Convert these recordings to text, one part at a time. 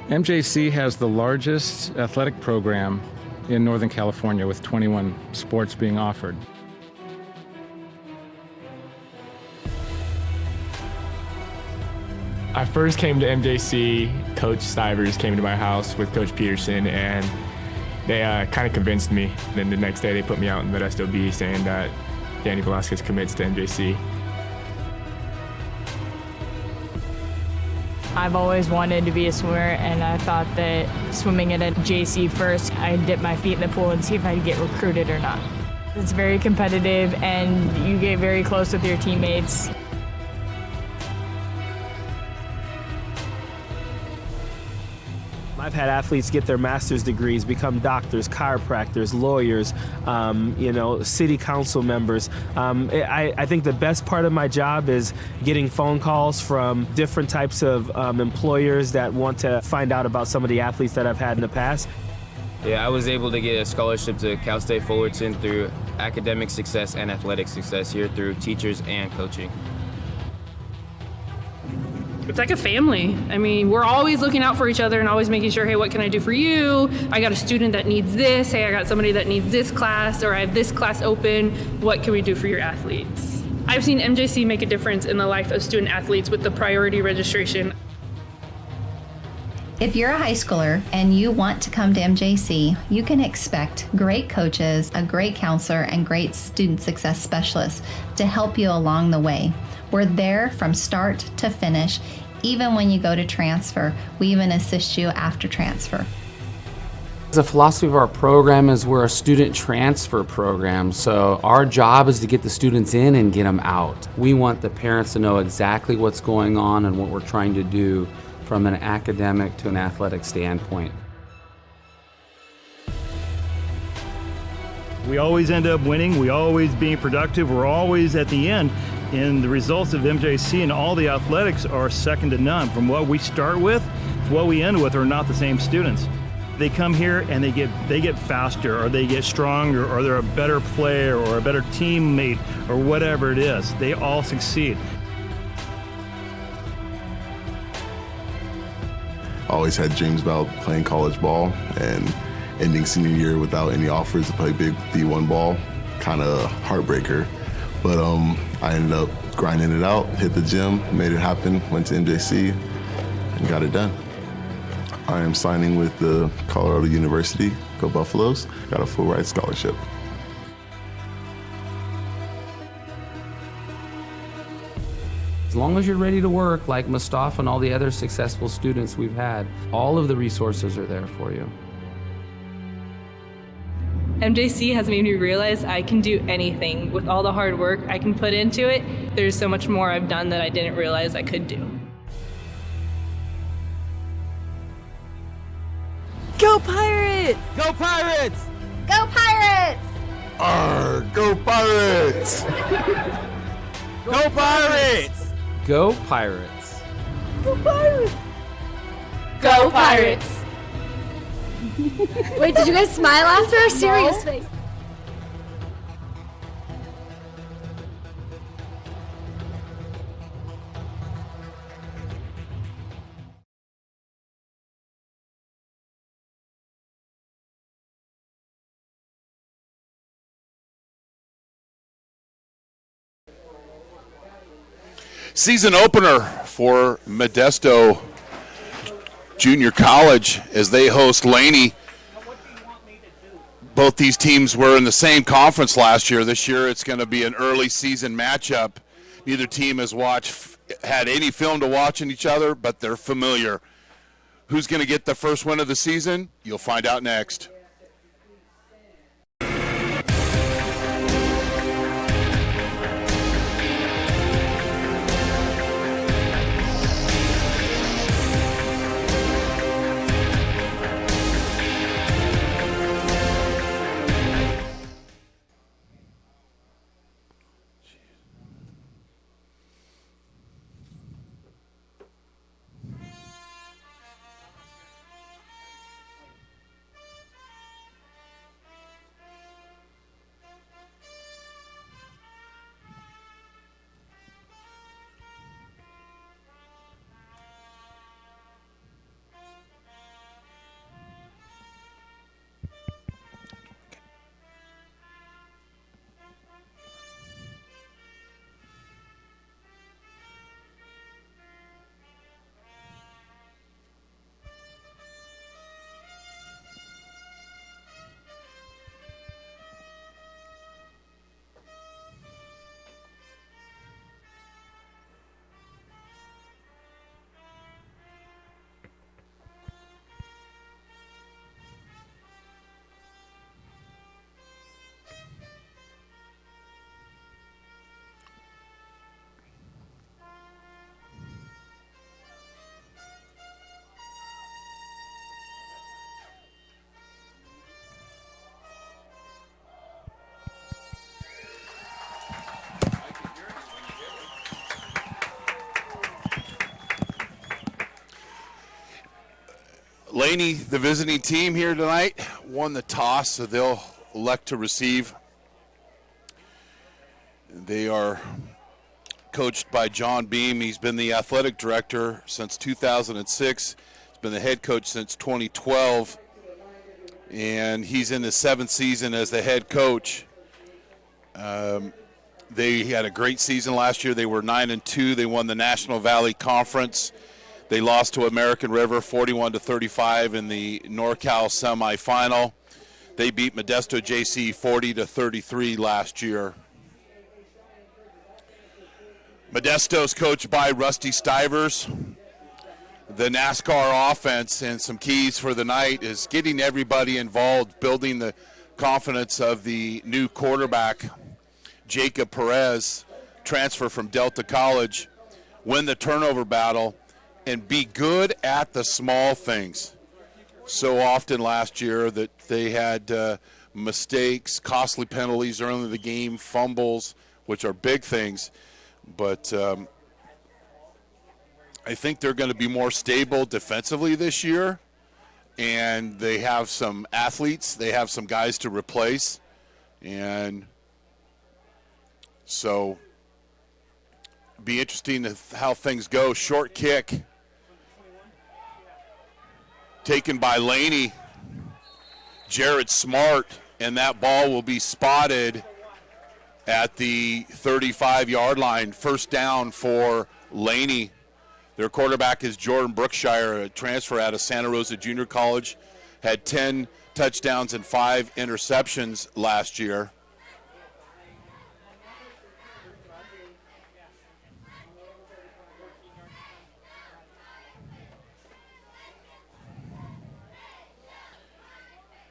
MJC has the largest athletic program in Northern California with 21 sports being offered. I first came to MJC, Coach Stivers came to my house with Coach Peterson, and they kind of convinced me. Then the next day they put me out in Modesto B saying that Danny Velasquez commits to MJC. I've always wanted to be a swimmer, and I thought that swimming at a JC first, I'd dip my feet in the pool and see if I'd get recruited or not. It's very competitive, and you get very close with your teammates. I've had athletes get their master's degrees, become doctors, chiropractors, lawyers, city council members. I think the best part of my job is getting phone calls from different types of employers that want to find out about some of the athletes that I've had in the past. Yeah, I was able to get a scholarship to Cal State Fullerton through academic success and athletic success here through teachers and coaching. It's like a family. I mean, we're always looking out for each other and always making sure, hey, what can I do for you? I got a student that needs this. Hey, I got somebody that needs this class, or I have this class open. What can we do for your athletes? I've seen MJC make a difference in the life of student athletes with the priority registration. If you're a high schooler and you want to come to MJC, you can expect great coaches, a great counselor, and great student success specialists to help you along the way. We're there from start to finish. Even when you go to transfer, we even assist you after transfer. The philosophy of our program is we're a student transfer program, so our job is to get the students in and get them out. We want the parents to know exactly what's going on and what we're trying to do from an academic to an athletic standpoint. We always end up winning, we always being productive, we're always at the end. And the results of MJC and all the athletics are second to none. From what we start with to what we end with are not the same students. They come here and they get faster, or they get stronger, or they're a better player or a better teammate, or whatever it is. They all succeed. I always had dreams about playing college ball, and ending senior year without any offers to play big D1 ball, kind of heartbreaker. But I ended up grinding it out, hit the gym, made it happen, went to MJC, and got it done. I am signing with the Colorado University, go Buffaloes, got a full ride scholarship. As long as you're ready to work, like Mustafa and all the other successful students we've had, all of the resources are there for you. MJC has made me realize I can do anything. With all the hard work I can put into it, there's so much more I've done that I didn't realize I could do. Go Pirates! Go Pirates! Go Pirates! Arr, go Pirates! Go Pirates! Go Pirates! Go Pirates! Go Pirates! Wait, did you guys smile after a serious face? Season opener for Modesto Junior College as they host Laney. Both these teams were in the same conference last year. This year it's going to be an early season matchup. Neither team has had any film to watch in each other, but they're familiar. Who's going to get the first win of the season? You'll find out next. Laney, the visiting team here tonight, won the toss, so they'll elect to receive. They are coached by John Beam. He's been the athletic director since 2006. He's been the head coach since 2012, and he's in his 7th season as the head coach. They had a great season last year. They were 9-2. They won the National Valley Conference. They lost to American River 41-35 in the NorCal semifinal. They beat Modesto JC 40-33 last year. Modesto's coached by Rusty Stivers. The NASCAR offense, and some keys for the night is getting everybody involved, building the confidence of the new quarterback, Jacob Perez, transfer from Delta College, win the turnover battle, and be good at the small things. So often last year that they had mistakes, costly penalties early in the game, fumbles, which are big things. But I think they're going to be more stable defensively this year, and they have some athletes. They have some guys to replace, and so be interesting to how things go. Short kick taken by Laney, Jared Smart, and that ball will be spotted at the 35-yard line. First down for Laney. Their quarterback is Jordan Brookshire, a transfer out of Santa Rosa Junior College. Had 10 touchdowns and 5 interceptions last year.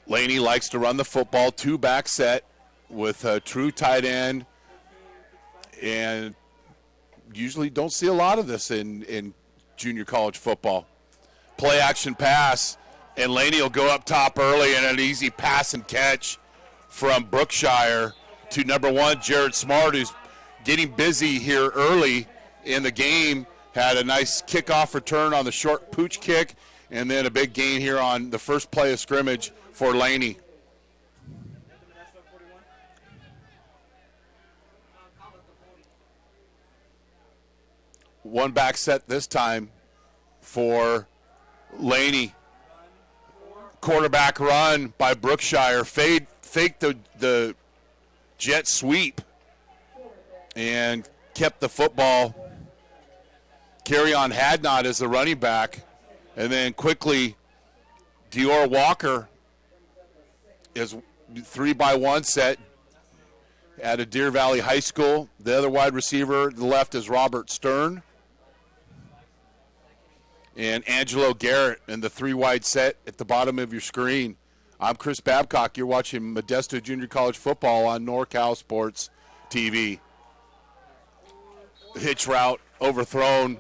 Laney likes to run the football, 2-back set with a true tight end, and usually don't see a lot of this in junior college football. Play action pass, and Laney will go up top early, and an easy pass and catch from Brookshire to number 1, Jared Smart, who's getting busy here early in the game. Had a nice kickoff return on the short pooch kick, and then a big gain here on the first play of scrimmage for Laney. One back set this time for Laney. Quarterback run by Brookshire. Fake the jet sweep and kept the football. Carry-on Hadnot as the running back. And then quickly, Dior Walker is 3-by-1 set at a Deer Valley High School. The other wide receiver to the left is Robert Stern. And Angelo Garrett in the 3-wide set at the bottom of your screen. I'm Chris Babcock. You're watching Modesto Junior College football on NorCal Sports TV. Hitch route overthrown.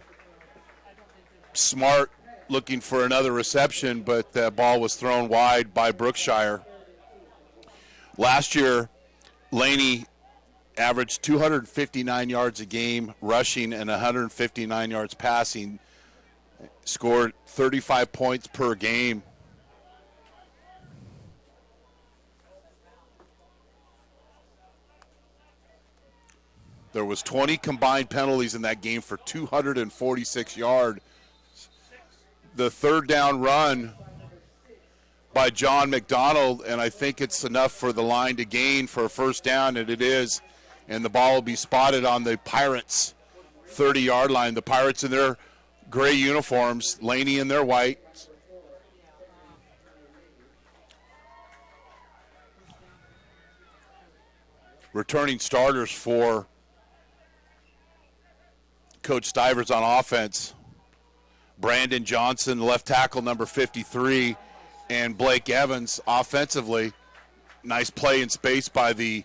Smart looking for another reception, but the ball was thrown wide by Brookshire. Last year, Laney averaged 259 yards a game rushing and 159 yards passing. Scored 35 points per game. There was 20 combined penalties in that game for 246 yards. The third down run by John McDonald, and I think it's enough for the line to gain for a first down, and it is. And the ball will be spotted on the Pirates' 30-yard line. The Pirates in their gray uniforms, Laney in their white. Returning starters for Coach Stivers on offense. Brandon Johnson, left tackle number 53, and Blake Evans offensively. Nice play in space by the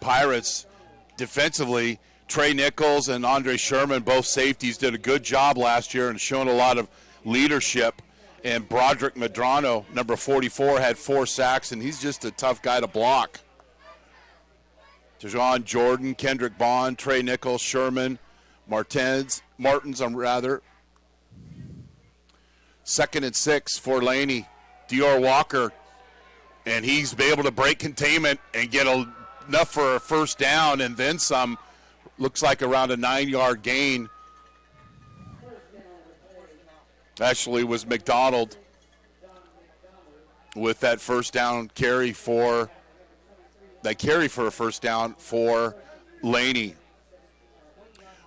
Pirates. Defensively, Trey Nichols and Andre Sherman, both safeties, did a good job last year and shown a lot of leadership. And Broderick Medrano, number 44, had 4 sacks, and he's just a tough guy to block. Tejon Jordan, Kendrick Bond, Trey Nichols, Sherman, Martins, 2nd and 6 for Laney. Dior Walker, and he's been able to break containment and get enough for a first down and then some. Looks like around a 9-yard gain. Actually was McDonald with that first down carry for a first down for Laney.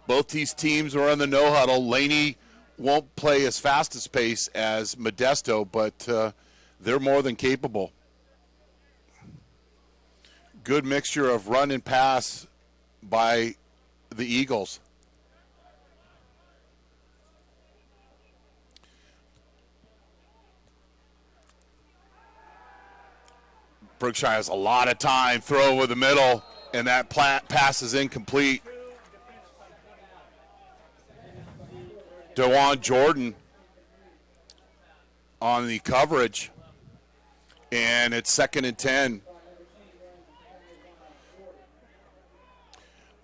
Both these teams are in the no huddle. Laney won't play as fast a pace as Modesto, but they're more than capable. Good mixture of run and pass by the Eagles. Brookshire has a lot of time, throw over the middle, and that pass is incomplete. DeJuan Jordan on the coverage, and it's 2nd and 10.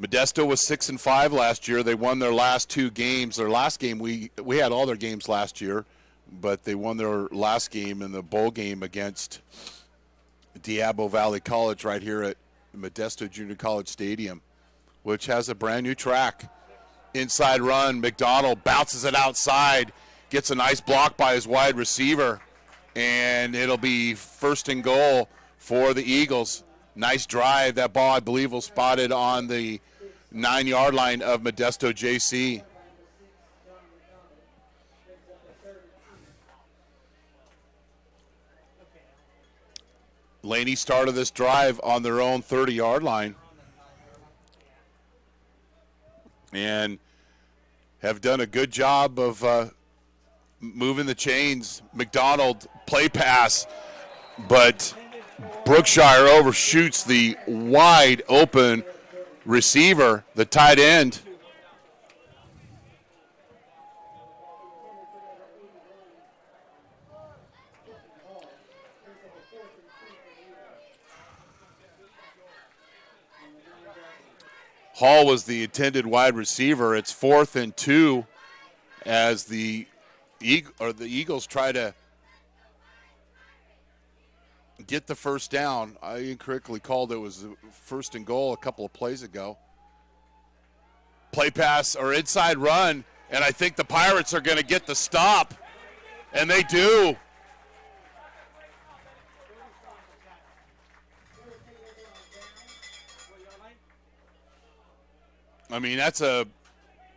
Modesto was 6-5 last year. They won their last 2 games. Their last game, we had all their games last year, but they won their last game in the bowl game against Diablo Valley College right here at Modesto Junior College Stadium, which has a brand new track. Inside run, McDonald bounces it outside, gets a nice block by his wide receiver, and it'll be 1st and goal for the Eagles. Nice drive. That ball, I believe, was spotted on the 9-yard line of Modesto JC. Laney started this drive on their own 30-yard line and have done a good job of moving the chains. McDonald play pass, but Brookshire overshoots the wide open receiver, the tight end. Hall was the intended wide receiver. It's 4th and 2 as the Eagles try to get the first down. I incorrectly called it was 1st and goal a couple of plays ago. Play pass or inside run, and I think the Pirates are going to get the stop, and they do. I mean, that's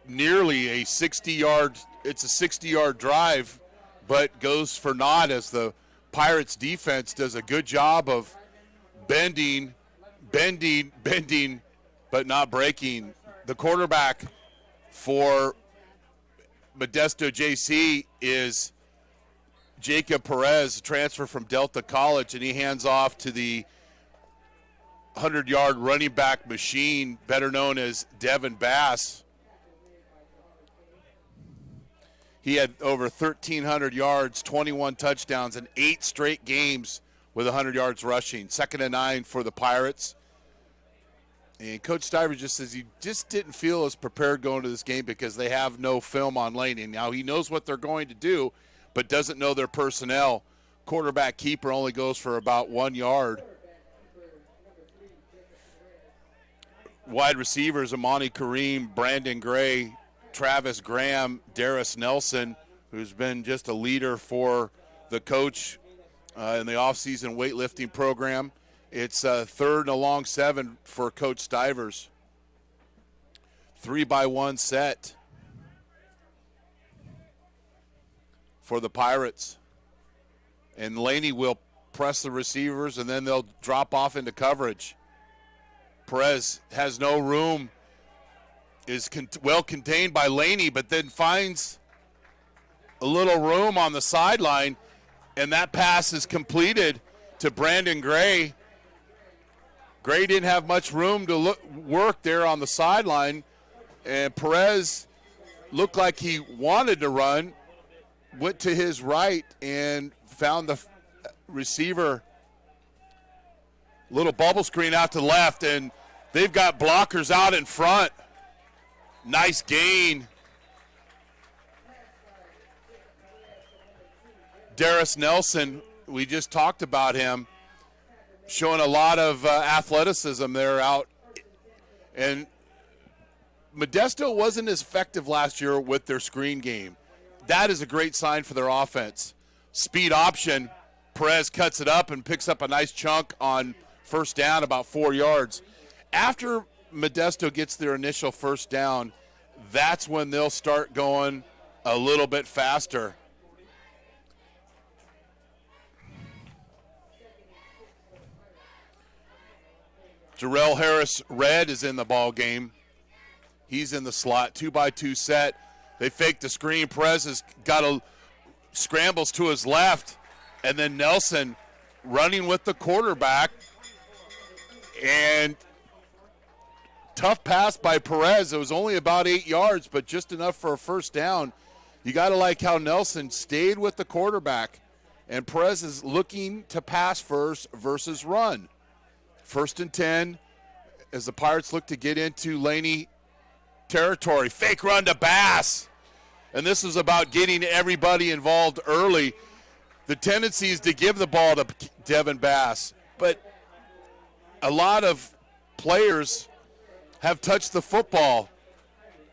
nearly a 60-yard, it's a 60-yard drive, but goes for naught as the Pirates defense does a good job of bending, but not breaking. The quarterback for Modesto JC is Jacob Perez, a transfer from Delta College, and he hands off to the 100-yard running back machine, better known as Devin Bass. He had over 1,300 yards, 21 touchdowns, and 8 straight games with 100 yards rushing. 2nd and 9 for the Pirates. And Coach Stivers just says he just didn't feel as prepared going to this game because they have no film on Laney. Now, he knows what they're going to do, but doesn't know their personnel. Quarterback keeper only goes for about 1 yard. Wide receivers, Amani Kareem, Brandon Gray, Travis Graham, Darius Nelson, who's been just a leader for the coach in the offseason weightlifting program. It's 3rd and a long 7 for Coach Stivers. 3-by-1 set for the Pirates. And Laney will press the receivers, and then they'll drop off into coverage. Perez has no room, is well contained by Laney, but then finds a little room on the sideline, and that pass is completed to Brandon Gray. Gray didn't have much room to work there on the sideline, and Perez looked like he wanted to run, went to his right, and found the receiver. Little bubble screen out to the left, and they've got blockers out in front. Nice gain. Darius Nelson, we just talked about him, showing a lot of athleticism there out. And Modesto wasn't as effective last year with their screen game. That is a great sign for their offense. Speed option, Perez cuts it up and picks up a nice chunk on first down, about 4 yards. After Modesto gets their initial first down, that's when they'll start going a little bit faster. Jarrell Harris-Red is in the ball game. He's in the slot, 2-by-2 set. They fake the screen. Perez has scrambles to his left, and then Nelson running with the quarterback. And tough pass by Perez. It was only about 8 yards, but just enough for a first down. You got to like how Nelson stayed with the quarterback, and Perez is looking to pass first versus run. 1st and 10 as the Pirates look to get into Laney territory. Fake run to Bass. And this is about getting everybody involved early. The tendency is to give the ball to Devin Bass, but a lot of players have touched the football.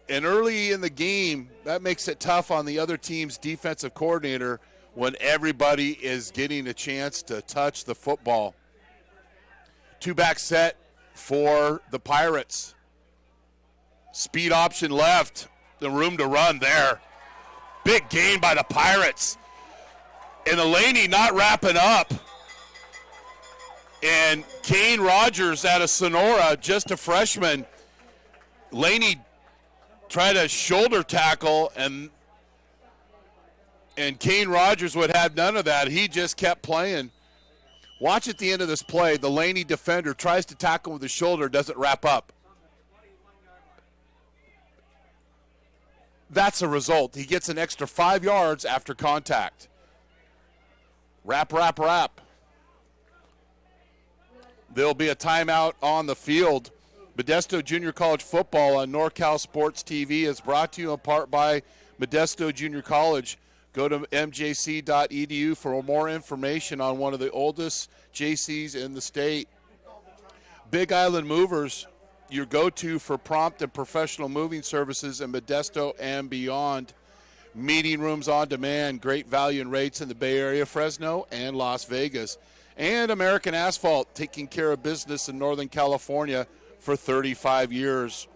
And early in the game, that makes it tough on the other team's defensive coordinator when everybody is getting a chance to touch the football. 2-back set for the Pirates. Speed option left, the room to run there. Big gain by the Pirates. And Laney not wrapping up. And Kane Rogers out of Sonora, just a freshman. Laney tried a shoulder tackle, and Kane Rogers would have none of that. He just kept playing. Watch at the end of this play, the Laney defender tries to tackle with his shoulder, doesn't wrap up. That's a result. He gets an extra 5 yards after contact. Wrap. There'll be a timeout on the field. Modesto Junior College football on NorCal Sports TV is brought to you in part by Modesto Junior College. Go to mjc.edu for more information on one of the oldest JCs in the state. Big Island Movers, your go-to for prompt and professional moving services in Modesto and beyond. Meeting rooms on demand, great value and rates in the Bay Area, Fresno, and Las Vegas. And American Asphalt, taking care of business in Northern California for 35 years.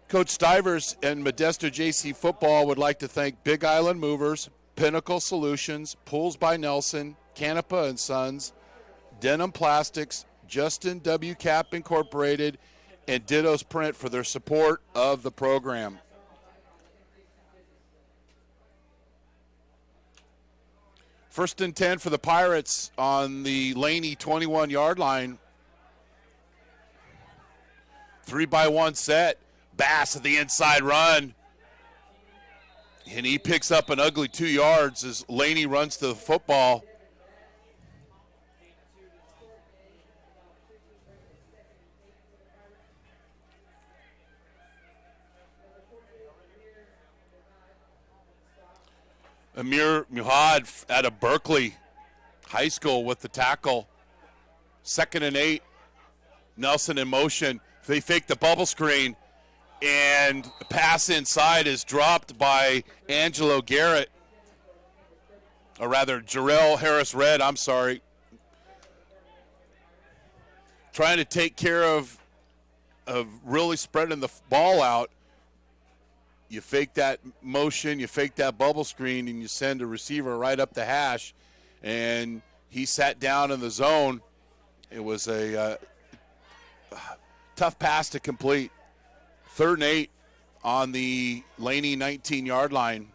Coach Stivers and Modesto JC football would like to thank Big Island Movers, Pinnacle Solutions, Pools by Nelson, Canepa & Sons, Denim Plastics, Justin W. Cap Incorporated, and Ditto's Print for their support of the program. First and 10 for the Pirates on the Laney 21-yard line. 3-by-1 set. Bass at the inside run. And he picks up an ugly 2 yards as Laney runs to the football. Amir Muhad out of Berkeley High School with the tackle. 2nd and 8. Nelson in motion. They fake the bubble screen. And the pass inside is dropped by Angelo Garrett. Or rather, Jarrell Harris-Red, I'm sorry. Trying to take care of really spreading the ball out. You fake that motion, you fake that bubble screen, and you send a receiver right up the hash. And he sat down in the zone. It was a tough pass to complete. 3rd and 8 on the Laney 19-yard line.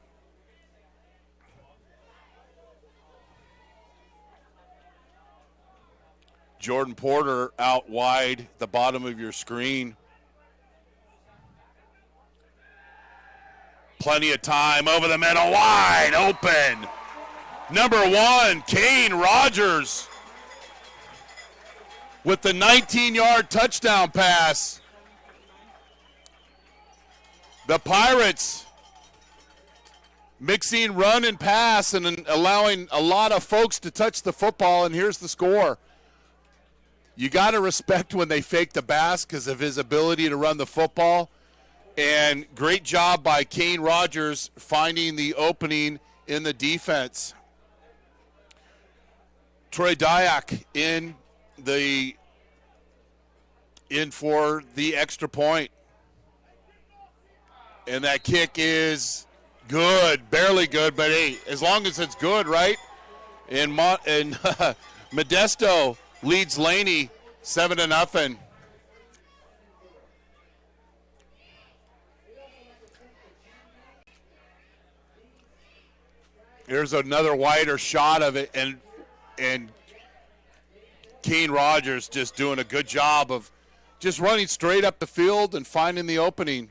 Jordan Porter out wide, the bottom of your screen. Plenty of time over the middle, wide open. Number 1, Kane Rogers with the 19-yard touchdown pass. The Pirates Mixing run and pass and allowing a lot of folks to touch the football, and here's the score. You got to respect when they fake the pass because of his ability to run the football. And great job by Kane Rogers finding the opening in the defense. Troy Dyack in for the extra point. And that kick is good, barely good, but hey, as long as it's good, right? And Modesto leads Laney 7-0. Here's another wider shot of it, and Kane Rogers just doing a good job of just running straight up the field and finding the opening.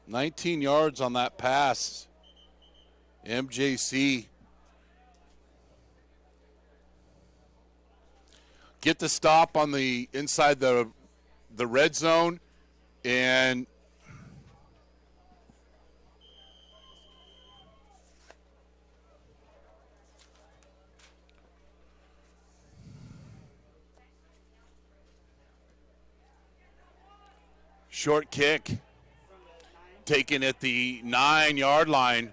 $19 yards on that pass. MJC get the stop on the inside the red zone, and short kick taken at the 9-yard line.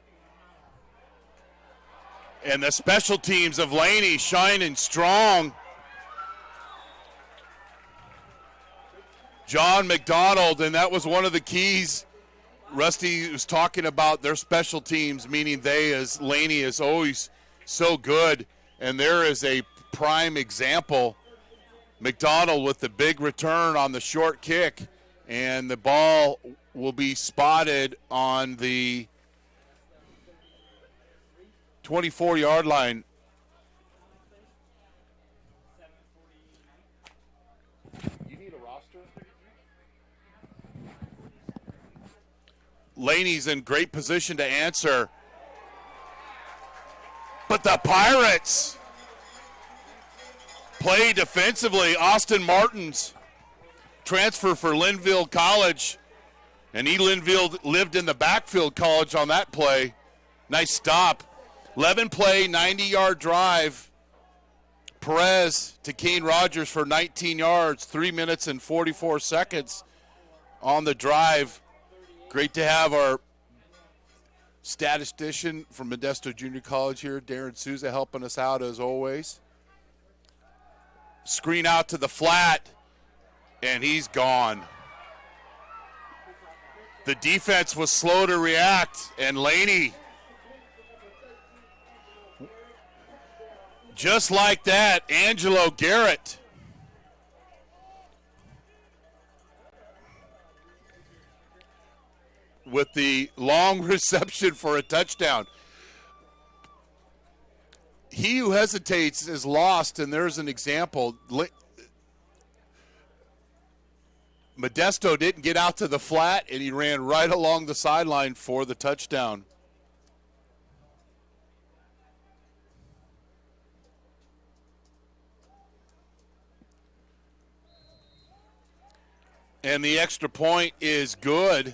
And the special teams of Laney shining strong. John McDonald, and that was one of the keys. Rusty was talking about their special teams, meaning they, as Laney, is always so good. And there is a prime example. McDonald with the big return on the short kick, and the ball will be spotted on the 24-yard line. You need a roster? Laney's in great position to answer. But the Pirates play defensively. Austin Martins, transfer for Linville College. And Linville lived in the backfield college on that play. Nice stop. 11-play, 90-yard drive. Perez to Kane Rogers for 19 yards, 3 minutes and 44 seconds on the drive. Great to have our statistician from Modesto Junior College here, Darren Souza, helping us out as always. Screen out to the flat, and he's gone. The defense was slow to react, and Laney, just like that, Angelo Garrett with the long reception for a touchdown. He who hesitates is lost, and there's an example. Modesto didn't get out to the flat, and he ran right along the sideline for the touchdown. And the extra point is good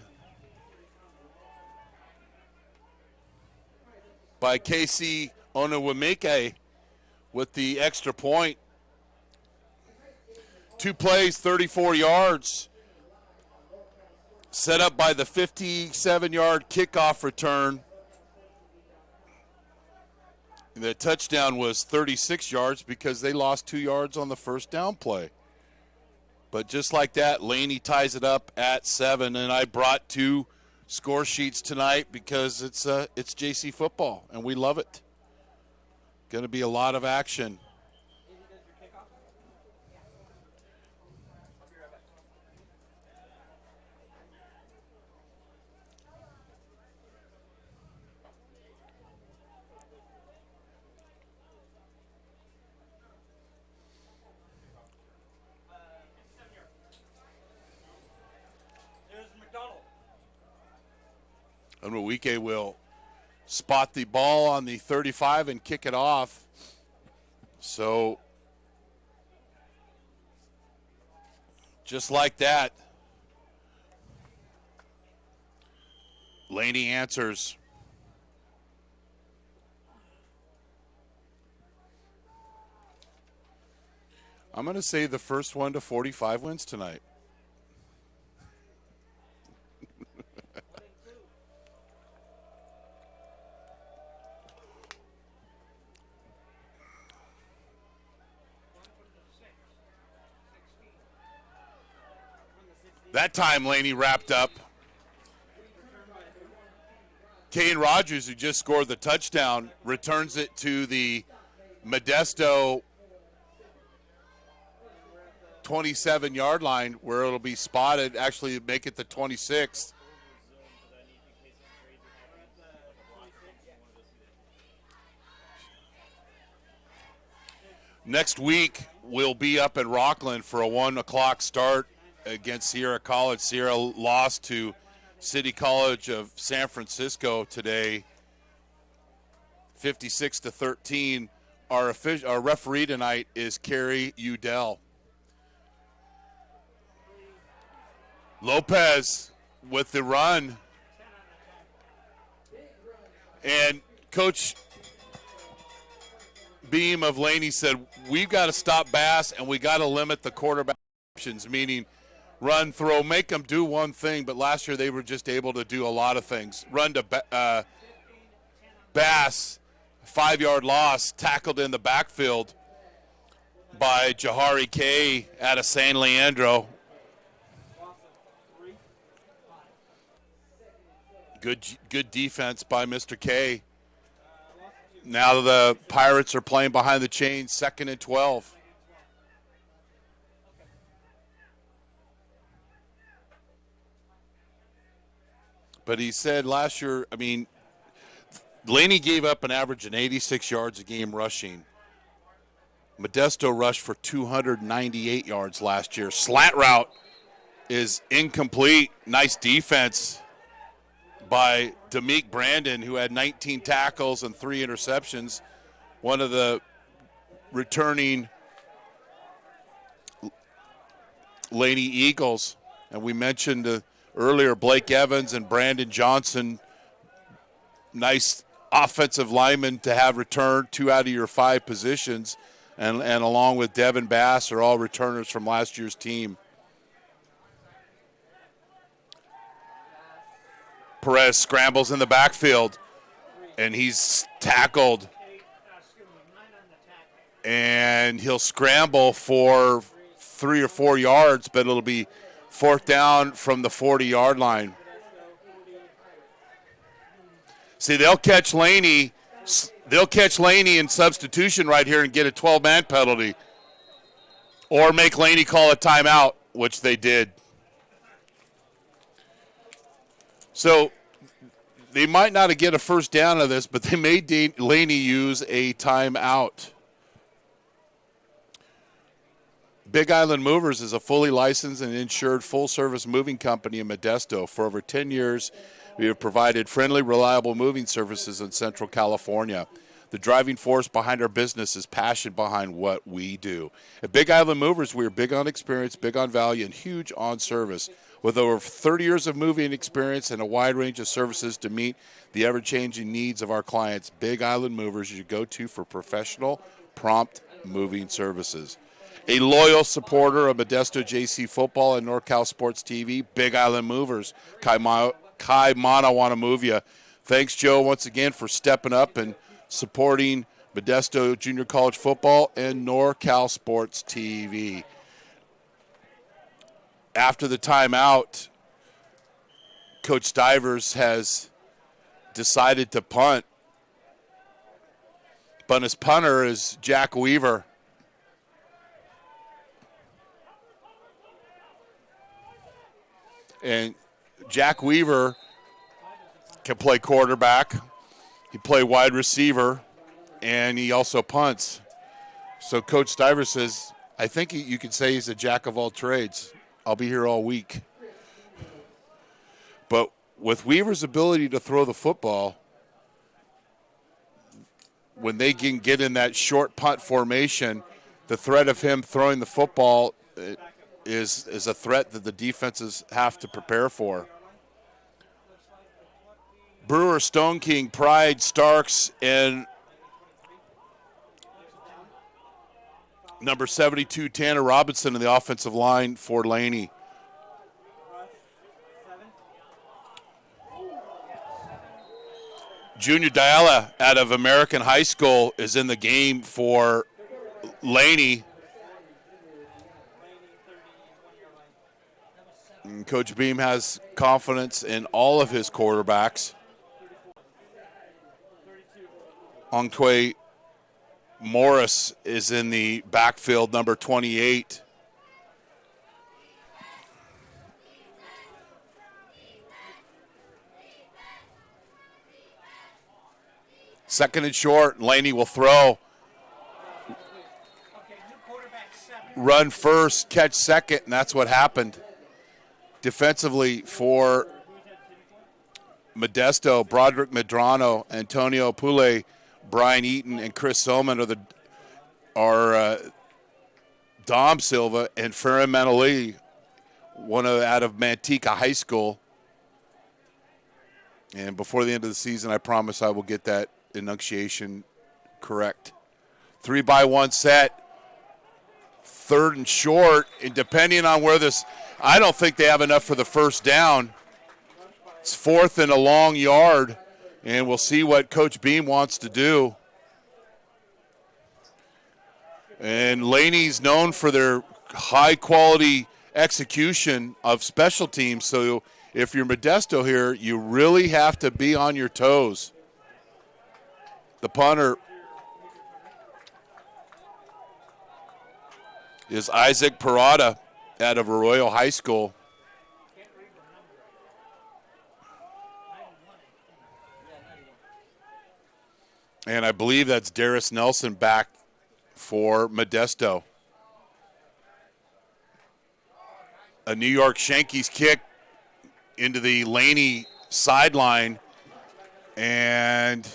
by Casey Onowemeke with the extra point. 2 plays, 34 yards. Set up by the 57-yard kickoff return. And the touchdown was 36 yards because they lost 2 yards on the first down play. But just like that, Laney ties it up at 7. And I brought 2 score sheets tonight because it's JC football, and we love it. Going to be a lot of action. Onwuike will spot the ball on the 35 and kick it off. So just like that, Laney answers. I'm going to say the first one to 45 wins tonight. That time, Laney wrapped up. Kane Rogers, who just scored the touchdown, returns it to the Modesto 27-yard line where it'll be spotted, actually make it the 26th. Next week, we'll be up in Rockland for a 1 o'clock start against Sierra College. Sierra lost to City College of San Francisco today, 56-13. Our referee tonight is Kerry Udell. Lopez with the run. And Coach Beam of Laney said, we've got to stop Bass and we got to limit the quarterback options, meaning run, throw, make them do one thing. But last year they were just able to do a lot of things. Run to Bass, 5-yard loss, tackled in the backfield by Jahari K out of San Leandro. Good defense by Mr. K. Now the Pirates are playing behind the chains, 2nd and 12. But he said last year, Laney gave up an average of 86 yards a game rushing. Modesto rushed for 298 yards last year. Slant route is incomplete. Nice defense by Demeek Brandon, who had 19 tackles and 3 interceptions. One of the returning Laney Eagles. And we mentioned earlier Blake Evans and Brandon Johnson, nice offensive linemen to have returned 2 out of your 5 positions. And along with Devin Bass are all returners from last year's team. Perez scrambles in the backfield, and he's tackled. And he'll scramble for 3 or 4 yards, but it'll be 4th down from the 40-yard line. See, they'll catch Laney in substitution right here and get a 12-man penalty, or make Laney call a timeout, which they did. So they might not get a first down of this, but they made Laney use a timeout. Big Island Movers is a fully licensed and insured full-service moving company in Modesto. For over 10 years, we have provided friendly, reliable moving services in Central California. The driving force behind our business is passion behind what we do. At Big Island Movers, we are big on experience, big on value, and huge on service. With over 30 years of moving experience and a wide range of services to meet the ever-changing needs of our clients, Big Island Movers is your go-to for professional, prompt moving services. A loyal supporter of Modesto JC football and NorCal Sports TV, Big Island Movers. Kai Mana want to move you. Thanks, Joe, once again for stepping up and supporting Modesto Junior College football and NorCal Sports TV. After the timeout, Coach Stivers has decided to punt. But his punter is Jack Weaver. And Jack Weaver can play quarterback. He play wide receiver, and he also punts. So Coach Stivers says, I think you could say he's a jack of all trades. I'll be here all week. But with Weaver's ability to throw the football, when they can get in that short punt formation, the threat of him throwing the football is a threat that the defenses have to prepare for. Brewer, Stone King, Pride, Starks, and number 72, Tanner Robinson in the offensive line for Laney. Junior Diala out of American High School is in the game for Laney. And Coach Beam has confidence in all of his quarterbacks. Ongtwe Morris is in the backfield, number 28. Second and short, Laney will throw. Run first, catch second, and that's what happened. Defensively for Modesto, Broderick Medrano, Antonio Pule, Brian Eaton, and Chris Soman are Dom Silva and Farron Manali, out of Manteca High School. And before the end of the season, I promise I will get that enunciation correct. 3-by-1 set. Third and short, and depending on where this, I don't think they have enough for the first down. It's fourth and a long yard, and we'll see what Coach Beam wants to do. And Laney's known for their high-quality execution of special teams, so if you're Modesto here, you really have to be on your toes. The punter is Isaac Parada out of Arroyo High School. And I believe that's Darius Nelson back for Modesto. A New York Shankies kick into the Laney sideline. And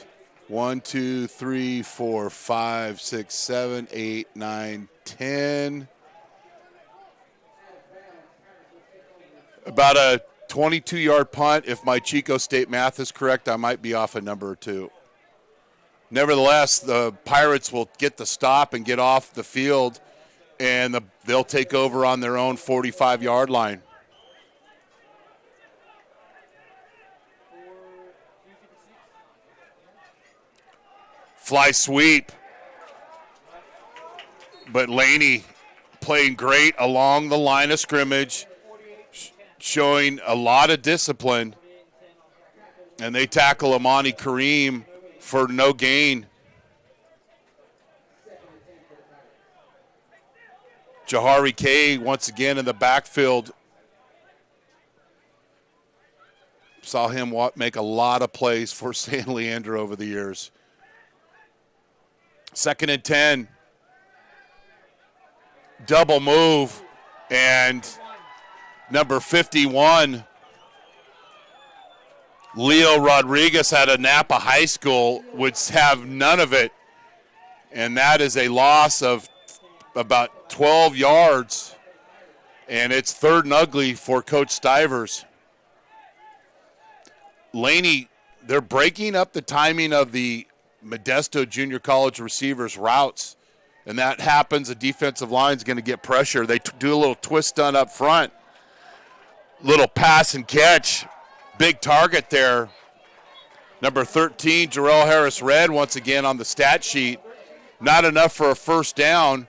1, 2, 3, 4, 5, 6, 7, 8, 9, 10. About a 22-yard punt. If my Chico State math is correct, I might be off a number or two. Nevertheless, the Pirates will get the stop and get off the field, and they'll take over on their own 45-yard line. Fly sweep. But Laney playing great along the line of scrimmage, showing a lot of discipline. And they tackle Amani Kareem for no gain. Jahari K once again in the backfield. Saw him make a lot of plays for San Leandro over the years. 2nd and 10. Double move, and number 51, Leo Rodriguez out of Napa High School, would have none of it, and that is a loss of about 12 yards, and it's 3rd and ugly for Coach Stivers. Laney, they're breaking up the timing of the Modesto Junior College receivers' routes, and that happens. The defensive line is going to get pressure. They do a little twist stunt up front, little pass and catch, big target there. Number 13, Jarrell Harris-Red, once again on the stat sheet. Not enough for a first down,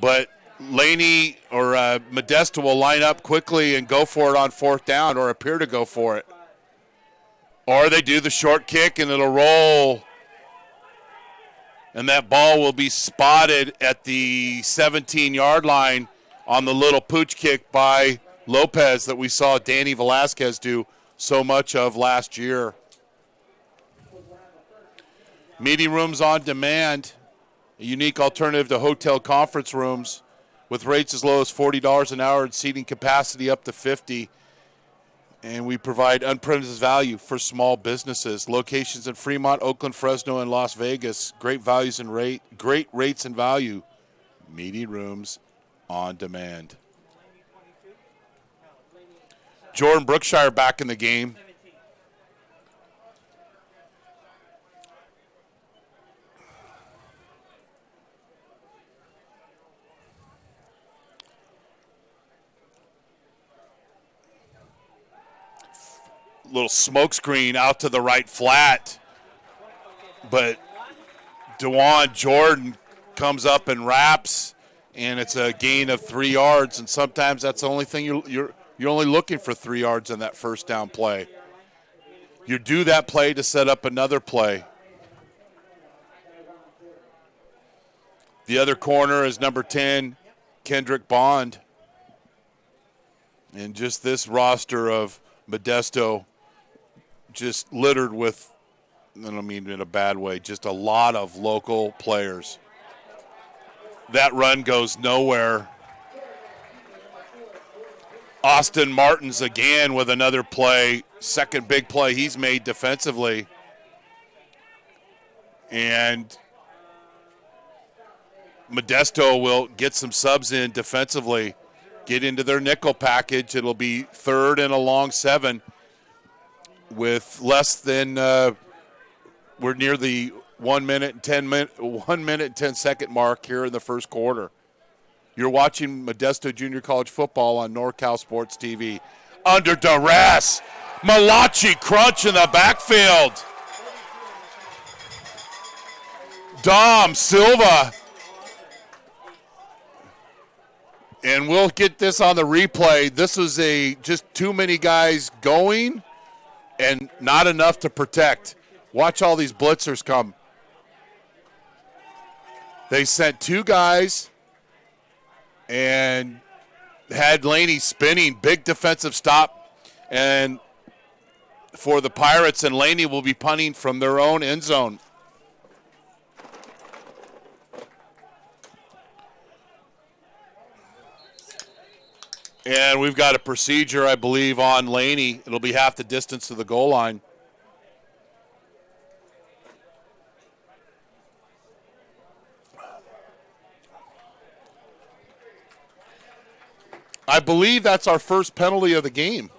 but Laney or Modesto will line up quickly and go for it on 4th down, or appear to go for it. Or they do the short kick and it'll roll. And that ball will be spotted at the 17-yard line on the little pooch kick by Lopez that we saw Danny Velasquez do so much of last year. Meeting rooms on demand, a unique alternative to hotel conference rooms with rates as low as $40 an hour and seating capacity up to 50. And we provide unprecedented value for small businesses. Locations in Fremont, Oakland, Fresno, and Las Vegas. Great values and great rates and value. Meeting rooms on demand. Jordan Brookshire back in the game. Little smoke screen out to the right flat. But DeJuan Jordan comes up and wraps, and it's a gain of 3 yards. And sometimes that's the only thing you're only looking for 3 yards in that first down play. You do that play to set up another play. The other corner is number 10, Kendrick Bond. And just this roster of Modesto just littered with, I don't mean in a bad way, just a lot of local players. That run goes nowhere. Austin Martins again with another play, second big play he's made defensively. And Modesto will get some subs in defensively, get into their nickel package. It'll be 3rd and a long 7 with less than, we're near the 1 minute and 10 second mark here in the first quarter. You're watching Modesto Junior College football on NorCal Sports TV. Under duress, Malachi crunch in the backfield. Dom Silva. And we'll get this on the replay. This is just too many guys going and not enough to protect. Watch all these blitzers come. They sent 2 guys and had Laney spinning. Big defensive stop and for the Pirates, and Laney will be punting from their own end zone. And we've got a procedure, I believe, on Laney. It'll be half the distance to the goal line. I believe that's our first penalty of the game.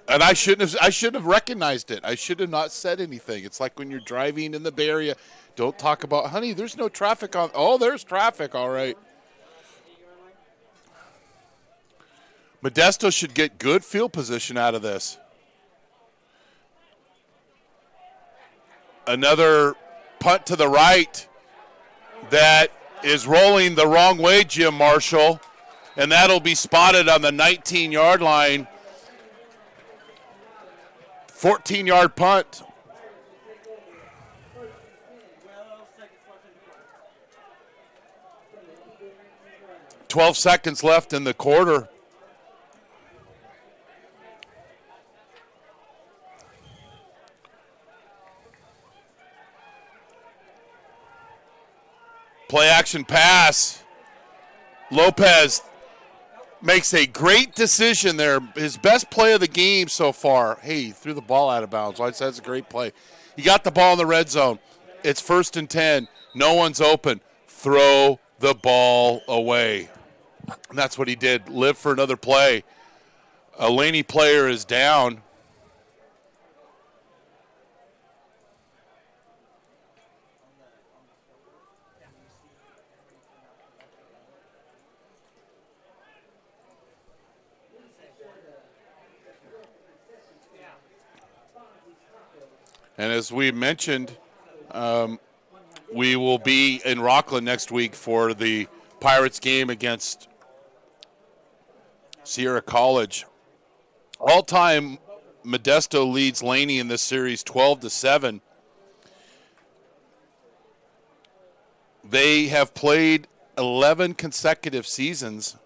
And I shouldn't have recognized it. I should have not said anything. It's like when you're driving in the Bay Area, don't talk about, honey, there's no traffic on. Oh, there's traffic, all right. Modesto should get good field position out of this. Another punt to the right that is rolling the wrong way, Jim Marshall, and that'll be spotted on the 19-yard line. 14-yard punt. "12 seconds left in the quarter. Play action pass. Lopez makes a great decision there. His best play of the game so far. Hey, he threw the ball out of bounds. That's a great play. He got the ball in the red zone. It's 1st and 10. No one's open. Throw the ball away. And that's what he did. Live for another play. A Laney player is down. And as we mentioned, we will be in Rockland next week for the Pirates game against Sierra College. All-time, Modesto leads Laney in this series 12-7. They have played 11 consecutive seasons.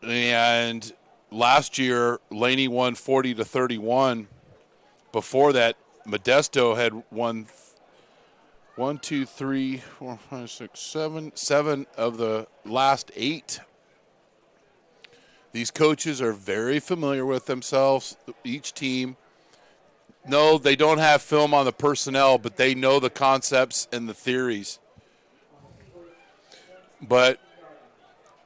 And last year, Laney won 40-31. Before that, Modesto had won 7 of the last 8. These coaches are very familiar with themselves, each team. No, they don't have film on the personnel, but they know the concepts and the theories. But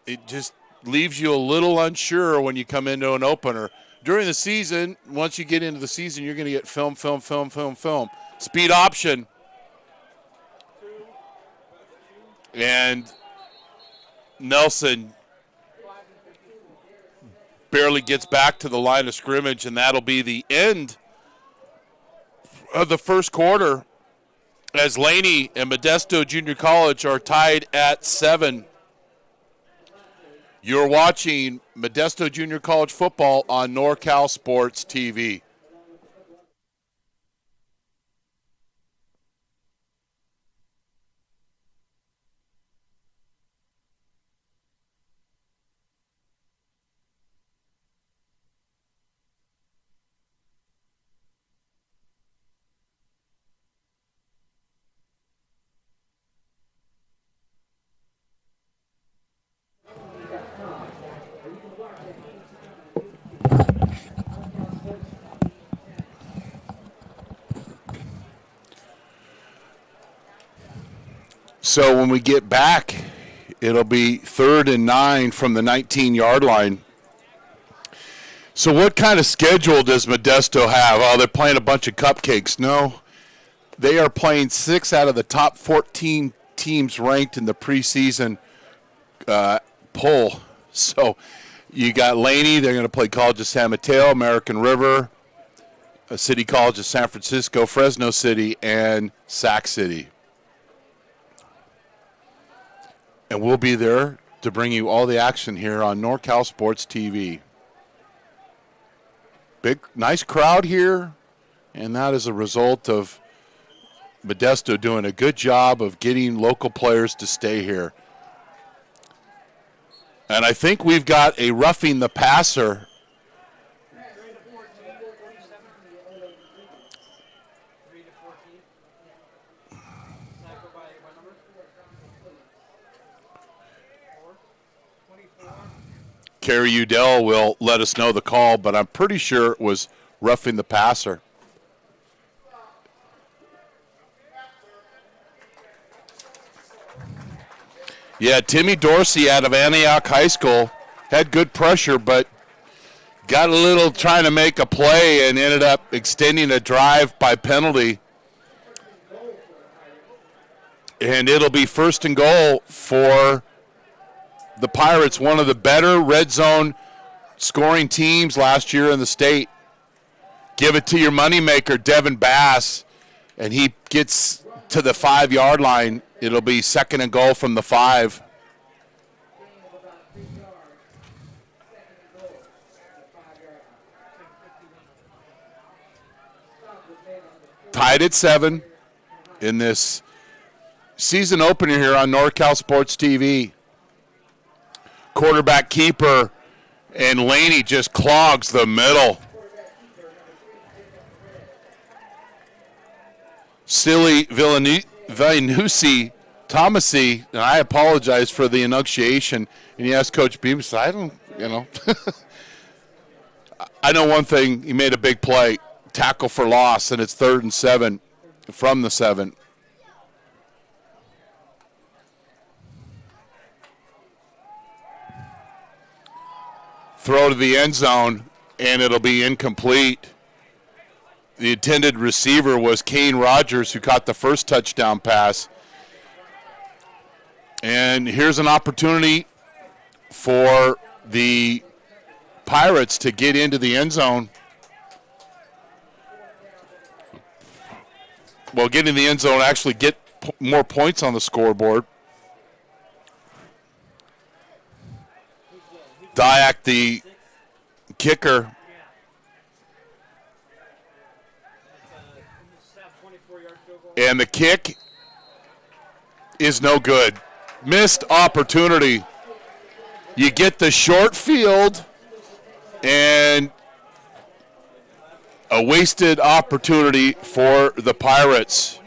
it just leaves you a little unsure when you come into an opener. During the season, once you get into the season, you're going to get film. Speed option. And Nelson barely gets back to the line of scrimmage, and that'll be the end of the first quarter as Laney and Modesto Junior College are tied at 7. You're watching Modesto Junior College football on NorCal Sports TV. So when we get back, it'll be 3rd and 9 from the 19-yard line. So what kind of schedule does Modesto have? Oh, they're playing a bunch of cupcakes. No, they are playing 6 out of the top 14 teams ranked in the preseason poll. So you got Laney. They're going to play College of San Mateo, American River, City College of San Francisco, Fresno City, and Sac City. And we'll be there to bring you all the action here on NorCal Sports TV. Big, nice crowd here, and that is a result of Modesto doing a good job of getting local players to stay here. And I think we've got a roughing the passer. Kerry Udell will let us know the call, but I'm pretty sure it was roughing the passer. Yeah, Timmy Dorsey out of Antioch High School had good pressure, but got a little trying to make a play and ended up extending a drive by penalty. And it'll be 1st and goal for the Pirates, one of the better red zone scoring teams last year in the state. Give it to your moneymaker, Devin Bass, and he gets to the 5-yard line. It'll be 2nd and goal from the 5. Tied at 7 in this season opener here on NorCal Sports TV. Quarterback keeper, and Laney just clogs the middle. Silly Villanucci, Tomasi, and I apologize for the enunciation, and he asked Coach Beams, I don't, I know one thing, he made a big play, tackle for loss, and it's 3rd and 7 from the 7. Throw to the end zone, and it'll be incomplete. The intended receiver was Kane Rogers, who caught the first touchdown pass. And here's an opportunity for the Pirates to get into the end zone. Well, get in the end zone, actually get more points on the scoreboard. Dyack, the kicker. And the kick is no good. Missed opportunity. You get the short field and a wasted opportunity for the Pirates.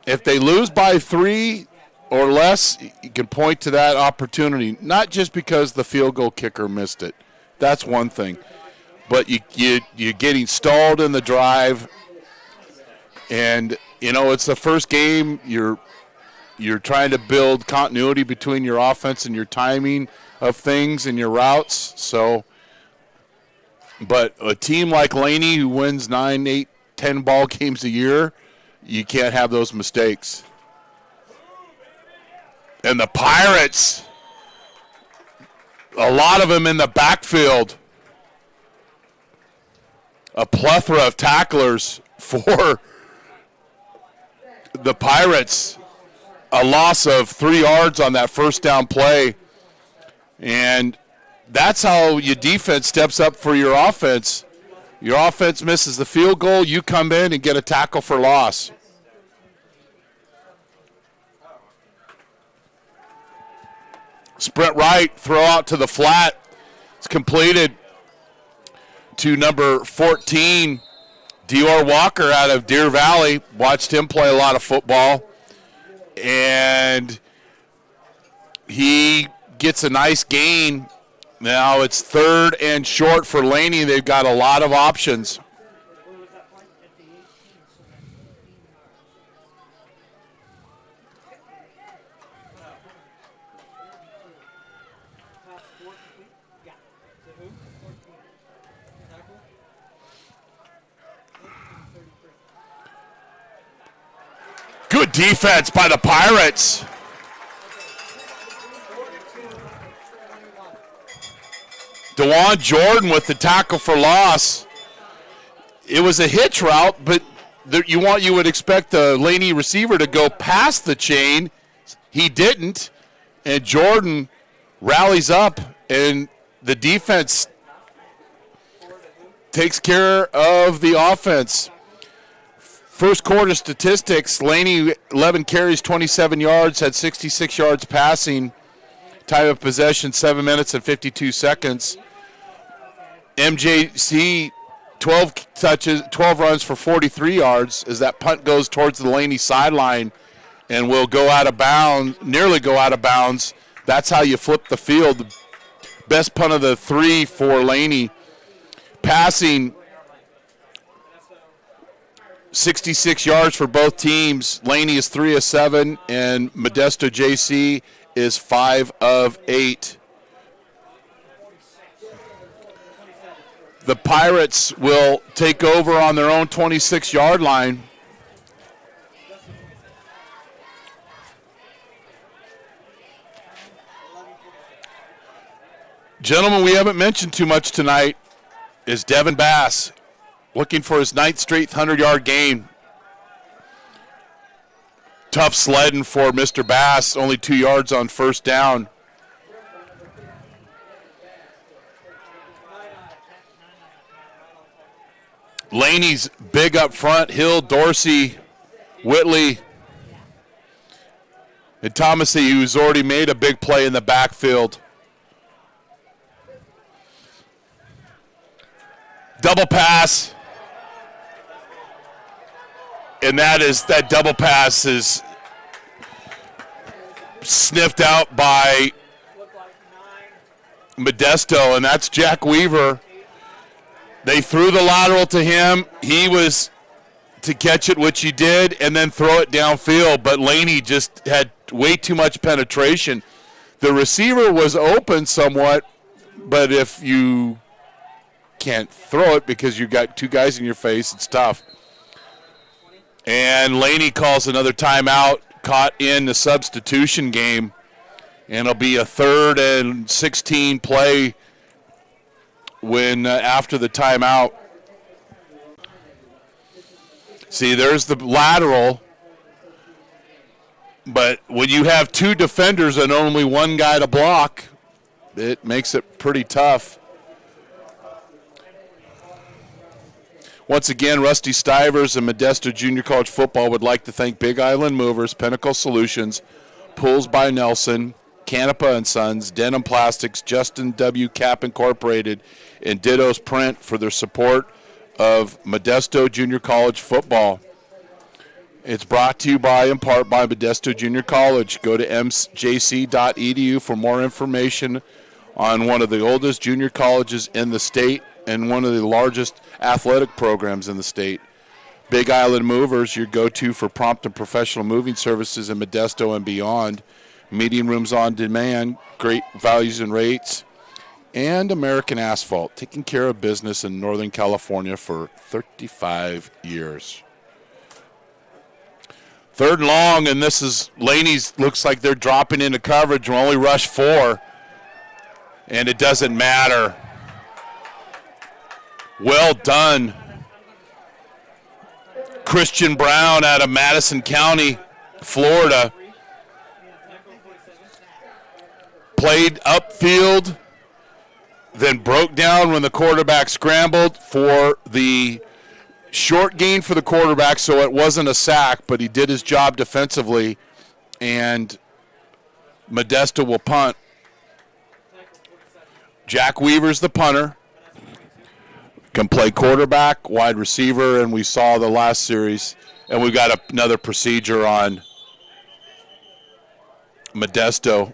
If they lose by 3, or less, you can point to that opportunity, not just because the field goal kicker missed it. That's one thing. But you're getting stalled in the drive, and, it's the first game. You're trying to build continuity between your offense and your timing of things and your routes. So, but a team like Laney who wins 9, 8, 10 ball games a year, you can't have those mistakes. And the Pirates, a lot of them in the backfield, a plethora of tacklers for the Pirates. A loss of 3 yards on that first down play. And that's how your defense steps up for your offense. Your offense misses the field goal, you come in and get a tackle for loss. Sprint right, throw out to the flat. It's completed to number 14, Dior Walker out of Deer Valley. Watched him play a lot of football. And he gets a nice gain. Now it's 3rd and short for Laney. They've got a lot of options. Good defense by the Pirates. DeJuan Jordan with the tackle for loss. It was a hitch route, but you would expect the Laney receiver to go past the chain. He didn't, and Jordan rallies up, and the defense takes care of the offense. First quarter statistics, Laney 11 carries, 27 yards, had 66 yards passing. Time of possession, 7 minutes and 52 seconds. MJC, 12 runs for 43 yards as that punt goes towards the Laney sideline and will go out of bounds, nearly go out of bounds. That's how you flip the field. The best punt of the 3 for Laney. Passing, 66 yards for both teams. Laney is 3 of 7, and Modesto JC is 5 of 8. The Pirates will take over on their own 26-yard line. Gentlemen, we haven't mentioned too much tonight is Devin Bass, looking for his 9th straight 100-yard game. Tough sledding for Mr. Bass, only 2 yards on first down. Laney's big up front, Hill, Dorsey, Whitley, and Thomasy, who's already made a big play in the backfield. Double pass. And that double pass is sniffed out by Modesto, and that's Jack Weaver. They threw the lateral to him. He was to catch it, which he did, and then throw it downfield, but Laney just had way too much penetration. The receiver was open somewhat, but if you can't throw it because you've got 2 guys in your face, it's tough. And Laney calls another timeout, caught in the substitution game, and it'll be a 3rd and 16 play when after the timeout. See, there's the lateral, but when you have 2 defenders and only 1 guy to block, it makes it pretty tough. Once again, Rusty Stivers and Modesto Junior College Football would like to thank Big Island Movers, Pinnacle Solutions, Pools by Nelson, Canepa & Sons, Denim Plastics, Justin W. Cap Incorporated, and Ditto's Print for their support of Modesto Junior College Football. It's brought to you in part by Modesto Junior College. Go to mjc.edu for more information on one of the oldest junior colleges in the state and one of the largest athletic programs in the state. Big Island Movers, your go-to for prompt and professional moving services in Modesto and beyond. Meeting rooms on demand, great values and rates. And American Asphalt, taking care of business in Northern California for 35 years. 3rd and long, and this is Laney's. Looks like they're dropping into coverage. We'll only rush 4, and it doesn't matter. Well done. Christian Brown out of Madison County, Florida. Played upfield, then broke down when the quarterback scrambled for the short gain for the quarterback, so it wasn't a sack, but he did his job defensively, and Modesto will punt. Jack Weaver's the punter. Can play quarterback, wide receiver, and we saw the last series, and we got another procedure on Modesto.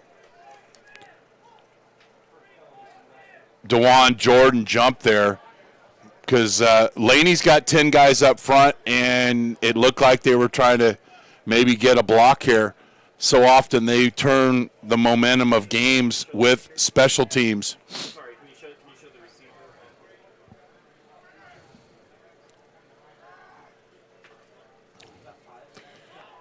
DeJuan Jordan jumped there because Laney's got 10 guys up front, and it looked like they were trying to maybe get a block here. So often they turn the momentum of games with special teams.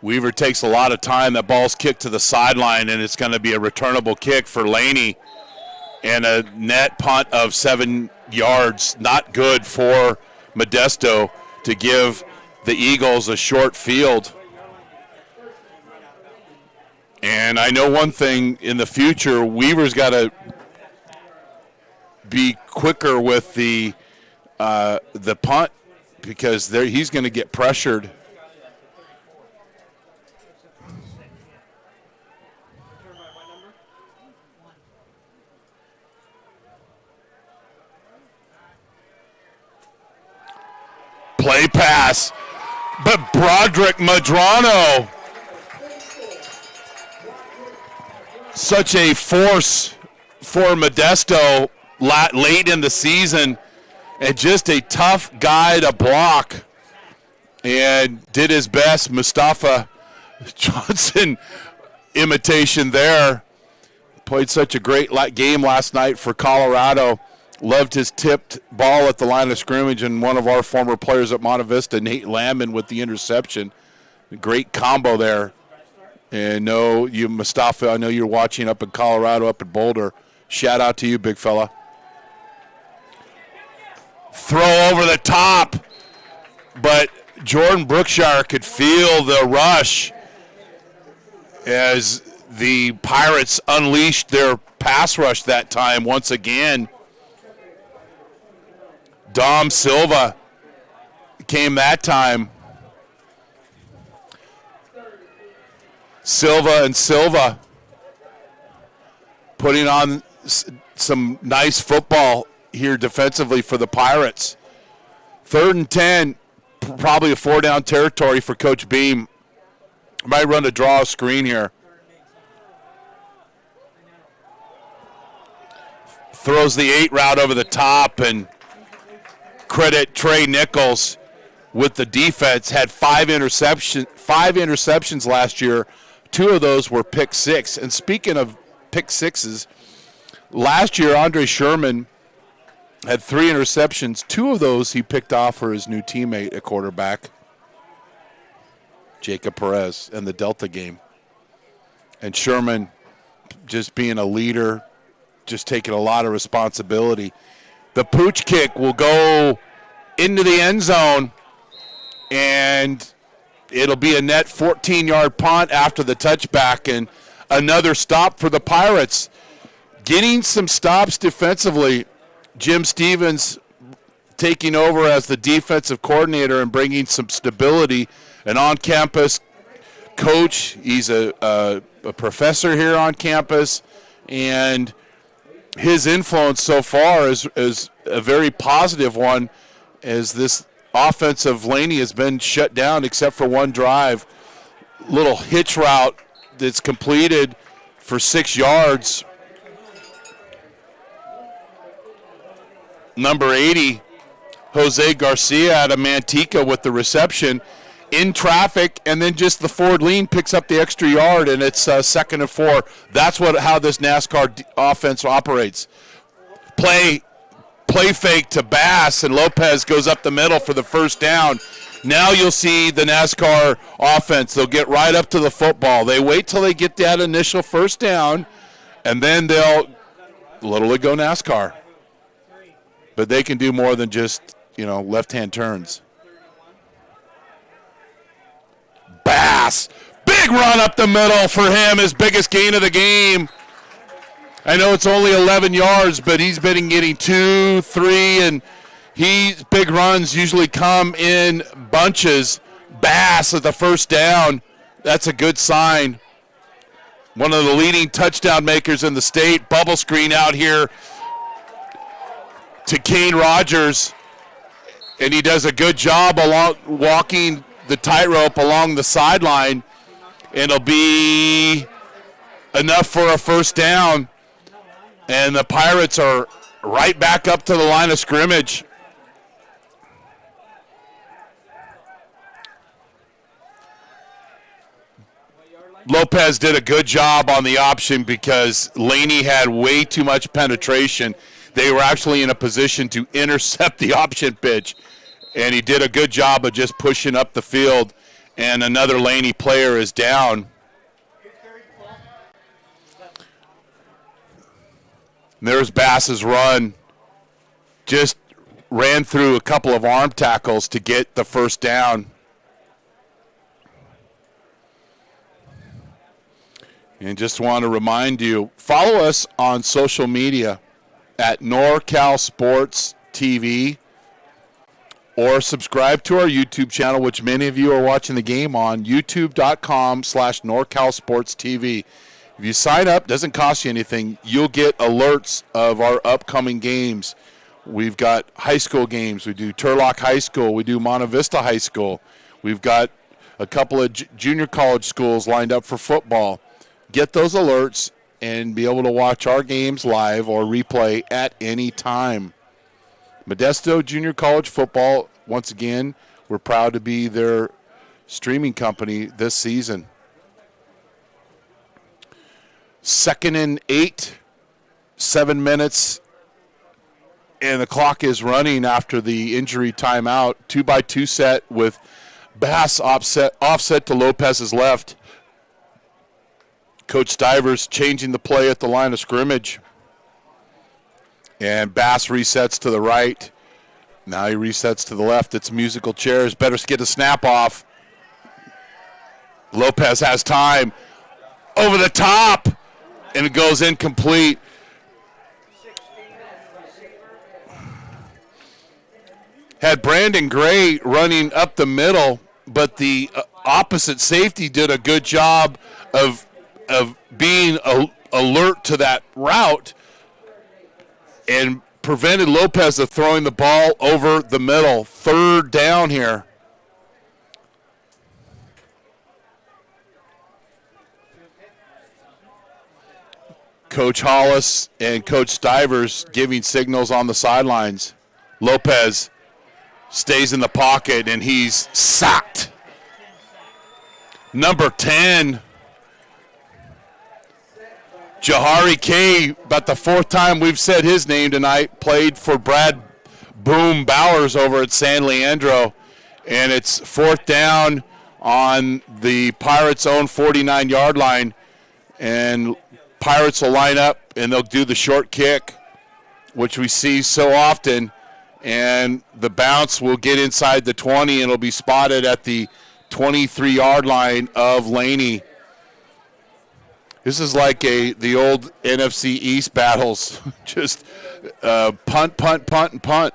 Weaver takes a lot of time. That ball's kicked to the sideline, and it's going to be a returnable kick for Laney. And a net punt of 7 yards. Not good for Modesto to give the Eagles a short field. And I know one thing in the future, Weaver's got to be quicker with the punt because he's going to get pressured. Play pass, but Broderick Madrano, such a force for Modesto late in the season, and just a tough guy to block, and did his best. Mustafa Johnson imitation there. Played such a great game last night for Colorado. Loved his tipped ball at the line of scrimmage, and one of our former players at Monte Vista, Nate Landman, with the interception. Great combo there. And Mustafa, I know you're watching up in Colorado, up at Boulder. Shout out to you, big fella. Throw over the top, but Jordan Brookshire could feel the rush as the Pirates unleashed their pass rush that time once again. Dom Silva came that time. Silva putting on some nice football here defensively for the Pirates. 3rd and 10, probably a 4-down territory for Coach Beam. Might run a draw screen here. Throws the 8 route over the top, and credit Trey Nichols with the defense. Had 5 interceptions last year. 2 of those were pick 6. And speaking of pick 6s, last year Andre Sherman had 3 interceptions. 2 of those he picked off for his new teammate at quarterback, Jacob Perez, in the Delta game. And Sherman just being a leader, just taking a lot of responsibility. The pooch kick will go into the end zone, and it'll be a net 14-yard punt after the touchback, and another stop for the Pirates. Getting some stops defensively. Jim Stevens taking over as the defensive coordinator and bringing some stability. An on-campus coach. He's a professor here on campus, and his influence so far is a very positive one, as this offense of Laney has been shut down except for one drive. Little hitch route that's completed for 6 yards. Number 80, Jose Garcia out of Manteca with the reception in traffic, and then just the forward lean picks up the extra yard, and it's 2nd and 4. That's how this NASCAR offense operates. Play fake to Bass, and Lopez goes up the middle for the first down. Now you'll see the NASCAR offense. They'll get right up to the football. They wait till they get that initial first down, and then they'll literally go NASCAR. But they can do more than just, left-hand turns. Bass, big run up the middle for him, his biggest gain of the game. I know it's only 11 yards, but he's been getting 2, 3, and big runs usually come in bunches. Bass at the first down. That's a good sign. One of the leading touchdown makers in the state. Bubble screen out here to Kane Rogers, and he does a good job walking the tightrope along the sideline, and it'll be enough for a first down, and the Pirates are right back up to the line of scrimmage. Lopez did a good job on the option because Laney had way too much penetration. They were actually in a position to intercept the option pitch, and he did a good job of just pushing up the field, and another Laney player is down. There's Bass's run. Just ran through a couple of arm tackles to get the first down. And just want to remind you, follow us on social media at NorCal Sports TV, or subscribe to our YouTube channel, which many of you are watching the game on, youtube.com/NorCal Sports TV. If you sign up, doesn't cost you anything, you'll get alerts of our upcoming games. We've got high school games. We do Turlock High School. We do Monte Vista High School. We've got a couple of junior college schools lined up for football. Get those alerts and be able to watch our games live or replay at any time. Modesto Junior College Football, once again, we're proud to be their streaming company this season. 2nd and 8, 7 minutes, and the clock is running after the injury timeout. 2-by-2 set with Bass offset to Lopez's left. Coach Stivers changing the play at the line of scrimmage. And Bass resets to the right. Now he resets to the left. It's musical chairs. Better get a snap off. Lopez has time. Over the top. And it goes incomplete. Had Brandon Gray running up the middle, but the opposite safety did a good job of being alert to that route and prevented Lopez of throwing the ball over the middle. 3rd down here. Coach Hollis and Coach Stivers giving signals on the sidelines. Lopez stays in the pocket, and he's sacked. Number 10, Jahari K., about the 4th time we've said his name tonight, played for Brad Boom Bowers over at San Leandro. And it's 4th down on the Pirates' own 49-yard line. And Pirates will line up, and they'll do the short kick, which we see so often. And the bounce will get inside the 20, and it'll be spotted at the 23-yard line of Laney. This is like the old NFC East battles. Just punt, punt, punt, and punt.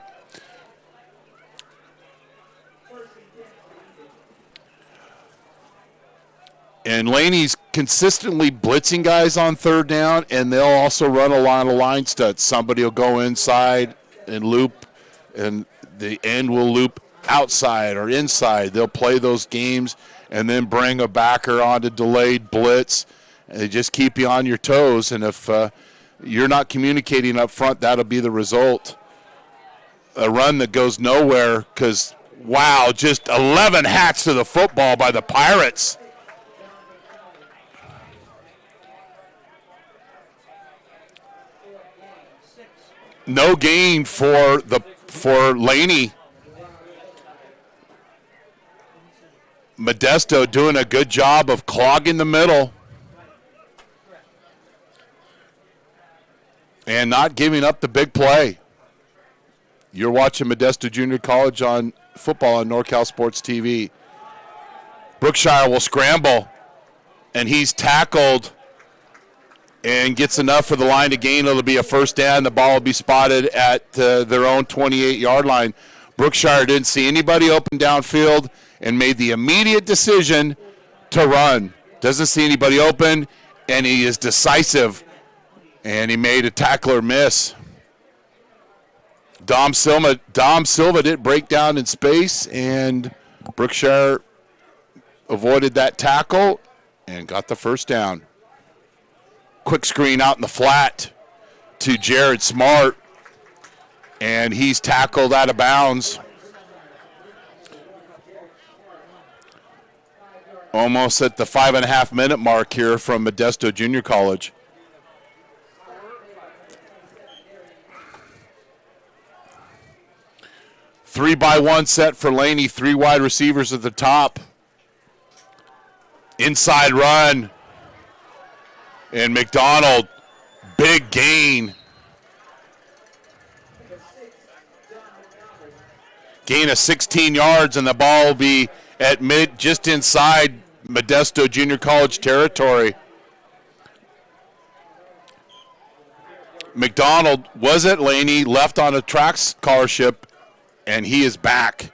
And Laney's consistently blitzing guys on 3rd down, and they'll also run a lot of line studs. Somebody will go inside and loop, and the end will loop outside or inside. They'll play those games and then bring a backer on to delayed blitz. And they just keep you on your toes. And if you're not communicating up front, that'll be the result. A run that goes nowhere because, wow, just 11 hats to the football by the Pirates. No gain for Laney. Modesto doing a good job of clogging the middle and not giving up the big play. You're watching Modesto Junior College on football on NorCal Sports TV. Brookshire will scramble, and he's tackled and gets enough for the line to gain. It'll be a first down. The ball will be spotted at their own 28-yard line. Brookshire didn't see anybody open downfield and made the immediate decision to run. Doesn't see anybody open, and he is decisive, and he made a tackler miss. Dom Silva did break down in space, and Brookshire avoided that tackle and got the first down. Quick screen out in the flat to Jared Smart, and he's tackled out of bounds. Almost at the 5.5-minute mark here from Modesto Junior College. Three by one set for Laney, three wide receivers at the top. Inside run. And McDonald, big gain. Gain of 16 yards, and the ball will be at just inside Modesto Junior College territory. McDonald was at Laney, left on a track scholarship, and he is back.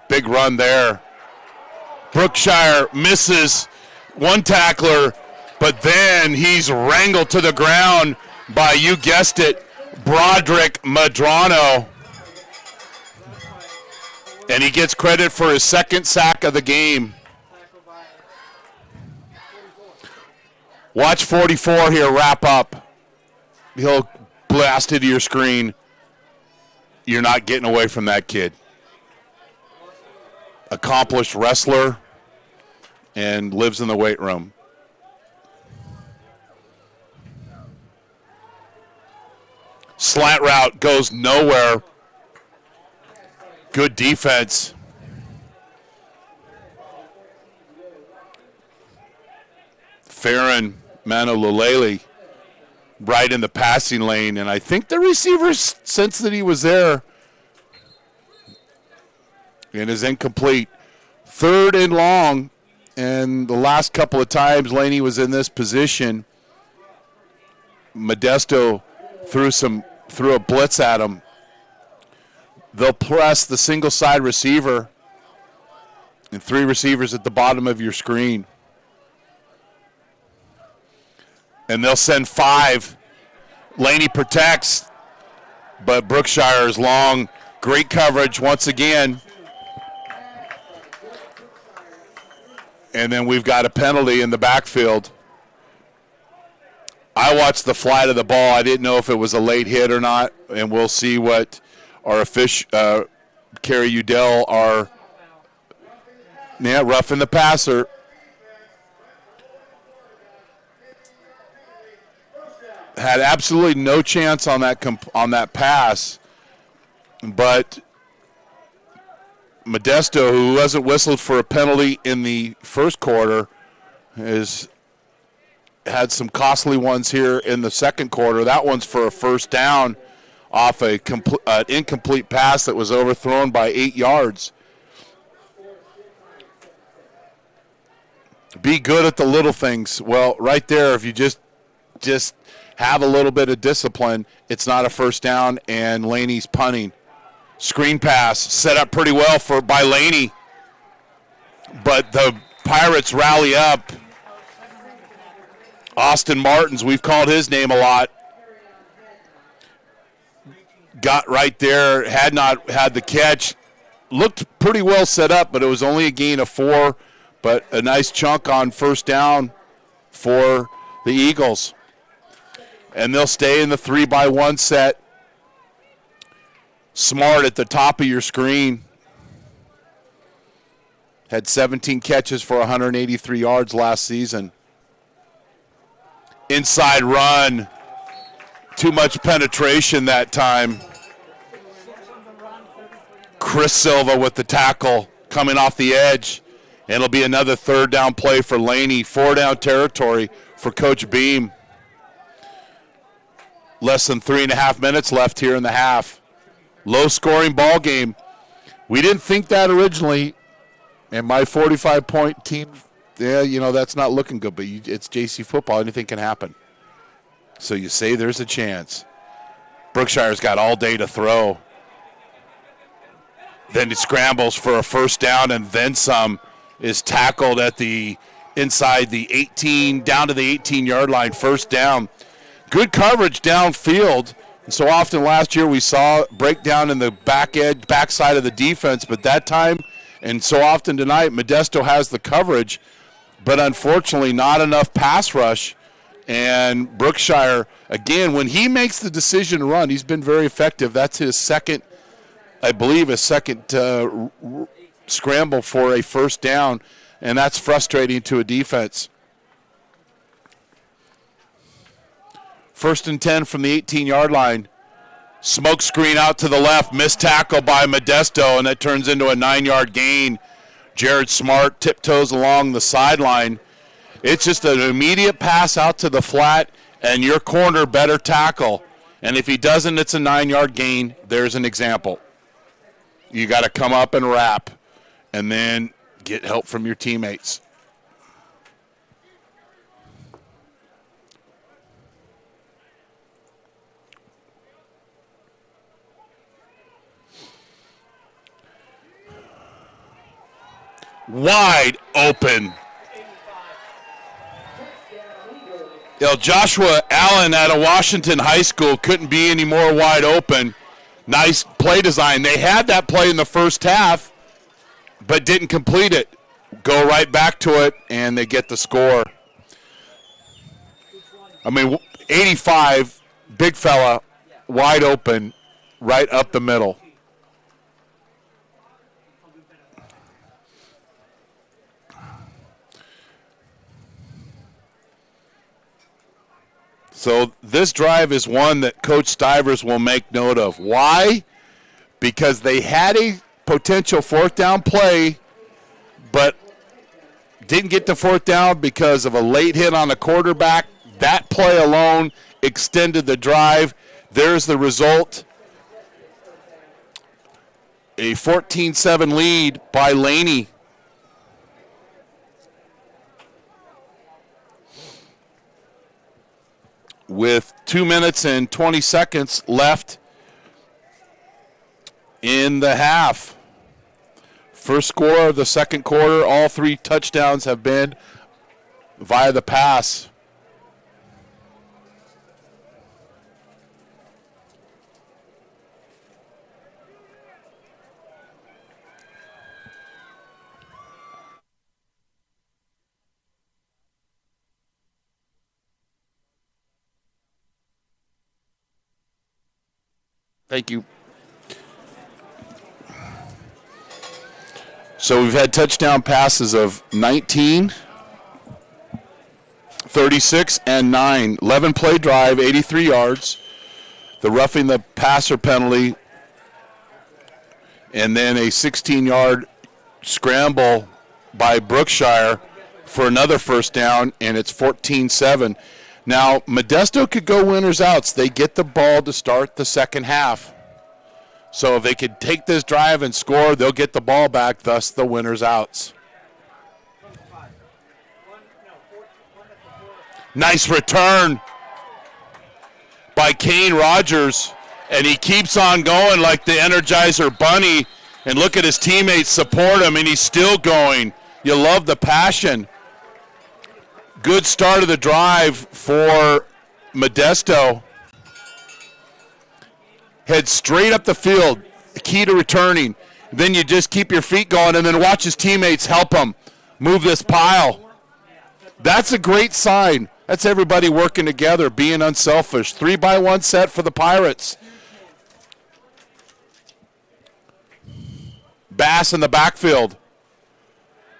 Big run there. Brookshire misses one tackler, but then he's wrangled to the ground by, you guessed it, Broderick Madrano. And he gets credit for his second sack of the game. Watch 44 here wrap up. He'll blast into your screen. You're not getting away from that kid. Accomplished wrestler and lives in the weight room. Slant route goes nowhere. Good defense. Farron Manolulele right in the passing lane, and I think the receivers sensed that he was there and is incomplete. Third and long, and the last couple of times Laney was in this position, Modesto threw a blitz at him. They'll press the single side receiver and three receivers at the bottom of your screen. And they'll send five. Laney protects, but Brookshire is long. Great coverage once again. And then we've got a penalty in the backfield. I watched the flight of the ball. I didn't know if it was a late hit or not, and we'll see what our official, Kerry Udell, roughing the passer. Had absolutely no chance on that pass, but Modesto, who wasn't whistled for a penalty in the first quarter, has had some costly ones here in the second quarter. That one's for a first down off an incomplete pass that was overthrown by 8 yards. Be good at the little things. Well, right there, if you just have a little bit of discipline, it's not a first down, and Laney's punting. Screen pass set up pretty well by Laney, but the Pirates rally up. Austin Martins, we've called his name a lot, got right there, had not had the catch, looked pretty well set up, but it was only a gain of 4, but a nice chunk on first down for the Eagles. And they'll stay in the 3-by-1 set. Smart at the top of your screen. Had 17 catches for 183 yards last season. Inside run. Too much penetration that time. Chris Silva with the tackle coming off the edge. And it'll be another 3rd down play for Laney. 4-down territory for Coach Beam. Less than 3.5 minutes left here in the half. Low-scoring ball game. We didn't think that originally. And my 45-point team, that's not looking good. But it's JC football. Anything can happen. So you say there's a chance. Brookshire's got all day to throw. Then he scrambles for a first down and then some. Is tackled at the inside the 18, down to the 18-yard line, first down. Good coverage downfield. And so often last year we saw breakdown in the backside of the defense, but that time, and so often tonight, Modesto has the coverage, but unfortunately not enough pass rush. And Brookshire, again, when he makes the decision to run, he's been very effective. That's his second scramble for a first down, and that's frustrating to a defense. 1st and 10 from the 18-yard line. Smoke screen out to the left, missed tackle by Modesto, and that turns into a 9-yard gain. Jared Smart tiptoes along the sideline. It's just an immediate pass out to the flat, and your corner better tackle. And if he doesn't, it's a 9-yard gain. There's an example. You got to come up and wrap, and then get help from your teammates. Wide open. Joshua Allen out of Washington High School couldn't be any more wide open. Nice play design. They had that play in the first half, but didn't complete it. Go right back to it, and they get the score. 85, big fella, wide open, right up the middle. So this drive is one that Coach Stivers will make note of. Why? Because they had a potential 4th down play, but didn't get the 4th down because of a late hit on the quarterback. That play alone extended the drive. There's the result. A 14-7 lead by Laney. With 2 minutes and 20 seconds left in the half. First score of the second quarter, all 3 touchdowns have been via the pass. Thank you. So we've had touchdown passes of 19, 36, and 9. 11-play drive, 83 yards. The roughing the passer penalty, and then a 16-yard scramble by Brookshire for another first down, and it's 14-7. Now, Modesto could go winners outs. They get the ball to start the second half. So if they could take this drive and score, they'll get the ball back, thus the winners outs. Nice return by Kane Rogers, and he keeps on going like the Energizer Bunny, and look at his teammates support him, and he's still going. You love the passion. Good start of the drive for Modesto. Head straight up the field. Key to returning. Then you just keep your feet going and then watch his teammates help him move this pile. That's a great sign. That's everybody working together, being unselfish. 3-by-1 set for the Pirates. Bass in the backfield.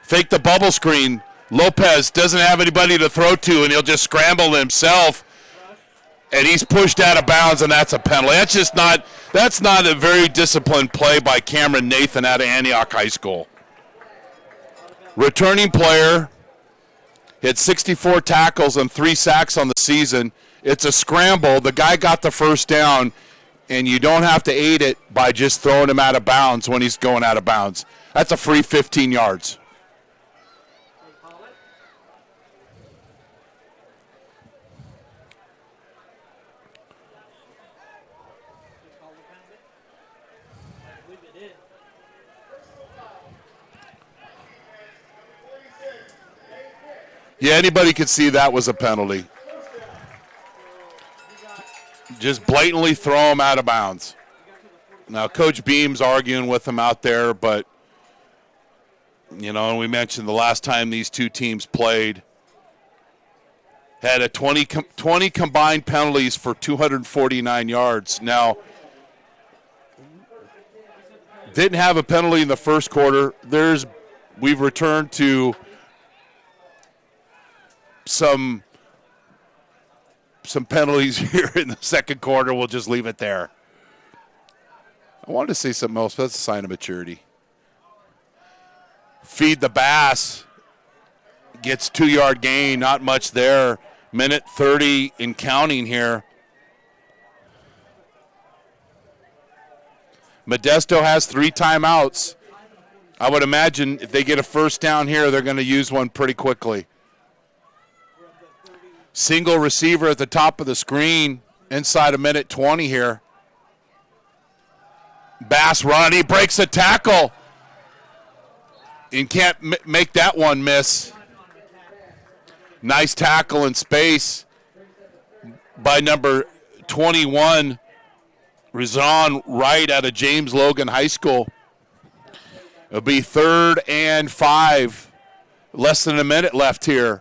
Fake the bubble screen. Lopez doesn't have anybody to throw to, and he'll just scramble himself. And he's pushed out of bounds, and that's a penalty. That's not a very disciplined play by Cameron Nathan out of Antioch High School. Returning player, had 64 tackles and 3 sacks on the season. It's a scramble. The guy got the first down, and you don't have to aid it by just throwing him out of bounds when he's going out of bounds. That's a free 15 yards. Yeah, anybody could see that was a penalty. Just blatantly throw him out of bounds. Now, Coach Beam's arguing with him out there, but, you know, and we mentioned the last time these two teams played, had a 20 combined penalties for 249 yards. Now, didn't have a penalty in the first quarter. We've returned to some penalties here in the second quarter. We'll just leave it there. I wanted to say something else, but that's a sign of maturity. Feed the Bass. Gets 2-yard gain, not much there. Minute 30 and counting here. Modesto has 3 timeouts. I would imagine if they get a first down here, they're going to use one pretty quickly. Single receiver at the top of the screen inside a minute 20 here. Bass run. He breaks a tackle and can't make that one miss. Nice tackle in space by number 21, Rizan Wright out of James Logan High School. It'll be 3rd and 5. Less than a minute left here.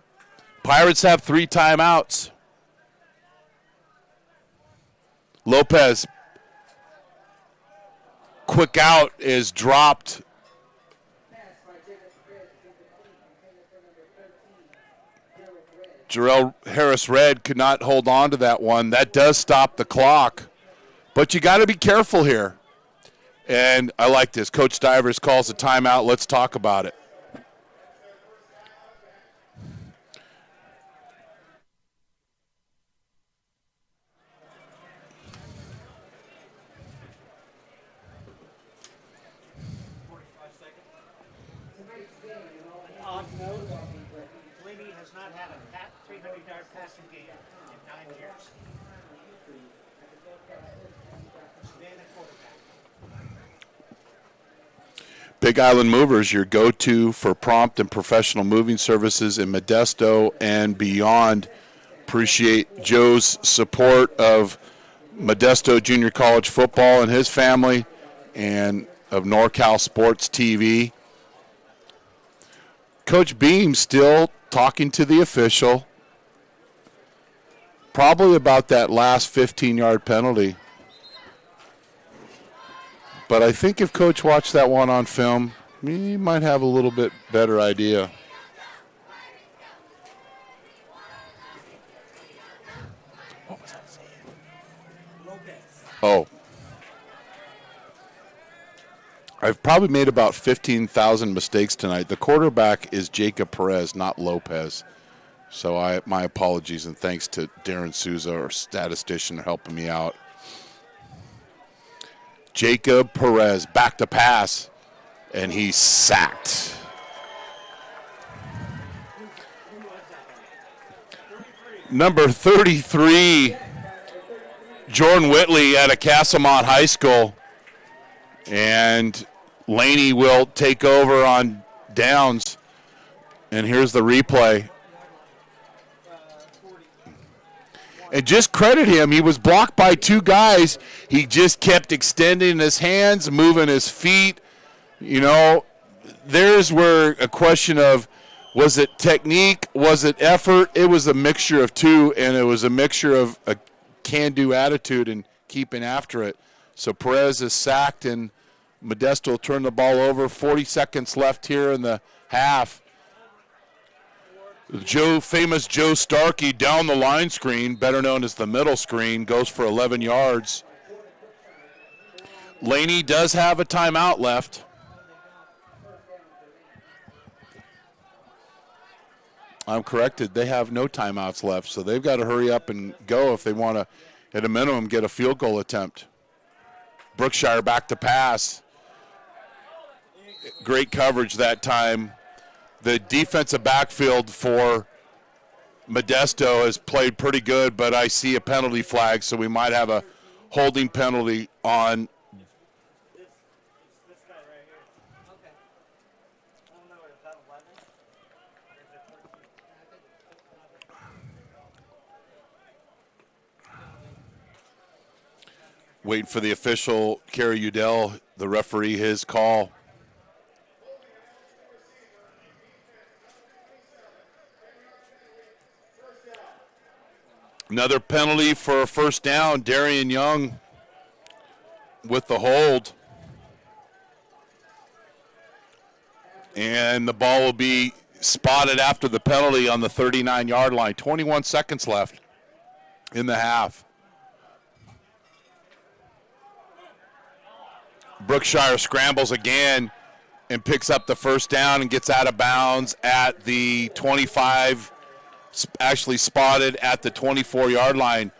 Pirates have 3 timeouts. Lopez, quick out, is dropped. Jarrell Harris-Red could not hold on to that one. That does stop the clock. But you got to be careful here. And I like this. Coach Stivers calls a timeout. Let's talk about it. Laney has not had a 300-yard passing game in 9 years. Big Island Movers, your go-to for prompt and professional moving services in Modesto and beyond. Appreciate Joe's support of Modesto Junior College football and his family, and of NorCal Sports TV. Coach Beam still talking to the official, probably about that last 15-yard penalty. But I think if Coach watched that one on film, he might have a little bit better idea. What was I saying? Oh. I've probably made about 15,000 mistakes tonight. The quarterback is Jacob Perez, not Lopez. So my apologies, and thanks to Darren Souza, our statistician, helping me out. Jacob Perez back to pass, and he's sacked. Number 33, Jordan Whitley out of Castlemont High School. And Laney will take over on downs. And here's the replay. And just credit him. He was blocked by 2 guys. He just kept extending his hands, moving his feet, You know, there's where a question of, was it technique, was it effort? It was a mixture of two, and it was a mixture of a can-do attitude and keeping after it. So Perez is sacked, and Modesto will turn the ball over. 40 seconds left here in the half. Famous Joe Starkey down the line screen, better known as the middle screen, goes for 11 yards. Laney does have a timeout left. I'm corrected. They have no timeouts left, so they've got to hurry up and go if they want to, at a minimum, get a field goal attempt. Brookshire back to pass. Great coverage that time. The defensive backfield for Modesto has played pretty good, but I see a penalty flag, so we might have a holding penalty on. Waiting for the official, Kerry Udell, the referee, his call. Another penalty for a first down. Darian Young with the hold. And the ball will be spotted after the penalty on the 39-yard line. 21 seconds left in the half. Brookshire scrambles again and picks up the first down and gets out of bounds at the 25, actually spotted at the 24-yard line.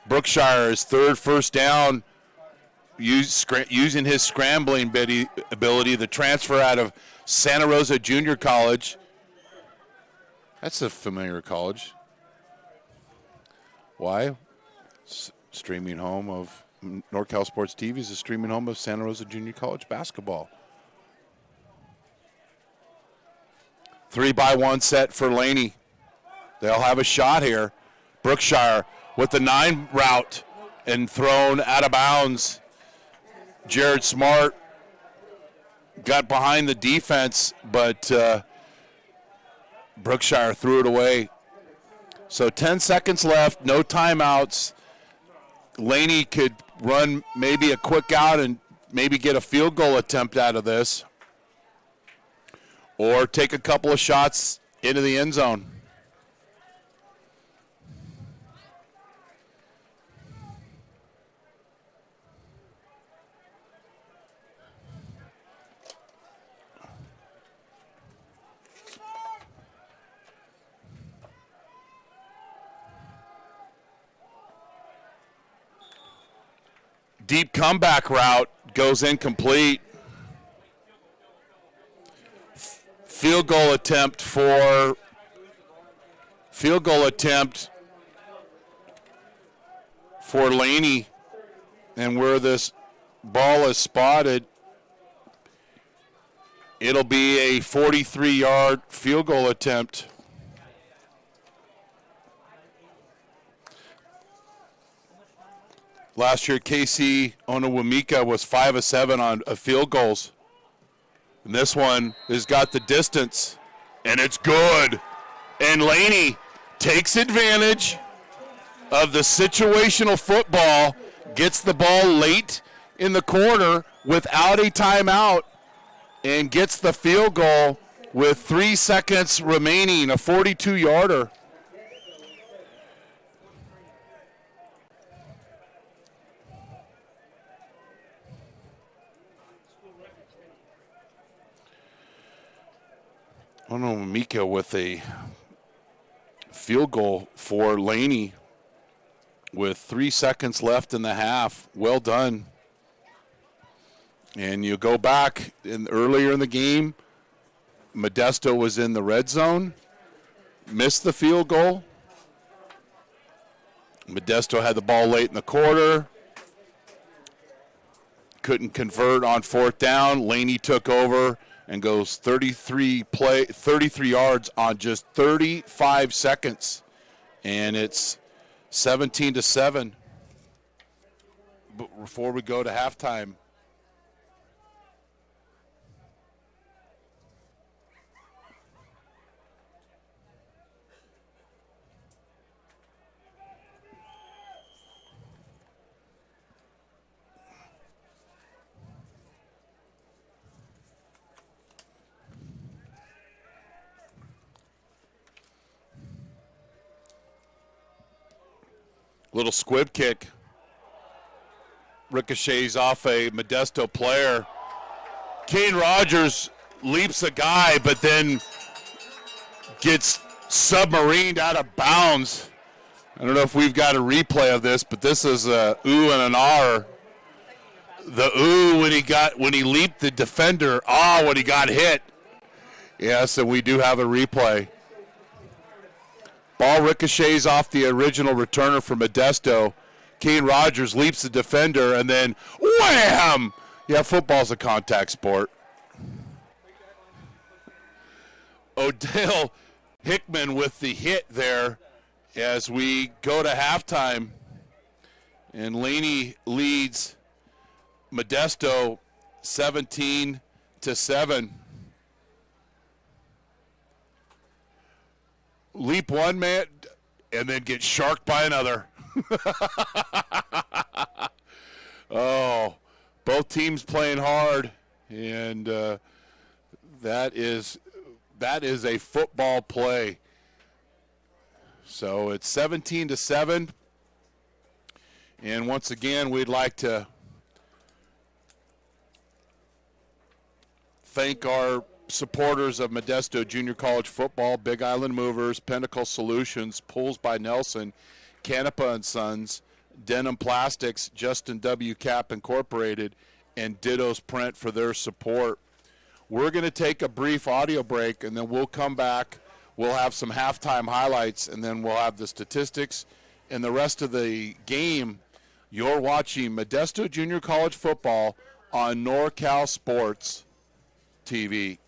Brookshire's third first down, using his scrambling ability, the transfer out of Santa Rosa Junior College. That's a familiar college. Why? Streaming home of NorCal SportsTV is a streaming home of Santa Rosa Junior College basketball. 3-by-1 set for Laney. They'll have a shot here. Brookshire with the 9 route and thrown out of bounds. Jared Smart got behind the defense, but Brookshire threw it away. So 10 seconds left, no timeouts. Laney could run maybe a quick out and maybe get a field goal attempt out of this, or take a couple of shots into the end zone. Deep comeback route goes incomplete. Field goal attempt for Laney, and where this ball is spotted, it'll be a 43-yard field goal attempt. Last year, KC Onawamika was 5 of 7 on field goals. And this one has got the distance, and it's good. And Laney takes advantage of the situational football, gets the ball late in the corner without a timeout, and gets the field goal with 3 seconds remaining, a 42-yarder. Mika with a field goal for Laney with 3 seconds left in the half. Well done. And you go back earlier in the game, Modesto was in the red zone, missed the field goal. Modesto had the ball late in the quarter, couldn't convert on fourth down. Laney took over and goes 33 yards on just 35 seconds. And it's 17-7. But before we go to halftime, Little squib kick. Ricochets off a Modesto player. Kane Rogers leaps a guy, but then gets submarined out of bounds. I don't know if we've got a replay of this, but this is a ooh and an R. The ooh when he leaped the defender. Ah, when he got hit. Yes, and we do have a replay. Ball ricochets off the original returner for Modesto. Kane Rogers leaps the defender, and then wham! Yeah, football's a contact sport. Odell Hickman with the hit there as we go to halftime. And Laney leads Modesto 17-7. Leap one man and then get sharked by another. Oh, both teams playing hard, and that is a football play. So it's 17-7, and once again, we'd like to thank our supporters of Modesto Junior College Football: Big Island Movers, Pinnacle Solutions, Pools by Nelson, Canepa & Sons, Denim Plastics, Justin W. Cap Incorporated, and Ditto's Print for their support. We're going to take a brief audio break, and then we'll come back. We'll have some halftime highlights, and then we'll have the statistics and the rest of the game. You're watching Modesto Junior College Football on NorCal Sports TV.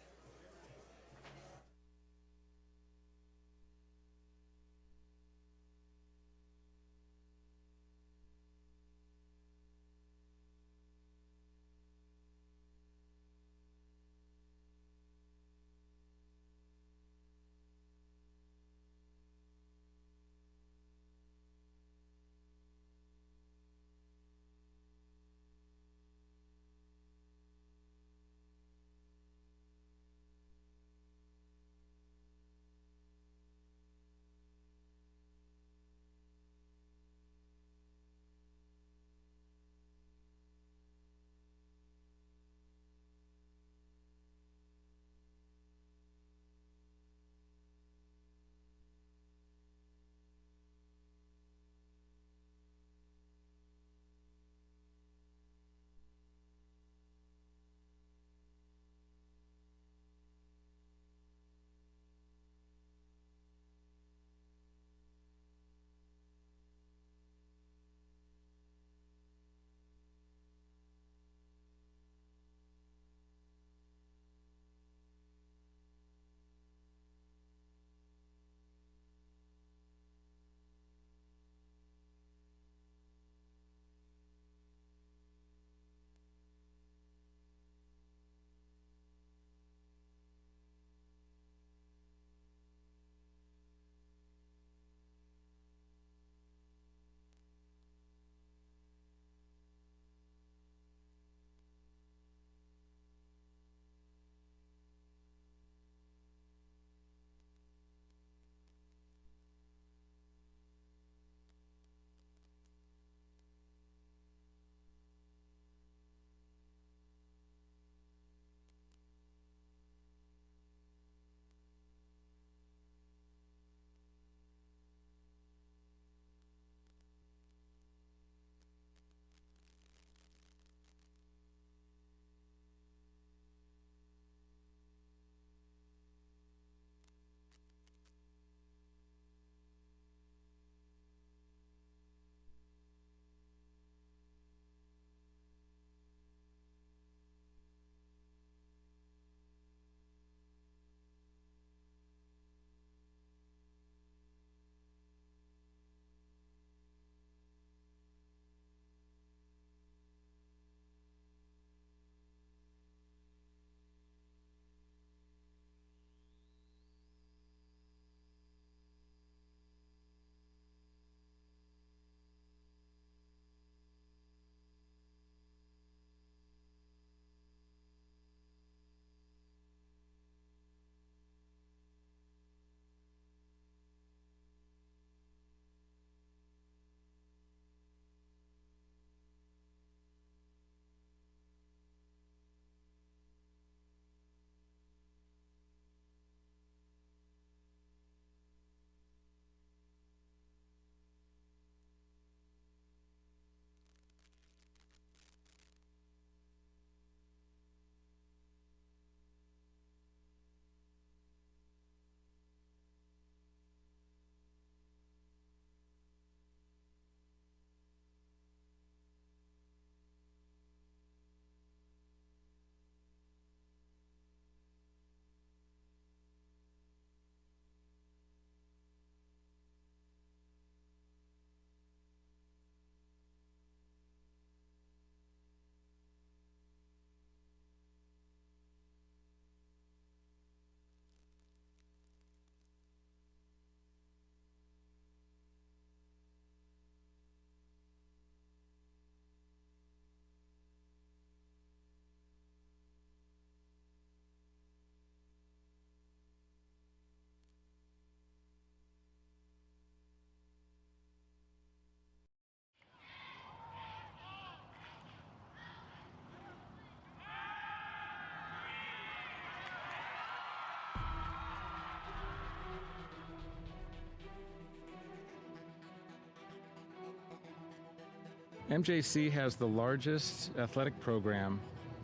MJC has the largest athletic program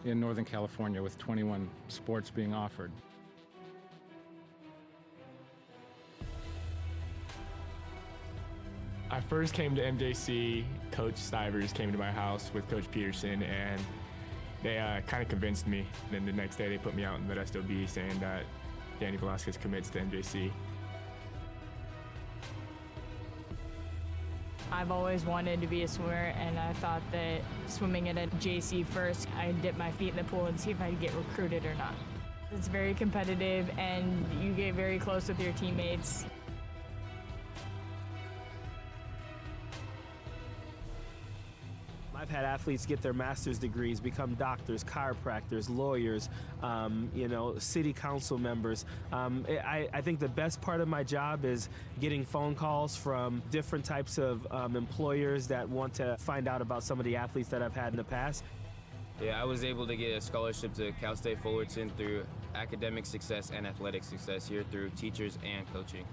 in Northern California with 21 sports being offered. I first came to MJC, Coach Stivers came to my house with Coach Peterson, and they kind of convinced me. Then the next day they put me out in Modesto B saying that Danny Velasquez commits to MJC. I've always wanted to be a swimmer, and I thought that swimming at a JC first, I'd dip my feet in the pool and see if I'd get recruited or not. It's very competitive, and you get very close with your teammates. I've had athletes get their master's degrees, become doctors, chiropractors, lawyers, city council members. I think the best part of my job is getting phone calls from different types of employers that want to find out about some of the athletes that I've had in the past. Yeah, I was able to get a scholarship to Cal State Fullerton through academic success and athletic success here through teachers and coaching.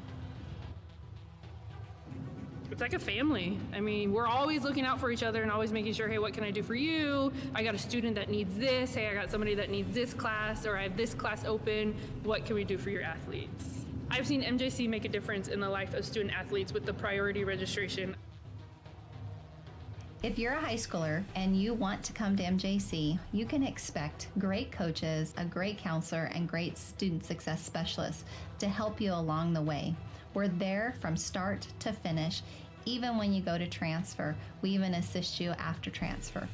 It's like a family. I mean, we're always looking out for each other and always making sure, hey, what can I do for you? I got a student that needs this. Hey, I got somebody that needs this class, or I have this class open. What can we do for your athletes? I've seen MJC make a difference in the life of student athletes with the priority registration. If you're a high schooler and you want to come to MJC, you can expect great coaches, a great counselor, and great student success specialists to help you along the way. We're there from start to finish. Even when you go to transfer, we even assist you after transfer.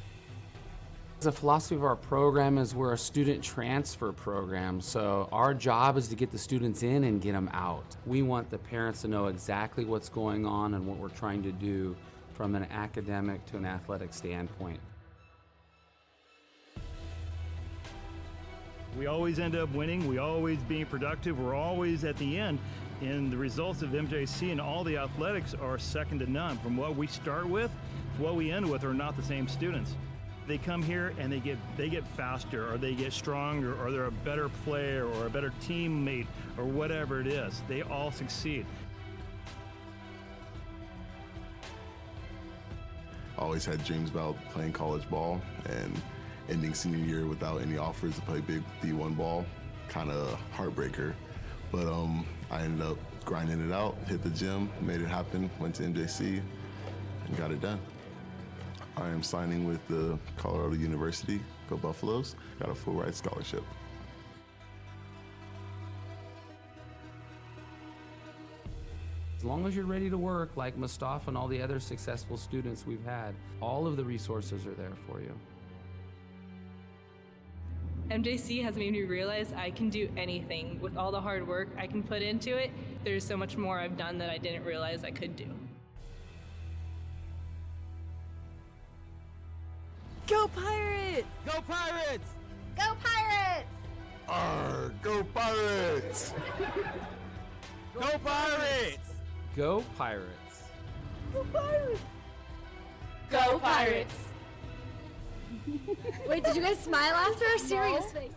The philosophy of our program is we're a student transfer program, so our job is to get the students in and get them out. We want the parents to know exactly what's going on and what we're trying to do from an academic to an athletic standpoint. We always end up winning. We always being productive. We're always at the end. And the results of MJC and all the athletics are second to none. From what we start with, what we end with are not the same students. They come here and they get faster, or they get stronger, or they're a better player or a better teammate, or whatever it is. They all succeed. I always had dreams about playing college ball, and ending senior year without any offers to play big D1 ball, kind of heartbreaker. But I ended up grinding it out, hit the gym, made it happen, went to MJC, and got it done. I am signing with the Colorado University, go Buffaloes, got a full ride scholarship. As long as you're ready to work, like Mustafa and all the other successful students we've had, all of the resources are there for you. MJC has made me realize I can do anything. With all the hard work I can put into it, there's so much more I've done that I didn't realize I could do. Go Pirates! Go Pirates! Go Pirates! Arr, go Pirates! Go Pirates! Go Pirates! Go Pirates! Go Pirates! Wait, did you guys smile after a serious face?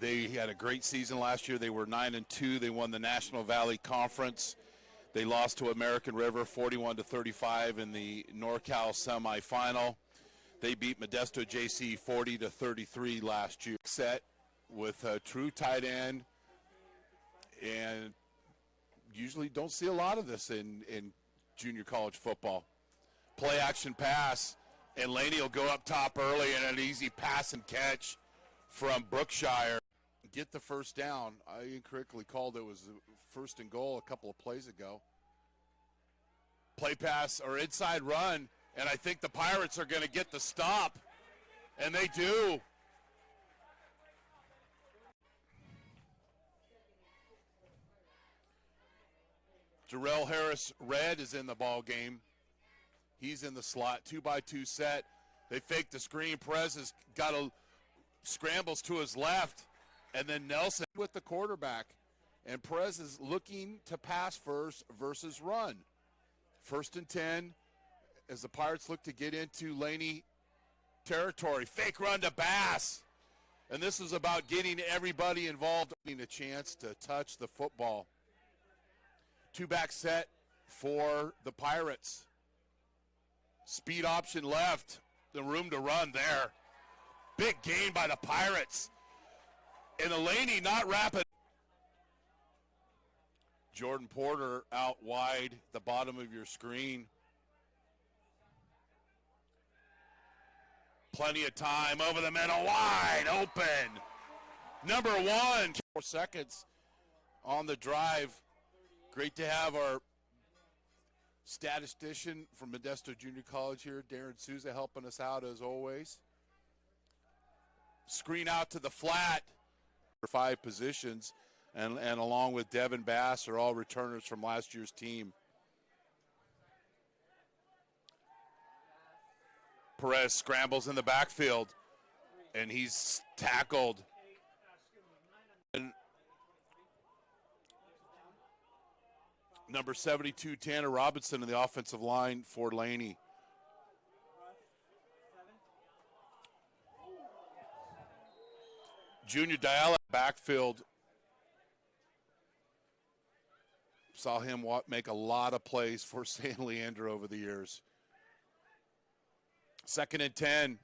They had a great season last year. They were 9-2. They won the National Valley Conference. They lost to American River 41-35 in the NorCal semifinal. They beat Modesto JC 40-33 last year. Set with a true tight end, and usually don't see a lot of this in junior college football. Play action pass, and Laney will go up top early, and an easy pass and catch from Brookshire. Get the first down. I incorrectly called it was first and goal a couple of plays ago. Play pass or inside run, and I think the Pirates are going to get the stop, and they do. Jarrell Harris-Red is in the ball game. He's in the slot, 2-by-2 set. They fake the screen. Perez has got a scrambles to his left, and then Nelson with the quarterback. And Perez is looking to pass first versus run. 1st and 10 as the Pirates look to get into Laney territory. Fake run to Bass. And this is about getting everybody involved, getting a chance to touch the football. 2-back set for the Pirates. Speed option left. The room to run there. Big gain by the Pirates. And the Laney not rapid. Jordan Porter out wide, the bottom of your screen. Plenty of time over the middle, wide open. Number 1, 4 seconds on the drive. Great to have our statistician from Modesto Junior College here, Darren Souza, helping us out as always. Screen out to the flat for 5 positions, and along with Devin Bass are all returners from last year's team. Perez scrambles in the backfield, and he's tackled. And number 72, Tanner Robinson in the offensive line for Laney. Junior Diala backfield. Saw him make a lot of plays for San Leandro over the years. 2nd and 10.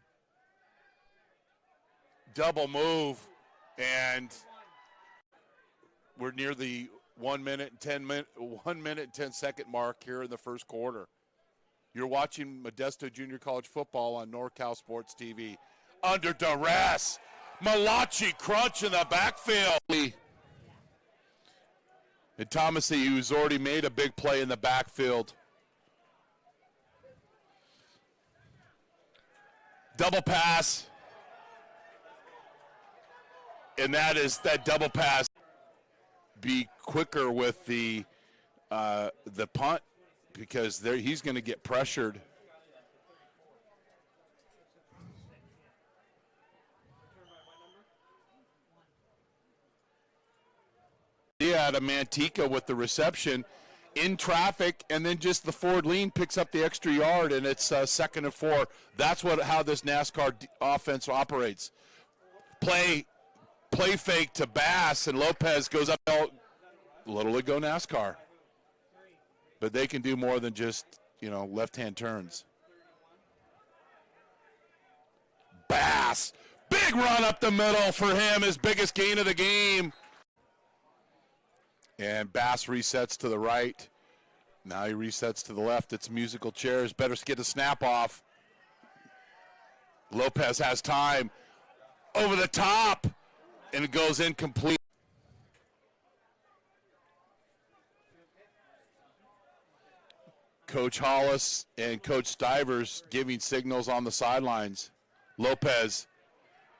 Double move, and we're near the 1 minute and 10 second mark here in the first quarter. You're watching Modesto Junior College football on NorCal Sports TV. Under duress, Malachi crunch in the backfield. And Thomasy, who's already made a big play in the backfield. Double pass. And that double pass. Be quicker with the punt because he's going to get pressured. Out of Manteca with the reception in traffic, and then just the forward lean picks up the extra yard, and it's 2nd and 4. That's how this NASCAR offense operates. Play fake to Bass, and Lopez goes up. Little go NASCAR, but they can do more than just left-hand turns. Bass, big run up the middle for him, his biggest gain of the game. And Bass resets to the right. Now he resets to the left. It's musical chairs. Better get a snap off. Lopez has time. Over the top. And it goes incomplete. Coach Hollis and Coach Stivers giving signals on the sidelines. Lopez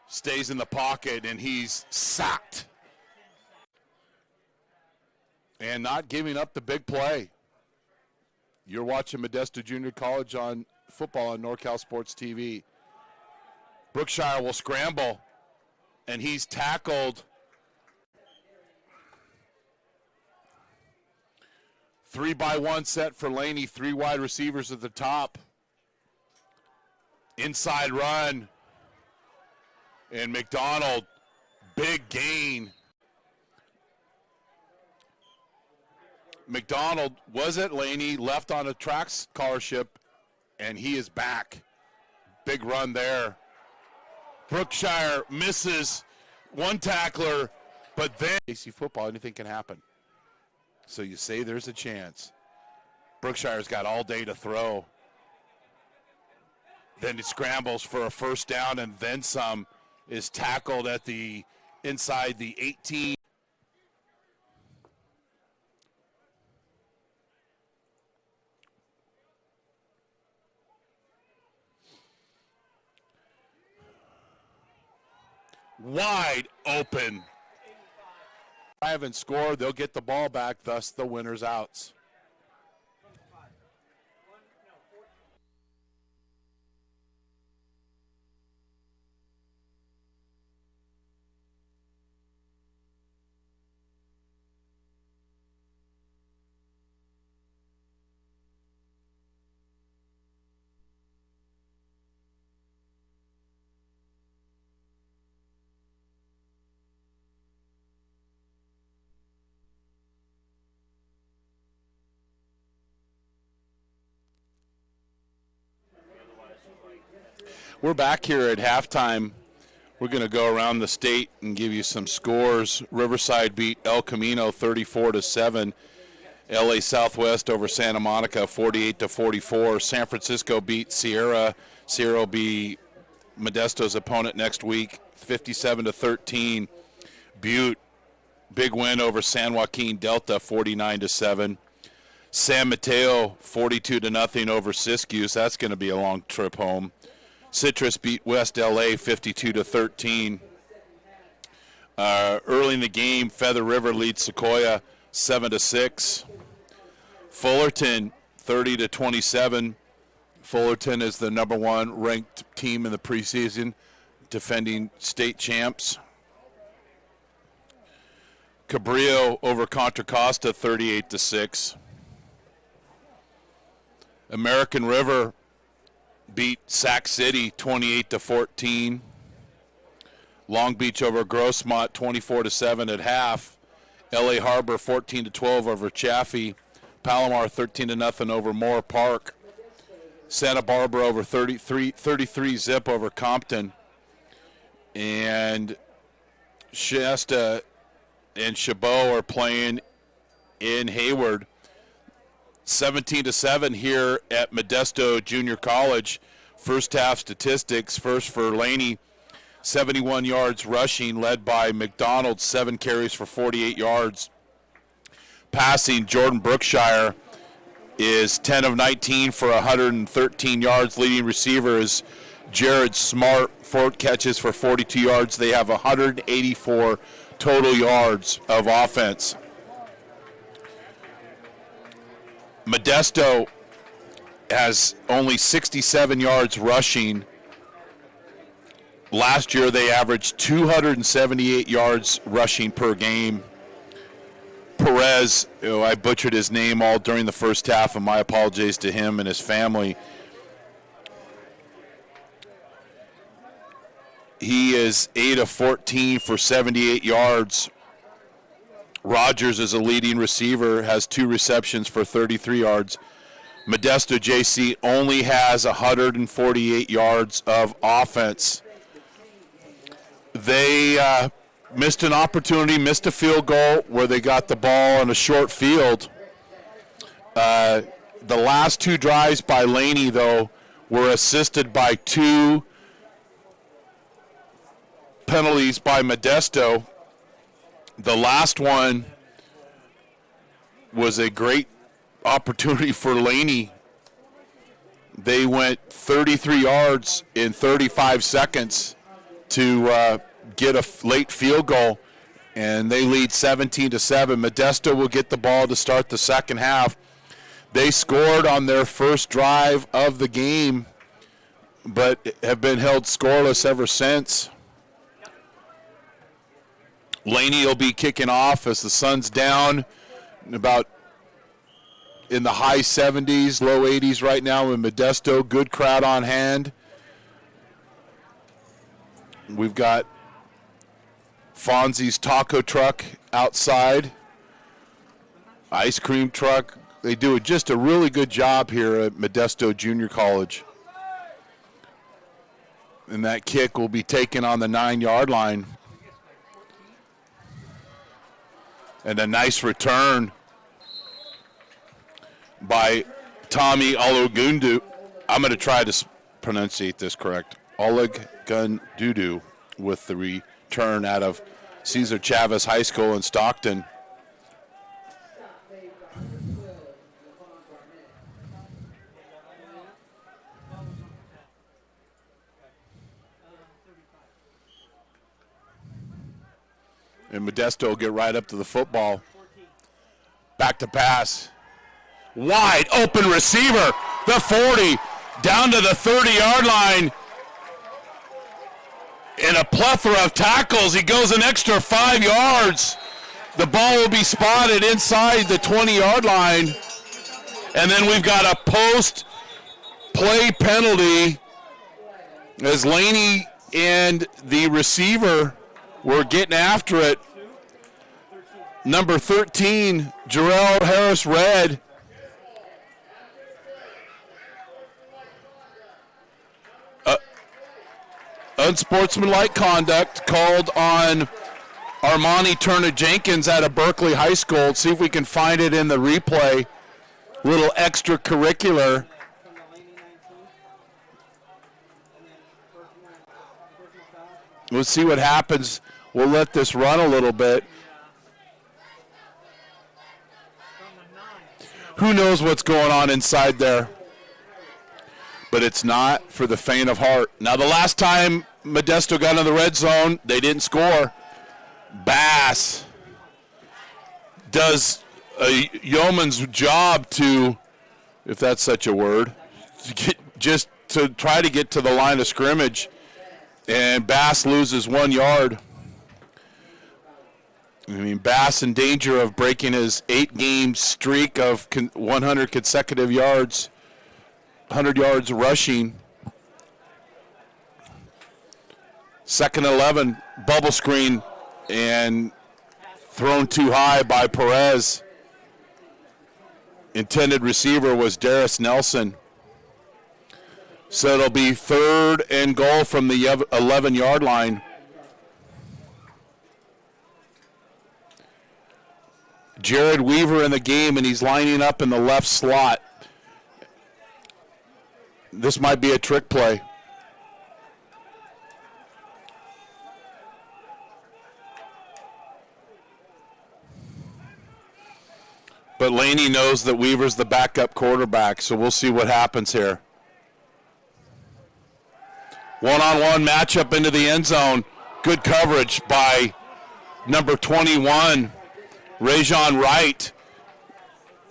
stays in the pocket, and he's sacked. And not giving up the big play. You're watching Modesto Junior College on football on NorCal Sports TV. Brookshire will scramble, and he's tackled. 3-by-1 set for Laney, 3 wide receivers at the top. Inside run. And McDonald big gain. McDonald was at Laney, left on a track scholarship, and he is back. Big run there. Brookshire misses one tackler, but then AC football, anything can happen. So you say there's a chance. Brookshire's got all day to throw. Then he scrambles for a first down and then some, is tackled at the inside the 18. Wide open. I haven't scored. They'll get the ball back, thus the winner's outs. We're back here at halftime. We're going to go around the state and give you some scores. Riverside beat El Camino 34-7. LA Southwest over Santa Monica 48-44. San Francisco beat Sierra. Sierra will be Modesto's opponent next week 57-13. Butte, big win over San Joaquin Delta 49-7. San Mateo 42-0 over Siskiyou. So that's going to be a long trip home. Citrus beat West LA 52-13. Early in the game, Feather River leads Sequoia 7-6. Fullerton 30-27. Fullerton is the number one ranked team in the preseason, defending state champs. Cabrillo over Contra Costa 38-6. American River beat Sac City 28-14. Long Beach over Grossmont 24-7 at half. LA Harbor 14-12 over Chaffee. Palomar 13-0 over Moore Park. Santa Barbara over 33 zip over Compton. And Shasta and Chabot are playing in Hayward. 17-7 here at Modesto Junior College. First half statistics. First for Laney, 71 yards rushing, led by McDonald, 7 carries for 48 yards. Passing, Jordan Brookshire is 10 of 19 for 113 yards. Leading receiver is Jared Smart, 4 catches for 42 yards. They have 184 total yards of offense. Modesto has only 67 yards rushing. Last year they averaged 278 yards rushing per game. Perez, I butchered his name all during the first half, and my apologies to him and his family. He is 8 of 14 for 78 yards. Rogers is a leading receiver, has 2 receptions for 33 yards. Modesto JC only has 148 yards of offense. They missed an opportunity, missed a field goal where they got the ball on a short field. The last 2 drives by Laney, though, were assisted by 2 penalties by Modesto. The last one was a great opportunity for Laney. They went 33 yards in 35 seconds to get a late field goal, and they lead 17-7. Modesto will get the ball to start the second half. They scored on their first drive of the game, but have been held scoreless ever since. Laney will be kicking off as the sun's down, about in the high 70s, low 80s right now in Modesto. Good crowd on hand. We've got Fonzie's taco truck outside, ice cream truck. They do just a really good job here at Modesto Junior College. And that kick will be taken on the 9-yard line. And a nice return by Tommy Ologundu. I'm going to try to pronunciate this correct. Ologundu with the return out of Cesar Chavez High School in Stockton. And Modesto will get right up to the football. Back to pass. Wide open receiver. The 40 down to the 30-yard line. In a plethora of tackles, he goes an extra 5 yards. The ball will be spotted inside the 20-yard line. And then we've got a post-play penalty as Laney and the receiver were getting after it. Number 13, Jarrell Harris-Red. Unsportsmanlike conduct called on Armani Turner-Jenkins out of Berkeley High School. Let's see if we can find it in the replay. Little extracurricular. Let's see what happens. We'll let this run a little bit. Who knows what's going on inside there? But it's not for the faint of heart. Now, the last time Modesto got in the red zone, they didn't score. Bass does a yeoman's job to, if that's such a word, just to try to get to the line of scrimmage. And Bass loses 1 yard. I mean, Bass in danger of breaking his 8-game streak of 100 consecutive yards, 100 yards rushing. 2nd and 11, bubble screen, and thrown too high by Perez. Intended receiver was Darius Nelson. So it'll be 3rd and goal from the 11-yard line. Jared Weaver in the game, and he's lining up in the left slot. This might be a trick play. But Laney knows that Weaver's the backup quarterback, so we'll see what happens here. One-on-one matchup into the end zone. Good coverage by number 21, Rajon Wright.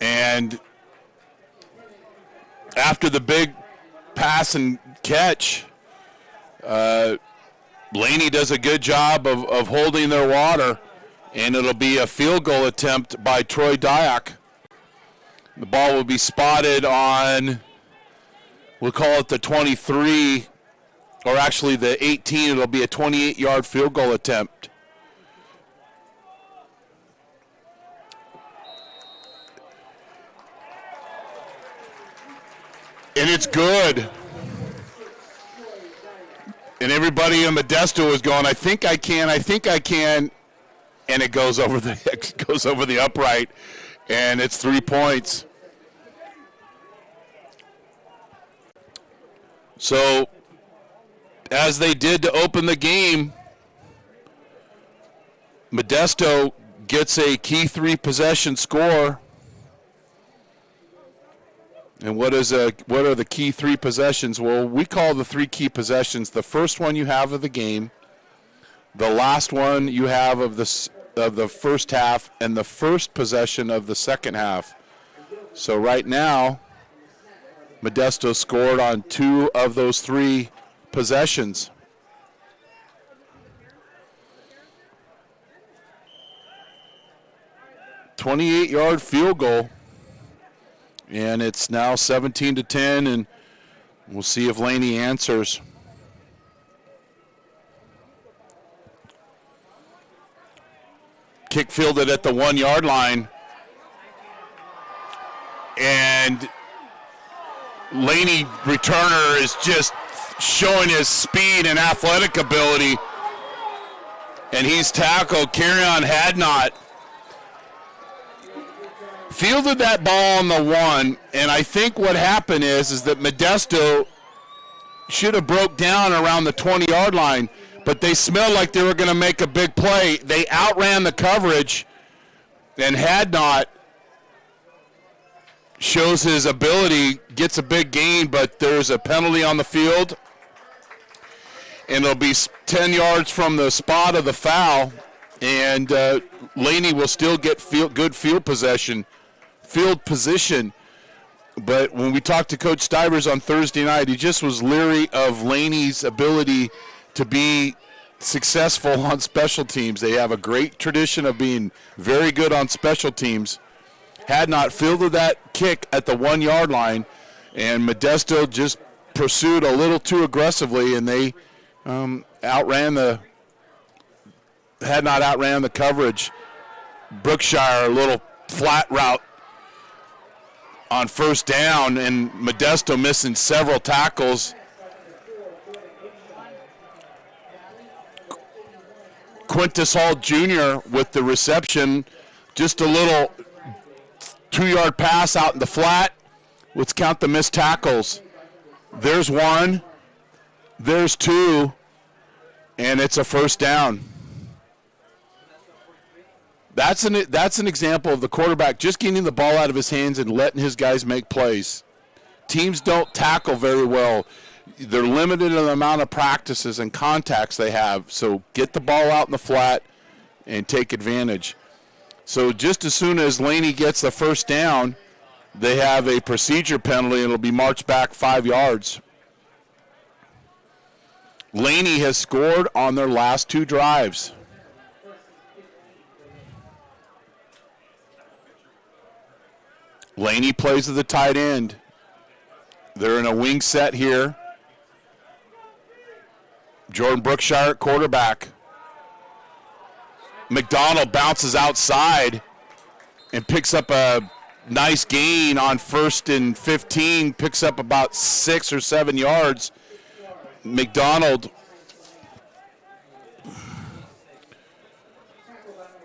And after the big pass and catch, Laney does a good job of holding their water, and it'll be a field goal attempt by Troy Dyack. The ball will be spotted on, we'll call it the 23, or actually the 18. It'll be a 28-yard field goal attempt. And it's good. And everybody in Modesto is going, I think I can, and it goes over the upright, and it's 3 points. So, as they did to open the game, Modesto gets a key 3 possession score. And what are the key 3 possessions? Well, we call the 3 key possessions the first one you have of the game, the last one you have of the first half, and the first possession of the second half. So right now, Modesto scored on 2 of those 3 possessions. "28-yard field goal, and it's now 17-10, and we'll see if Laney answers. Kick fielded at the 1 yard line. And Laney returner is just showing his speed and athletic ability. And he's tackled. Carrion Hadnot fielded that ball on the 1, and I think what happened is that Modesto should have broke down around the 20-yard line, but they smelled like they were going to make a big play. They outran the coverage, and Hadnot shows his ability, gets a big gain, but there's a penalty on the field, and it'll be 10 yards from the spot of the foul, and Laney will still get good field position. But when we talked to Coach Stivers on Thursday night, he just was leery of Laney's ability to be successful on special teams. They have a great tradition of being very good on special teams. Had not fielded that kick at the 1 yard line, and Modesto just pursued a little too aggressively, and they outran the coverage. Brookshire, a little flat route on first down, and Modesto missing several tackles. Quintus Hall Jr. with the reception, just a little 2-yard pass out in the flat. Let's count the missed tackles. There's 1, there's 2, and it's a first down. That's an example of the quarterback just getting the ball out of his hands and letting his guys make plays. Teams don't tackle very well. They're limited in the amount of practices and contacts they have, so get the ball out in the flat and take advantage. So just as soon as Laney gets the first down, they have a procedure penalty, and it'll be marched back 5 yards. Laney has scored on their last 2 drives. Laney plays at the tight end. They're in a wing set here. Jordan Brookshire at quarterback. McDonald bounces outside and picks up a nice gain on 1st and 15, picks up about 6 or 7 yards. McDonald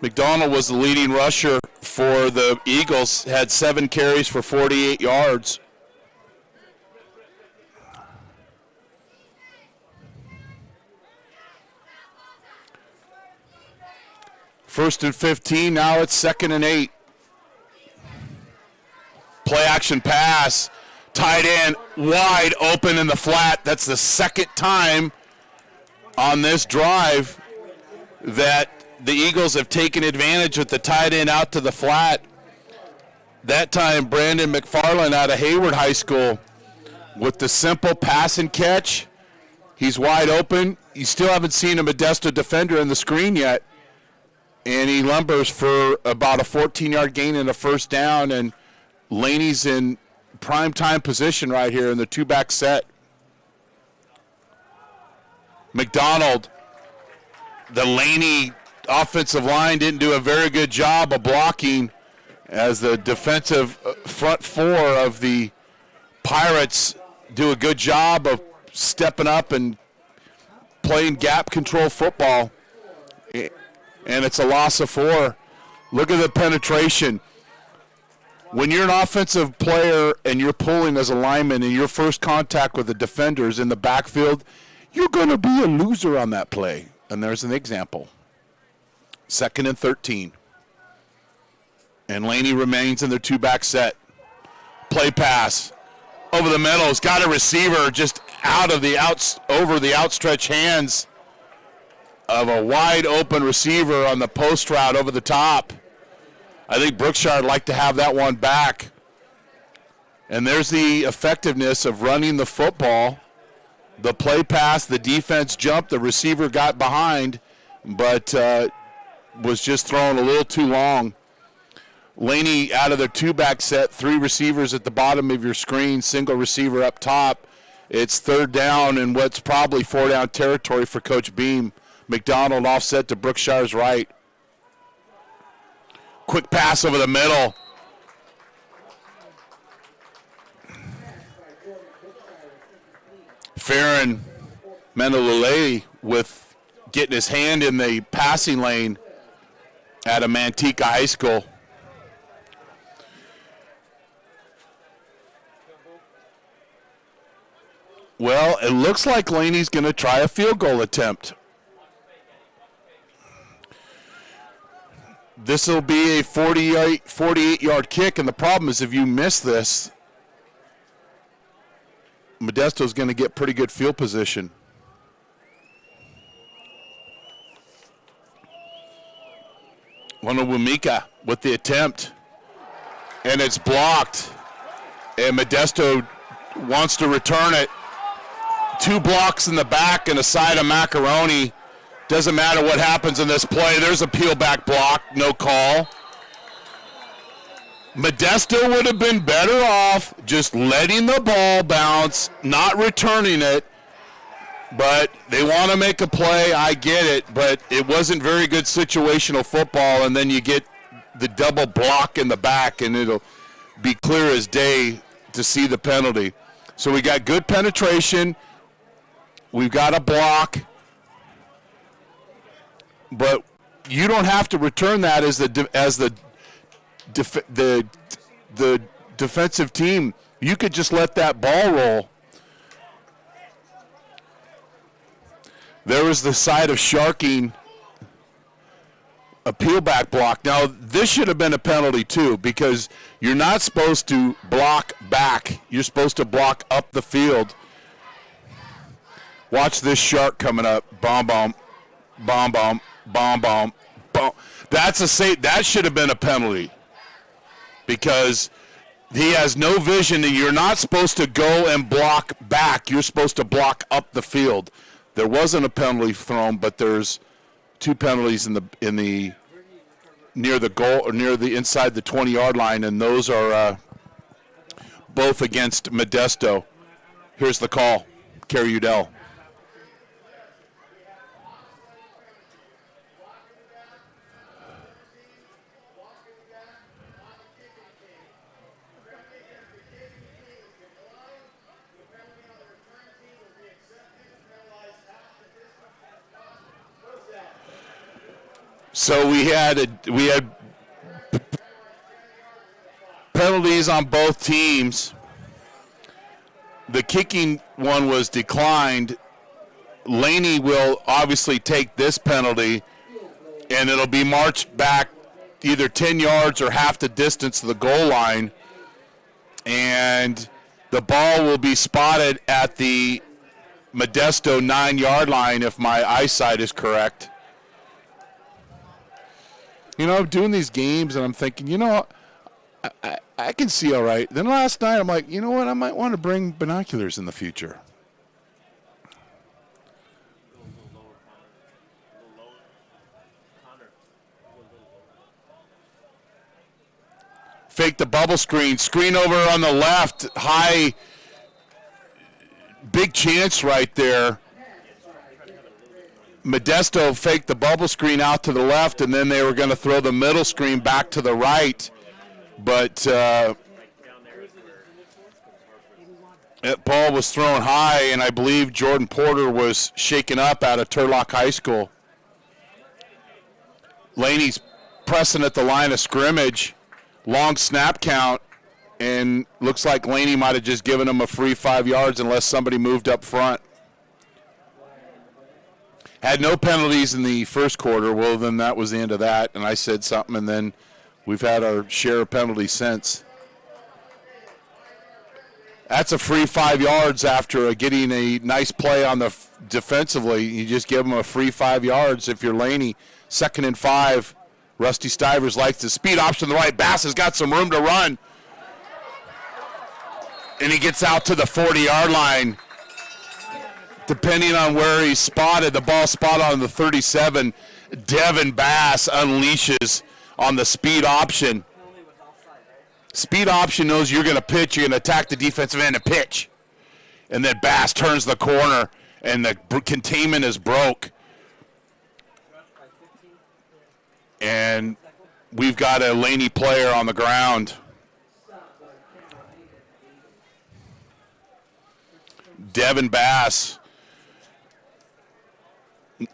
was the leading rusher for the Eagles, had 7 carries for 48 yards. First and 15, now it's 2nd and 8. Play action pass, tight end wide open in the flat. That's the second time on this drive that the Eagles have taken advantage with the tight end out to the flat. That time, Brandon McFarland out of Hayward High School with the simple pass and catch. He's wide open. You still haven't seen a Modesto defender in the screen yet. And he lumbers for about a 14-yard gain and a first down, and Laney's in prime time position right here in the 2-back set. McDonald, the Laney offensive line didn't do a very good job of blocking as the defensive front 4 of the Pirates do a good job of stepping up and playing gap control football. And it's a loss of 4. Look at the penetration. When you're an offensive player and you're pulling as a lineman and your first contact with the defenders in the backfield, you're going to be a loser on that play. And there's an example. 2nd and 13. And Laney remains in their 2-back set. Play pass. Over the middle. He's got a receiver just over the outstretched hands of a wide open receiver on the post route over the top. I think Brookshire would like to have that one back. And there's the effectiveness of running the football. The play pass, the defense jumped, the receiver got behind, but was just thrown a little too long. Laney out of their 2-back set, 3 receivers at the bottom of your screen, single receiver up top. It's 3rd down and what's probably 4-down territory for Coach Beam. McDonald offset to Brookshire's right. Quick pass over the middle. Farron Mendelule with getting his hand in the passing lane at a Manteca High School. Well, it looks like Laney's going to try a field goal attempt. This will be a 48-yard kick, and the problem is if you miss this, Modesto's going to get pretty good field position. Wanawamika with the attempt, and it's blocked, and Modesto wants to return it. 2 blocks in the back and a side of macaroni. Doesn't matter what happens in this play. There's a peel back block, no call. Modesto would have been better off just letting the ball bounce, not returning it. But they want to make a play, I get it, but it wasn't very good situational football, and then you get the double block in the back, and it'll be clear as day to see the penalty. So we got good penetration. We've got a block. But you don't have to return that as the defensive team. You could just let that ball roll. There was the side of sharking, a peel back block. Now, this should have been a penalty too, because you're not supposed to block back. You're supposed to block up the field. Watch this shark coming up. Bomb, bomb, bomb, bomb, bomb, bomb, bomb. That should have been a penalty, because he has no vision, and you're not supposed to go and block back. You're supposed to block up the field. There wasn't a penalty thrown, but there's 2 penalties in the near the goal or near the inside the 20-yard line, and those are both against Modesto. Here's the call, Kerry Udell. So we had penalties on both teams. The kicking one was declined. Laney will obviously take this penalty, and it'll be marched back either 10 yards or half the distance to the goal line, and the ball will be spotted at the Modesto 9-yard line if my eyesight is correct. You know, I'm doing these games, and I'm thinking, you know, I can see all right. Then last night, I'm like, you know what? I might want to bring binoculars in the future. Fake the bubble screen. Screen over on the left. High. Big chance right there. Modesto faked the bubble screen out to the left, and then they were going to throw the middle screen back to the right. But that ball was thrown high, and I believe Jordan Porter was shaken up out of Turlock High School. Laney's pressing at the line of scrimmage. Long snap count, and looks like Laney might have just given him a free 5 yards unless somebody moved up front. Had no penalties in the first quarter. Well, then that was the end of that, and I said something, and then we've had our share of penalties since. That's a free 5 yards after getting a nice play on the defensively. You just give them a free 5 yards if you're Laney. 2nd and 5. Rusty Stivers likes the speed option to the right. Bass has got some room to run. And he gets out to the 40-yard line. Depending on where he's spotted, the ball spotted on the 37. Devin Bass unleashes on the speed option. Speed option knows you're going to pitch, you're going to attack the defensive end and pitch. And then Bass turns the corner, and the containment is broke. And we've got a Laney player on the ground. Devin Bass,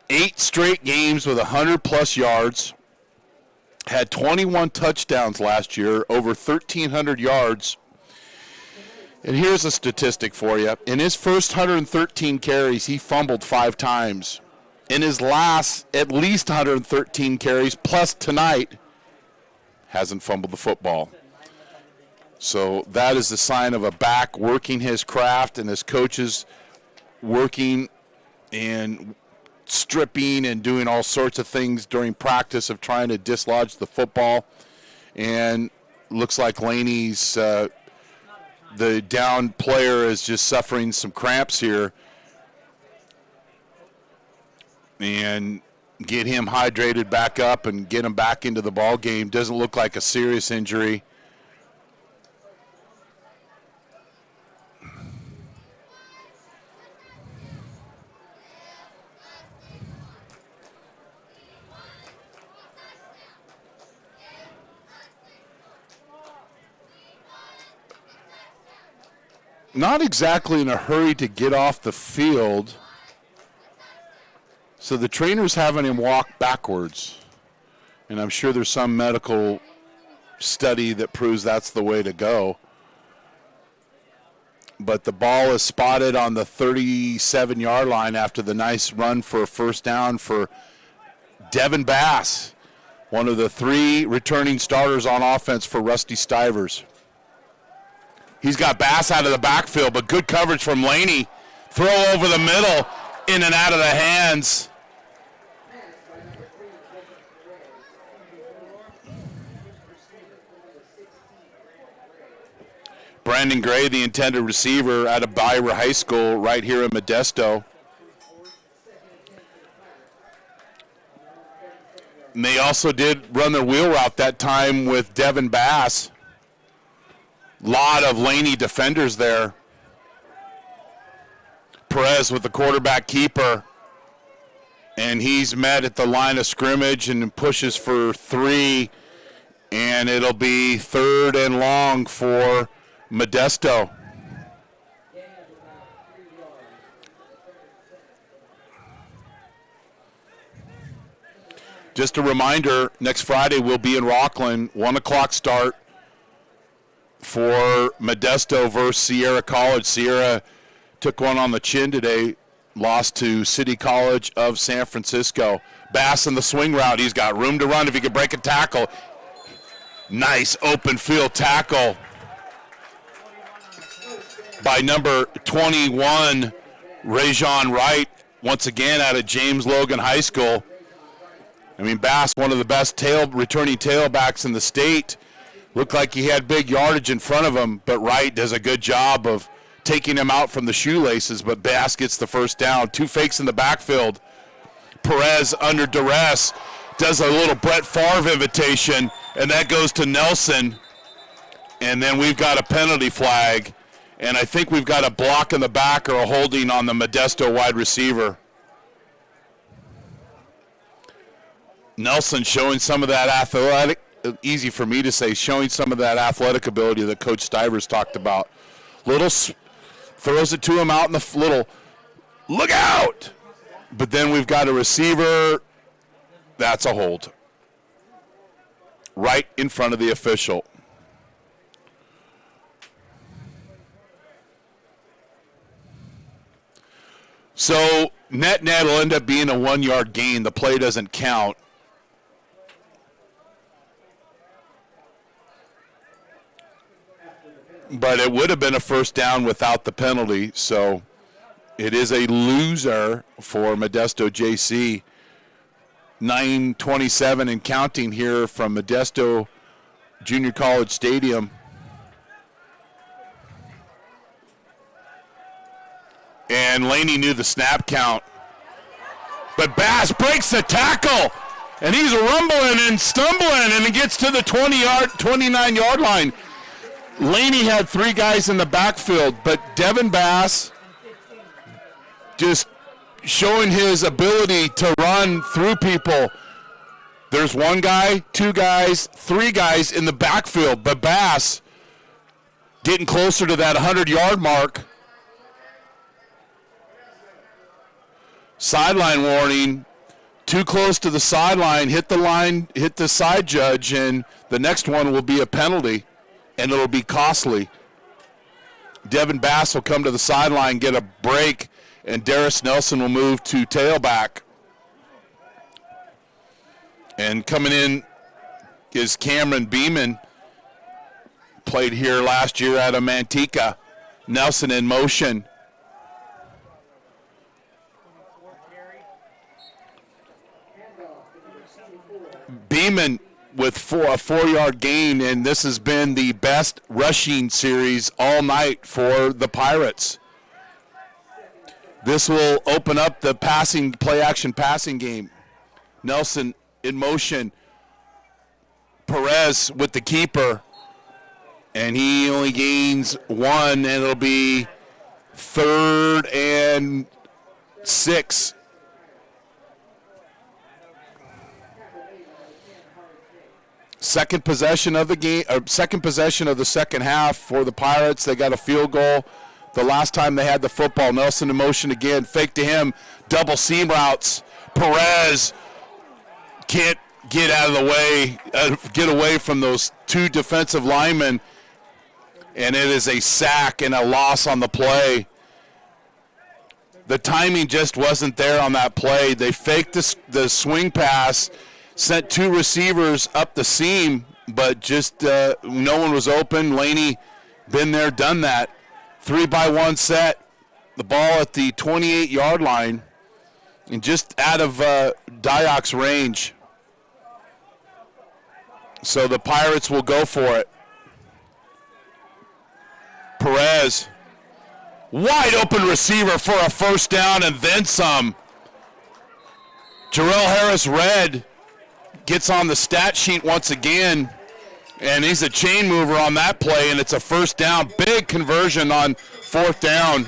8 straight games with 100-plus yards, had 21 touchdowns last year, over 1,300 yards. And here's a statistic for you. In his first 113 carries, he fumbled 5 times. In his last at least 113 carries, plus tonight, hasn't fumbled the football. So that is the sign of a back working his craft and his coaches working and stripping and doing all sorts of things during practice of trying to dislodge the football. And looks like Laney's the down player is just suffering some cramps here. And get him hydrated back up and get him back into the ball game. Doesn't look like a serious injury. Not exactly in a hurry to get off the field. So the trainer's having him walk backwards. And I'm sure there's some medical study that proves that's the way to go. But the ball is spotted on the 37-yard line after the nice run for a first down for Devin Bass, one of the 3 returning starters on offense for Rusty Stivers. He's got Bass out of the backfield, but good coverage from Laney. Throw over the middle, in and out of the hands. Brandon Gray, the intended receiver out of Byra High School right here in Modesto. And they also did run their wheel route that time with Devin Bass. Lot of Laney defenders there. Perez with the quarterback keeper. And he's met at the line of scrimmage and pushes for 3. And it'll be 3rd and long for Modesto. Just a reminder, next Friday we'll be in Rockland, 1 o'clock start for Modesto versus Sierra College. Sierra took one on the chin today, lost to City College of San Francisco. Bass in the swing route. He's got room to run if he could break a tackle. Nice open field tackle by number 21, Rajon Wright, once again out of James Logan High School. I mean, Bass, one of the best returning tailbacks in the state. Looked like he had big yardage in front of him, but Wright does a good job of taking him out from the shoelaces, but Bass gets the first down. 2 fakes in the backfield. Perez under duress does a little Brett Favre invitation, and that goes to Nelson. And then we've got a penalty flag, and I think we've got a block in the back or a holding on the Modesto wide receiver. Nelson showing some of that athletic, easy for me to say, showing some of that athletic ability that Coach Stivers talked about. Throws it to him out in the little, look out! But then we've got a receiver, that's a hold. Right in front of the official. So net will end up being a 1-yard gain. The play doesn't count. But it would have been a first down without the penalty, so it is a loser for Modesto JC. 9:27 and counting here from Modesto Junior College Stadium. And Laney knew the snap count. But Bass breaks the tackle, and he's rumbling and stumbling, and it gets to the 29-yard line. Laney had 3 guys in the backfield, but Devin Bass just showing his ability to run through people. There's one guy, two guys, three guys in the backfield, but Bass getting closer to that 100-yard mark. Sideline warning, too close to the sideline, hit the side judge, and the next one will be a penalty, and it'll be costly. Devin Bass will come to the sideline, get a break, and Darius Nelson will move to tailback. And coming in is Cameron Beeman, played here last year out of Manteca. Nelson in motion. Beeman with a 4-yard gain, and this has been the best rushing series all night for the Pirates. This will open up the play-action passing game. Nelson in motion. Perez with the keeper, and he only gains one, and it'll be 3rd and 6. Second possession of the game, or second possession of the second half for the Pirates. They got a field goal the last time they had the football. Nelson in motion again, fake to him, double seam routes. Perez can't get out of the way, get away from those two defensive linemen, and it is a sack and a loss on the play. The timing just wasn't there on that play. They faked the swing pass, sent two receivers up the seam, but just no one was open. Laney, been there, done that. 3-by-1 set, the ball at the 28-yard line, and just out of Diak's range. So the Pirates will go for it. Perez, wide open receiver for a first down and then some. Jarrell Harris-Red gets on the stat sheet once again, and he's a chain mover on that play, and it's a first down. Big conversion on 4th down.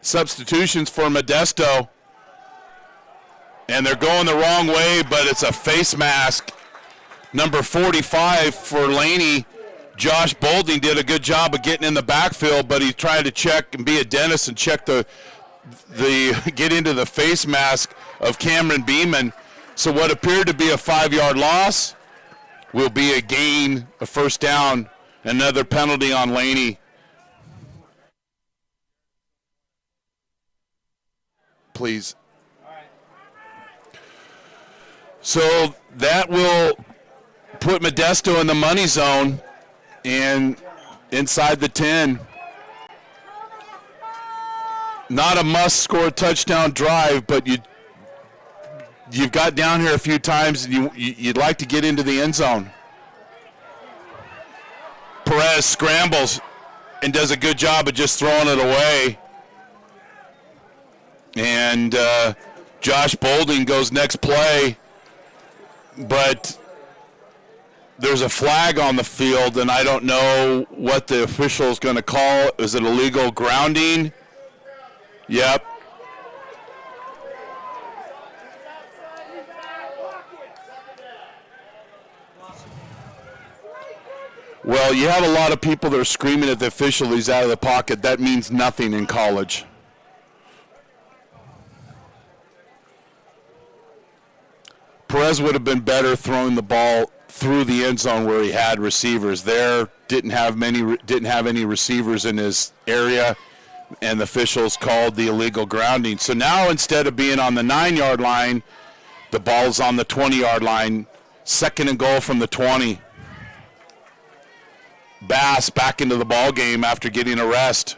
Substitutions for Modesto, and they're going the wrong way, but it's a face mask. Number 45 for Laney, Josh Bolding, did a good job of getting in the backfield, but he tried to check and be a dentist and check the get into the face mask of Cameron Beeman. So what appeared to be a 5-yard loss will be a gain, a first down, another penalty on Laney. Please. So that will put Modesto in the money zone and inside the 10. Not a must-score touchdown drive, but you've got down here a few times, and you'd like to get into the end zone. Perez scrambles and does a good job of just throwing it away. And Josh Bolding goes next play, but there's a flag on the field, and I don't know what the official is going to call. Is it illegal grounding? Yep. Well, you have a lot of people that are screaming at the official he's out of the pocket. That means nothing in college. Perez would have been better throwing the ball through the end zone where he had receivers. There didn't have any receivers in his area, and the officials called the illegal grounding. So now instead of being on the 9-yard line, the ball's on the 20-yard line. 2nd and goal from the 20. Bass back into the ball game after getting a rest.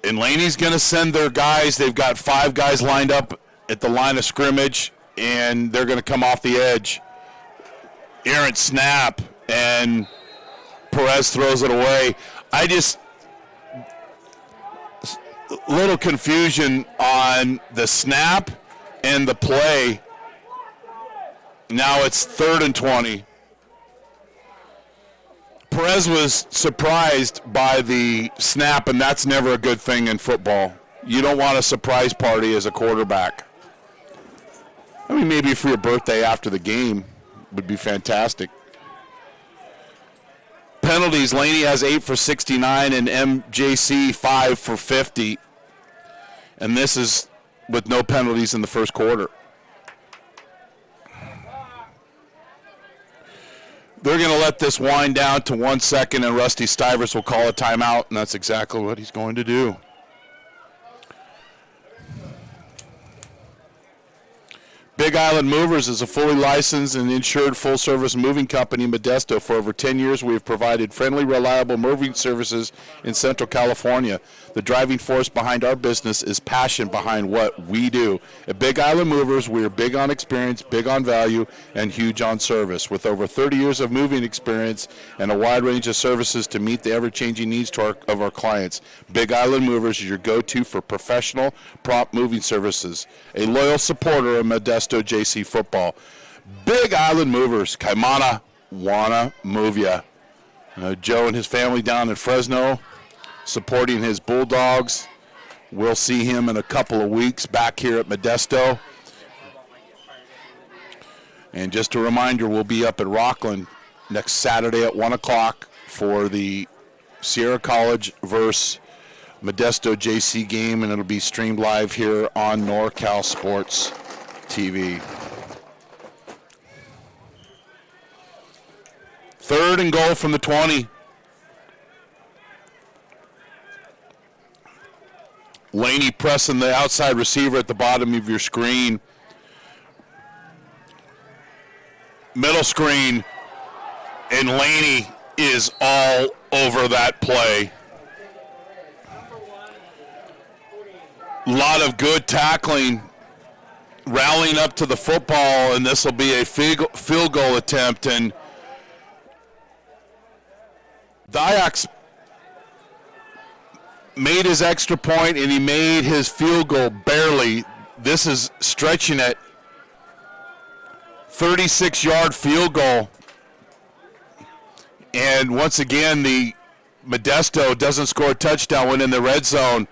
And Laney's going to send their guys. They've got 5 guys lined up at the line of scrimmage, and they're going to come off the edge. Errant snap, and Perez throws it away. Little confusion on the snap and the play. Now it's 3rd and 20. Perez was surprised by the snap, and that's never a good thing in football. You don't want a surprise party as a quarterback. I mean, maybe for your birthday after the game would be fantastic. Penalties, Laney has 8 for 69 and MJC 5 for 50. And this is with no penalties in the first quarter. They're going to let this wind down to 1 second, and Rusty Stivers will call a timeout, and that's exactly what he's going to do. Big Island Movers is a fully licensed and insured full-service moving company in Modesto. For over 10 years, we have provided friendly, reliable moving services in Central California. The driving force behind our business is passion behind what we do. At Big Island Movers, we are big on experience, big on value, and huge on service. With over 30 years of moving experience and a wide range of services to meet the ever-changing needs of our clients, Big Island Movers is your go-to for professional, prompt moving services. A loyal supporter of Modesto JC football. Big Island Movers, Kaimana, wanna move ya. Joe and his family down in Fresno supporting his Bulldogs. We'll see him in a couple of weeks back here at Modesto. And just a reminder, we'll be up at Rockland next Saturday at 1 o'clock for the Sierra College versus Modesto JC game, and it'll be streamed live here on NorCal Sports TV. 3rd and goal from the 20. Laney pressing the outside receiver at the bottom of your screen. Middle screen, and Laney is all over that play. A lot of good tackling, rallying up to the football, and this will be a field goal attempt. And Diak's made his extra point, and he made his field goal barely. This is stretching it. 36-yard field goal. And once again, the Modesto doesn't score a touchdown when in the red zone.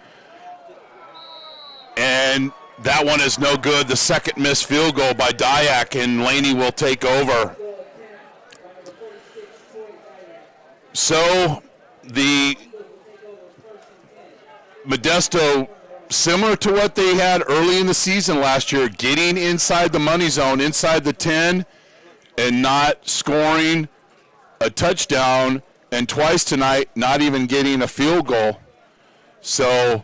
And that one is no good. The second missed field goal by Diak, and Laney will take over. So the Modesto, similar to what they had early in the season last year, getting inside the money zone, inside the 10, and not scoring a touchdown, and twice tonight not even getting a field goal. So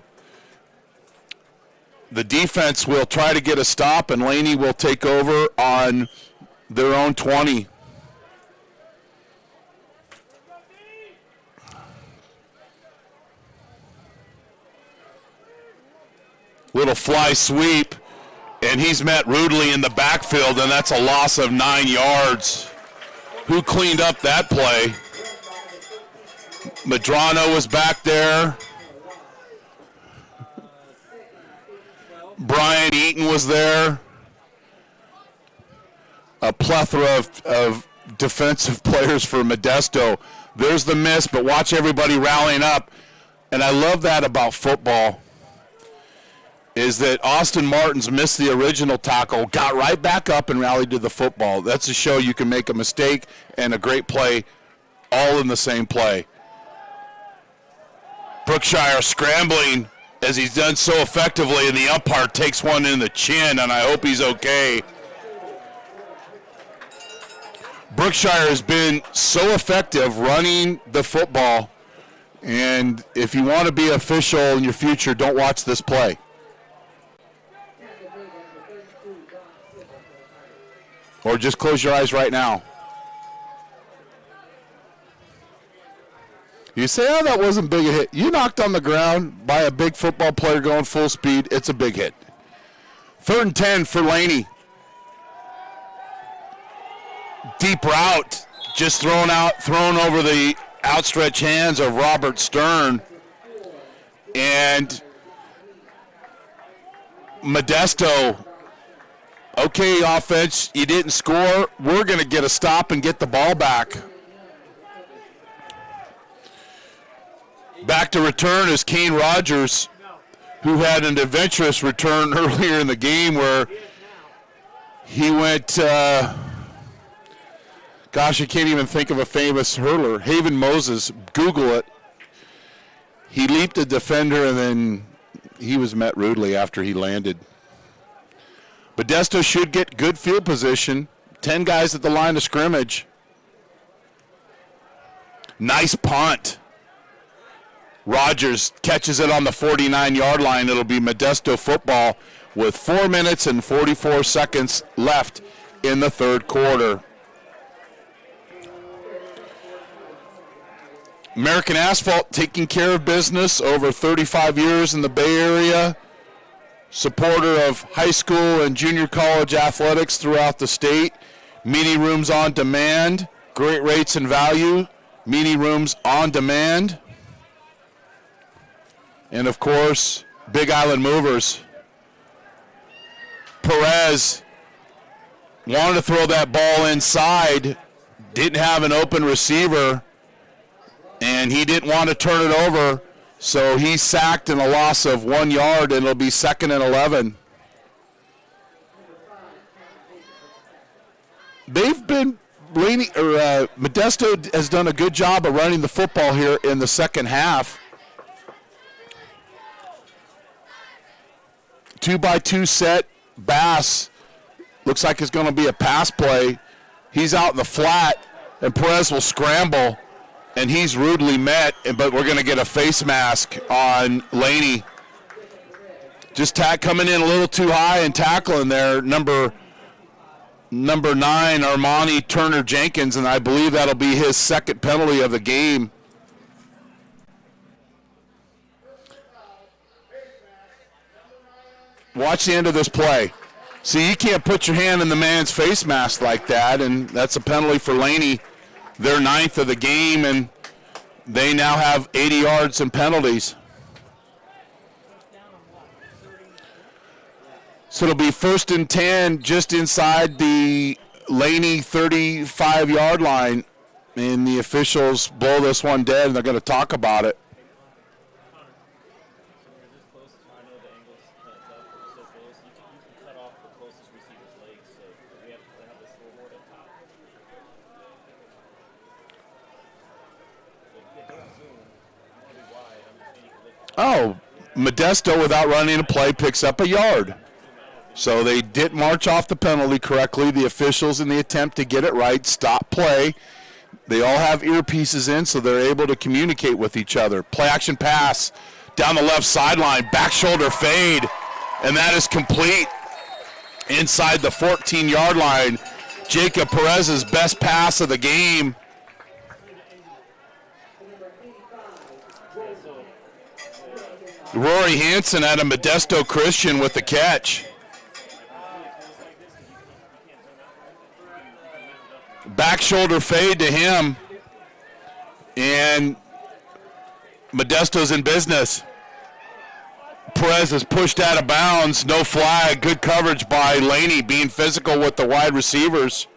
the defense will try to get a stop, and Laney will take over on their own 20. Little fly sweep, and he's met rudely in the backfield, and that's a loss of 9 yards. Who cleaned up that play? Madrano was back there. Brian Eaton was there. A plethora of defensive players for Modesto. There's the miss, but watch everybody rallying up. And I love that about football, is that Austin Martins missed the original tackle, got right back up and rallied to the football. That's to show you can make a mistake and a great play all in the same play. Brookshire scrambling as he's done so effectively, and the umpire takes one in the chin, and I hope he's okay. Brookshire has been so effective running the football, and if you want to be official in your future, don't watch this play. Or just close your eyes right now. You say, oh, that wasn't big a hit. You knocked on the ground by a big football player going full speed. It's a big hit. 3rd and 10 for Laney. Deep route, just thrown over the outstretched hands of Robert Stern. And Modesto, Okay, offense, you didn't score. We're going to get a stop and get the ball back. Back to return is Kane Rogers, who had an adventurous return earlier in the game where he went, gosh, I can't even think of a famous hurler. Haven Moses, Google it. He leaped a defender and then he was met rudely after he landed. Modesto should get good field position. 10 guys at the line of scrimmage. Nice punt. Rogers catches it on the 49-yard line. It'll be Modesto football with 4 minutes and 44 seconds left in the third quarter. American Asphalt taking care of business over 35 years in the Bay Area. Supporter of high school and junior college athletics throughout the state. Meeting rooms on demand. Great rates and value. Meeting rooms on demand. And, of course, Big Island Movers. Perez wanted to throw that ball inside, didn't have an open receiver, and he didn't want to turn it over, so he sacked in a loss of 1 yard, and it'll be 2nd and 11. They've been Laney, Modesto has done a good job of running the football here in the second half. 2-by-2 set. Bass looks like it's going to be a pass play. He's out in the flat, and Perez will scramble, and he's rudely met, but we're going to get a face mask on Laney. Just coming in a little too high and tackling there, number 9, Armani Turner Jenkins, and I believe that'll be his second penalty of the game. Watch the end of this play. See, you can't put your hand in the man's face mask like that, and that's a penalty for Laney, their 9th of the game, and they now have 80 yards in penalties. So it'll be 1st and 10 just inside the Laney 35-yard line, and the officials blow this one dead, and they're going to talk about it. Oh, Modesto, without running a play, picks up a yard. So they did march off the penalty correctly. The officials, in the attempt to get it right, stop play. They all have earpieces in, so they're able to communicate with each other. Play action pass down the left sideline, back shoulder fade, and that is complete inside the 14-yard line. Jacob Perez's best pass of the game. Rory Hansen out of Modesto Christian with the catch. Back shoulder fade to him, and Modesto's in business. Perez is pushed out of bounds, no flag, good coverage by Laney, being physical with the wide receivers.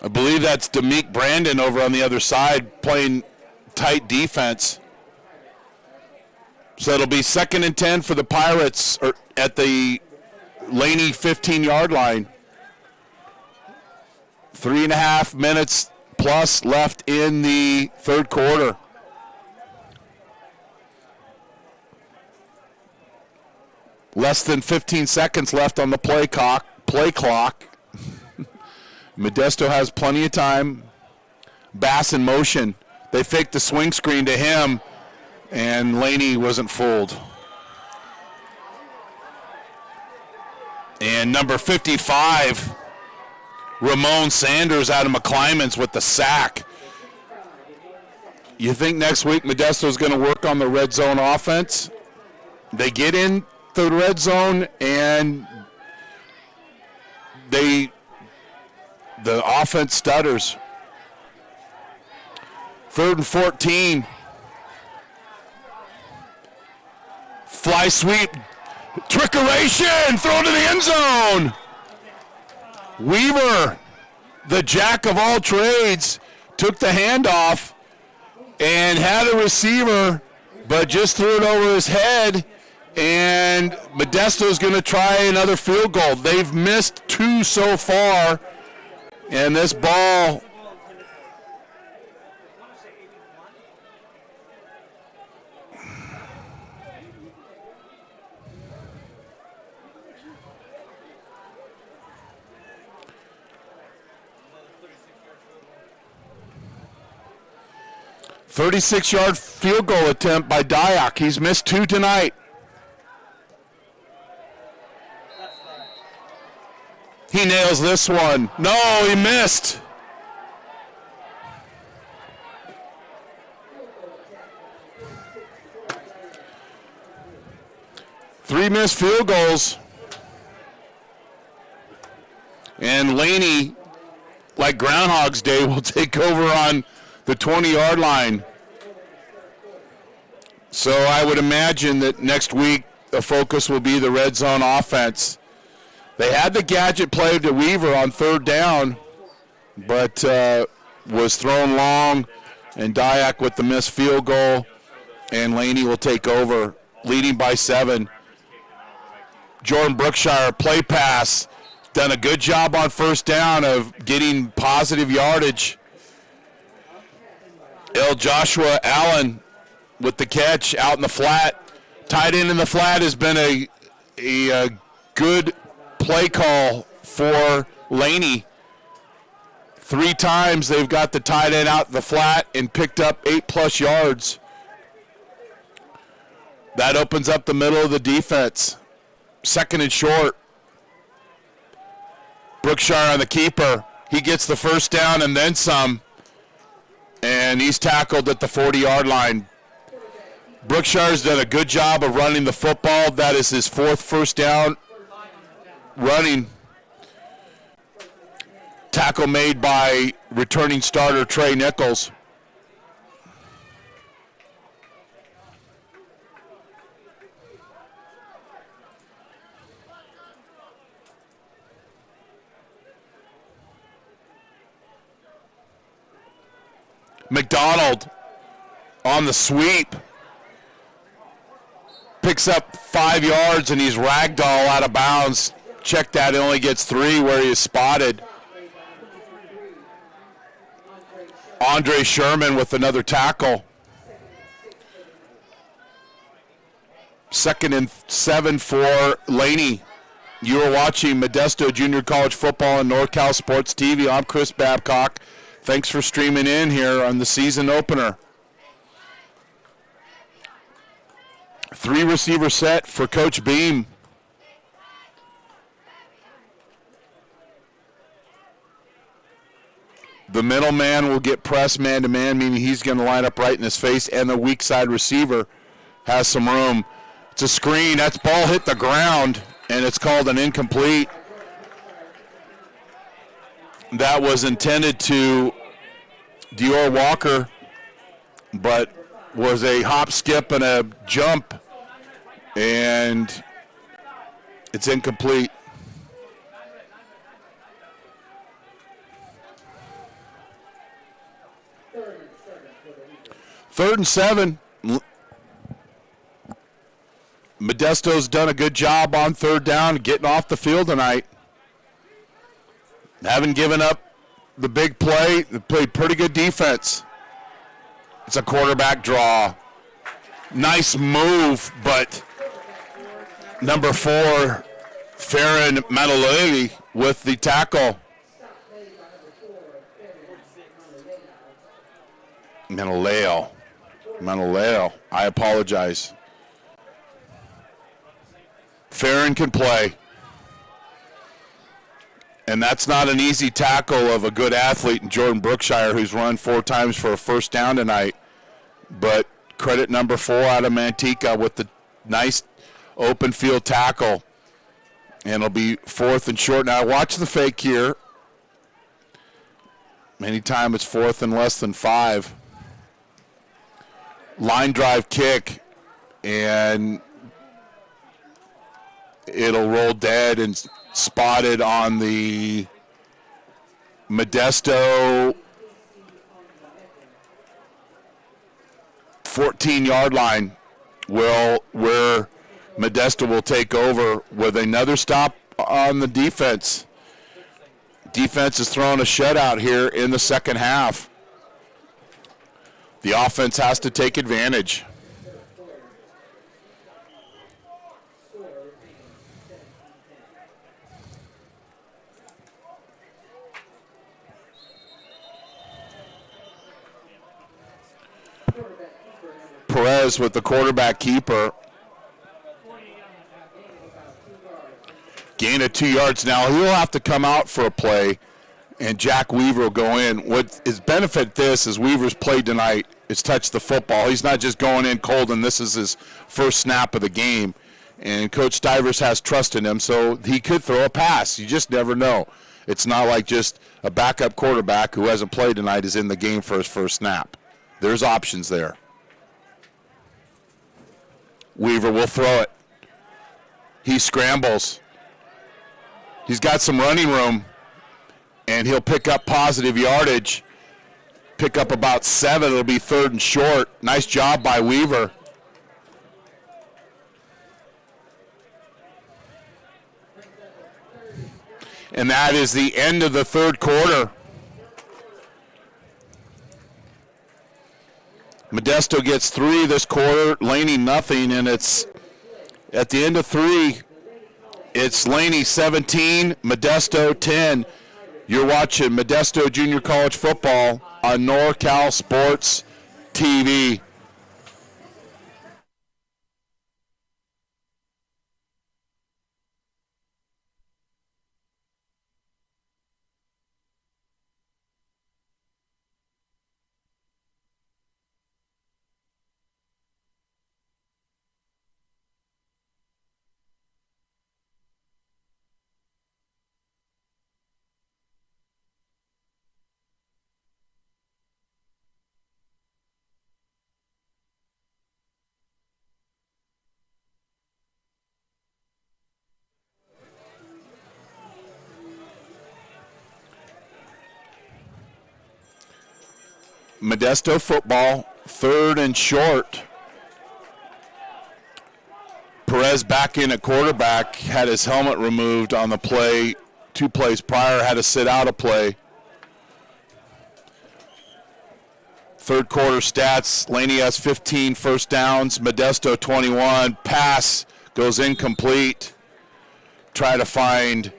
I believe that's Demick Brandon over on the other side playing tight defense. So it'll be 2nd and 10 for the Pirates at the Laney 15-yard line. 3.5 minutes plus left in the third quarter. Less than 15 seconds left on the play clock. Modesto has plenty of time. Bass in motion. They faked the swing screen to him, and Laney wasn't fooled. And number 55, Ramon Sanders out of McClymonds with the sack. You think next week Modesto's going to work on the red zone offense? They get in the red zone, and the offense stutters. 3rd and 14. Fly sweep. Trickeration. Throw to the end zone. Weaver, the jack of all trades, took the handoff and had a receiver, but just threw it over his head. And Modesto's going to try another field goal. They've missed 2 so far. And this ball, .36-yard field goal attempt by Dyack. He's missed 2 tonight. He nails this one. No, he missed. Three missed field goals. And Laney, like Groundhog's Day, will take over on the 20-yard line. So I would imagine that next week the focus will be the red zone offense. They had the gadget play to Weaver on 3rd down, but was thrown long, and Dyack with the missed field goal, and Laney will take over, leading by 7. Jordan Brookshire, play pass, done a good job on 1st down of getting positive yardage. Joshua Allen with the catch out in the flat. Tight end in the flat has been a good play call for Laney. 3 times they've got the tight end out in the flat and picked up 8+ yards. That opens up the middle of the defense. 2nd and short. Brookshire on the keeper. He gets the 1st down and then some. And he's tackled at the 40-yard line. Brookshire's done a good job of running the football. That is his 4th first down running. Tackle made by returning starter Trey Nichols. McDonald on the sweep. Picks up 5 yards and he's ragdoll out of bounds. Check that, he only gets 3 where he is spotted. Andre Sherman with another tackle. 2nd and 7 for Laney. You are watching Modesto Junior College Football on NorCal Sports TV. I'm Chris Babcock. Thanks for streaming in here on the season opener. 3 receiver set for Coach Beam. The middleman will get pressed man-to-man, meaning he's going to line up right in his face, and the weak side receiver has some room. It's a screen. That ball hit the ground, and it's called an incomplete. That was intended to Dior Walker, but was a hop, skip, and a jump, and it's incomplete. Third and 7. Modesto's done a good job on 3rd down, getting off the field tonight. Haven't given up the big play. They played pretty good defense. It's a quarterback draw. Nice move, but number 4, Farron Manoleli with the tackle. Manoleo. I apologize. Farron can play. And that's not an easy tackle of a good athlete in Jordan Brookshire, who's run 4 times for a first down tonight. But credit number 4 out of Manteca with the nice open field tackle. And it'll be 4th and short. Now watch the fake here. Anytime it's 4th and less than 5. Line drive kick. And It'll roll dead and spotted on the Modesto 14-yard line, where Modesto will take over with another stop on the defense. Defense is throwing a shutout here in the second half. The offense has to take advantage. Perez with the quarterback keeper. Gain of 2 yards. Now he'll have to come out for a play, and Jack Weaver will go in. What is benefit this is Weaver's played tonight is touched the football. He's not just going in cold, and this is his first snap of the game. And Coach Stivers has trust in him, so he could throw a pass. You just never know. It's not like just a backup quarterback who hasn't played tonight is in the game for his first snap. There's options there. Weaver will throw it. He scrambles. He's got some running room, and he'll pick up positive yardage. Pick up about 7. It'll be 3rd and short. Nice job by Weaver. And that is the end of the third quarter. Modesto gets 3 this quarter, Laney nothing, and it's at the end of 3, it's Laney 17, Modesto 10. You're watching Modesto Junior College Football on NorCal Sports TV. Modesto football, 3rd and short. Perez back in at quarterback, had his helmet removed on the play. 2 plays prior, had to sit out a play. Third quarter stats, Laney has 15 first downs, Modesto 21. Pass goes incomplete. Try to find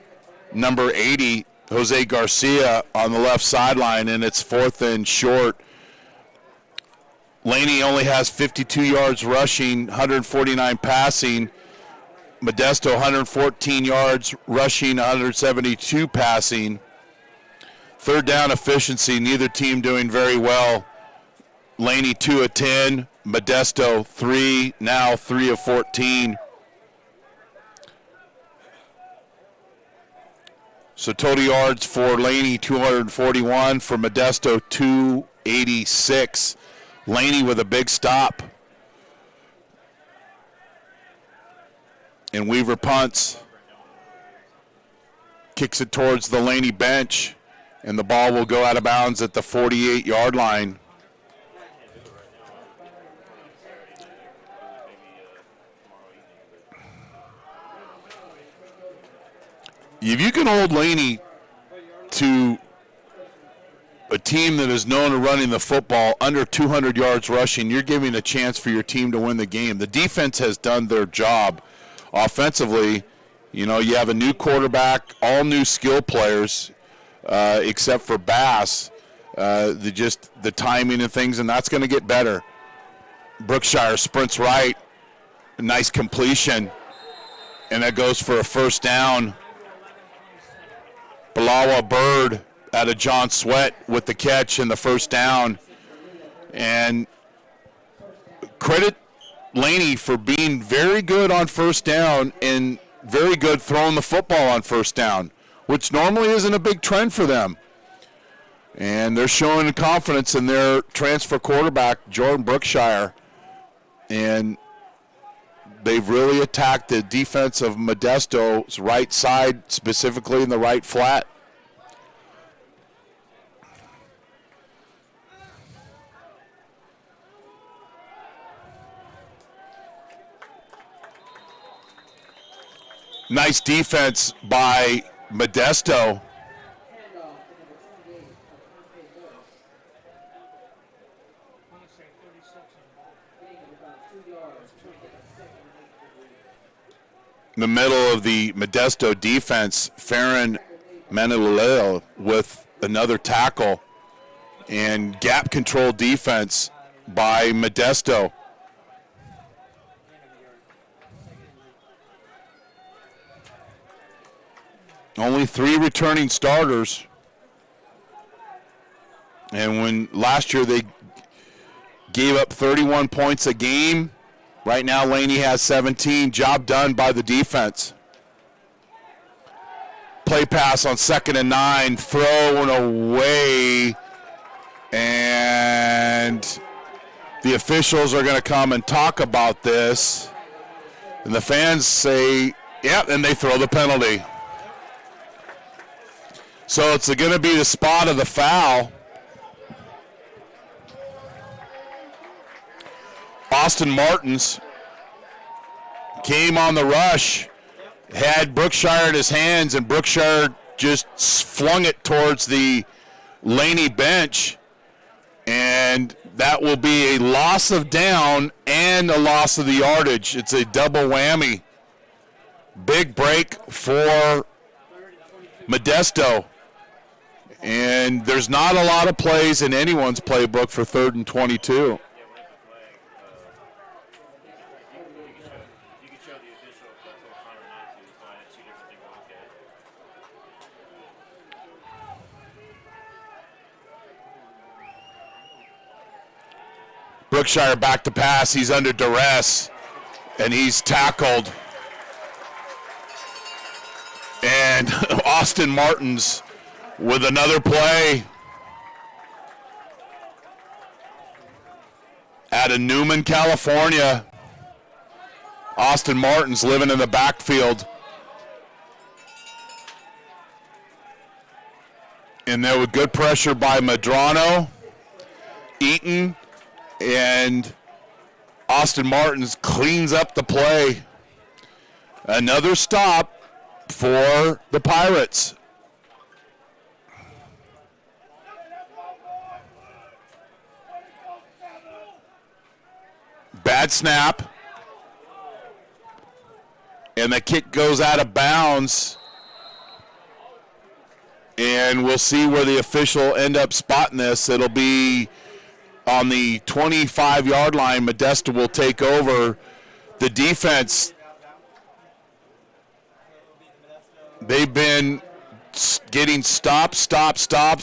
number 80, Jose Garcia, on the left sideline, and it's 4th and short. Laney only has 52 yards rushing, 149 passing. Modesto 114 yards rushing, 172 passing. Third down efficiency, neither team doing very well. Laney 2 of 10, Modesto 3, now 3 of 14. So total yards for Laney 241, for Modesto 286. Laney with a big stop. And Weaver punts. Kicks it towards the Laney bench. And the ball will go out of bounds at the 48-yard line. If you can hold Laney to a team that is known for running the football under 200 yards rushing, you're giving a chance for your team to win the game. The defense has done their job. Offensively, you know, you have a new quarterback, all new skill players, except for Bass. The timing and things, and that's going to get better. Brookshire sprints right. A nice completion. And that goes for a first down. Balawa Bird out of John Sweat with the catch and the first down. And credit Laney for being very good on first down and very good throwing the football on first down, which normally isn't a big trend for them. And they're showing confidence in their transfer quarterback, Jordan Brookshire. And they've really attacked the defense of Modesto's right side, specifically in the right flat. Nice defense by Modesto. In the middle of the Modesto defense, Farron Maniluleo with another tackle, and gap control defense by Modesto. Only 3 returning starters. And when last year they gave up 31 points a game, right now Laney has 17. Job done by the defense. Play pass on 2nd and 9, thrown away. And the officials are going to come and talk about this. And the fans say, yeah, and they throw the penalty. So it's going to be the spot of the foul. Austin Martins came on the rush, had Brookshire in his hands, and Brookshire just flung it towards the Laney bench. And that will be a loss of down and a loss of the yardage. It's a double whammy. Big break for Modesto. And there's not a lot of plays in anyone's playbook for 3rd and 22. Brookshire back to pass. He's under duress, and he's tackled. And Austin Martins with another play out of Newman, California. Austin Martins living in the backfield. And there was good pressure by Medrano, Eaton, and Austin Martins cleans up the play. Another stop for the Pirates. Bad snap. And the kick goes out of bounds. And we'll see where the official end up spotting this. It'll be on the 25-yard line. Modesto will take over. The defense, they've been getting stops,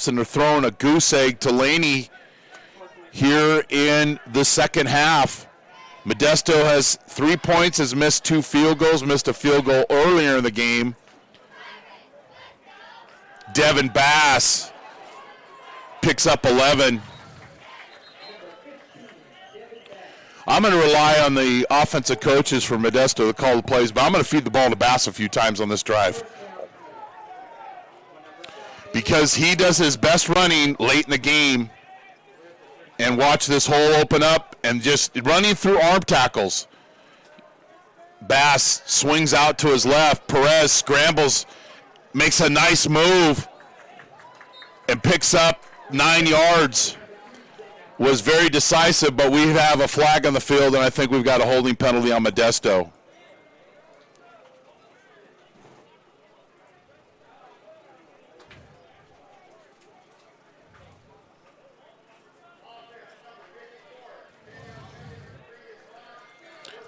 and they're throwing a goose egg to Laney here in the second half. Modesto has 3 points, has missed 2 field goals, missed a field goal earlier in the game. Devin Bass picks up 11. I'm going to rely on the offensive coaches for Modesto to call the plays, but I'm going to feed the ball to Bass a few times on this drive, because he does his best running late in the game. And watch this hole open up, and just running through arm tackles. Bass swings out to his left. Perez scrambles, makes a nice move, and picks up 9 yards. Was very decisive, but we have a flag on the field, and I think we've got a holding penalty on Modesto.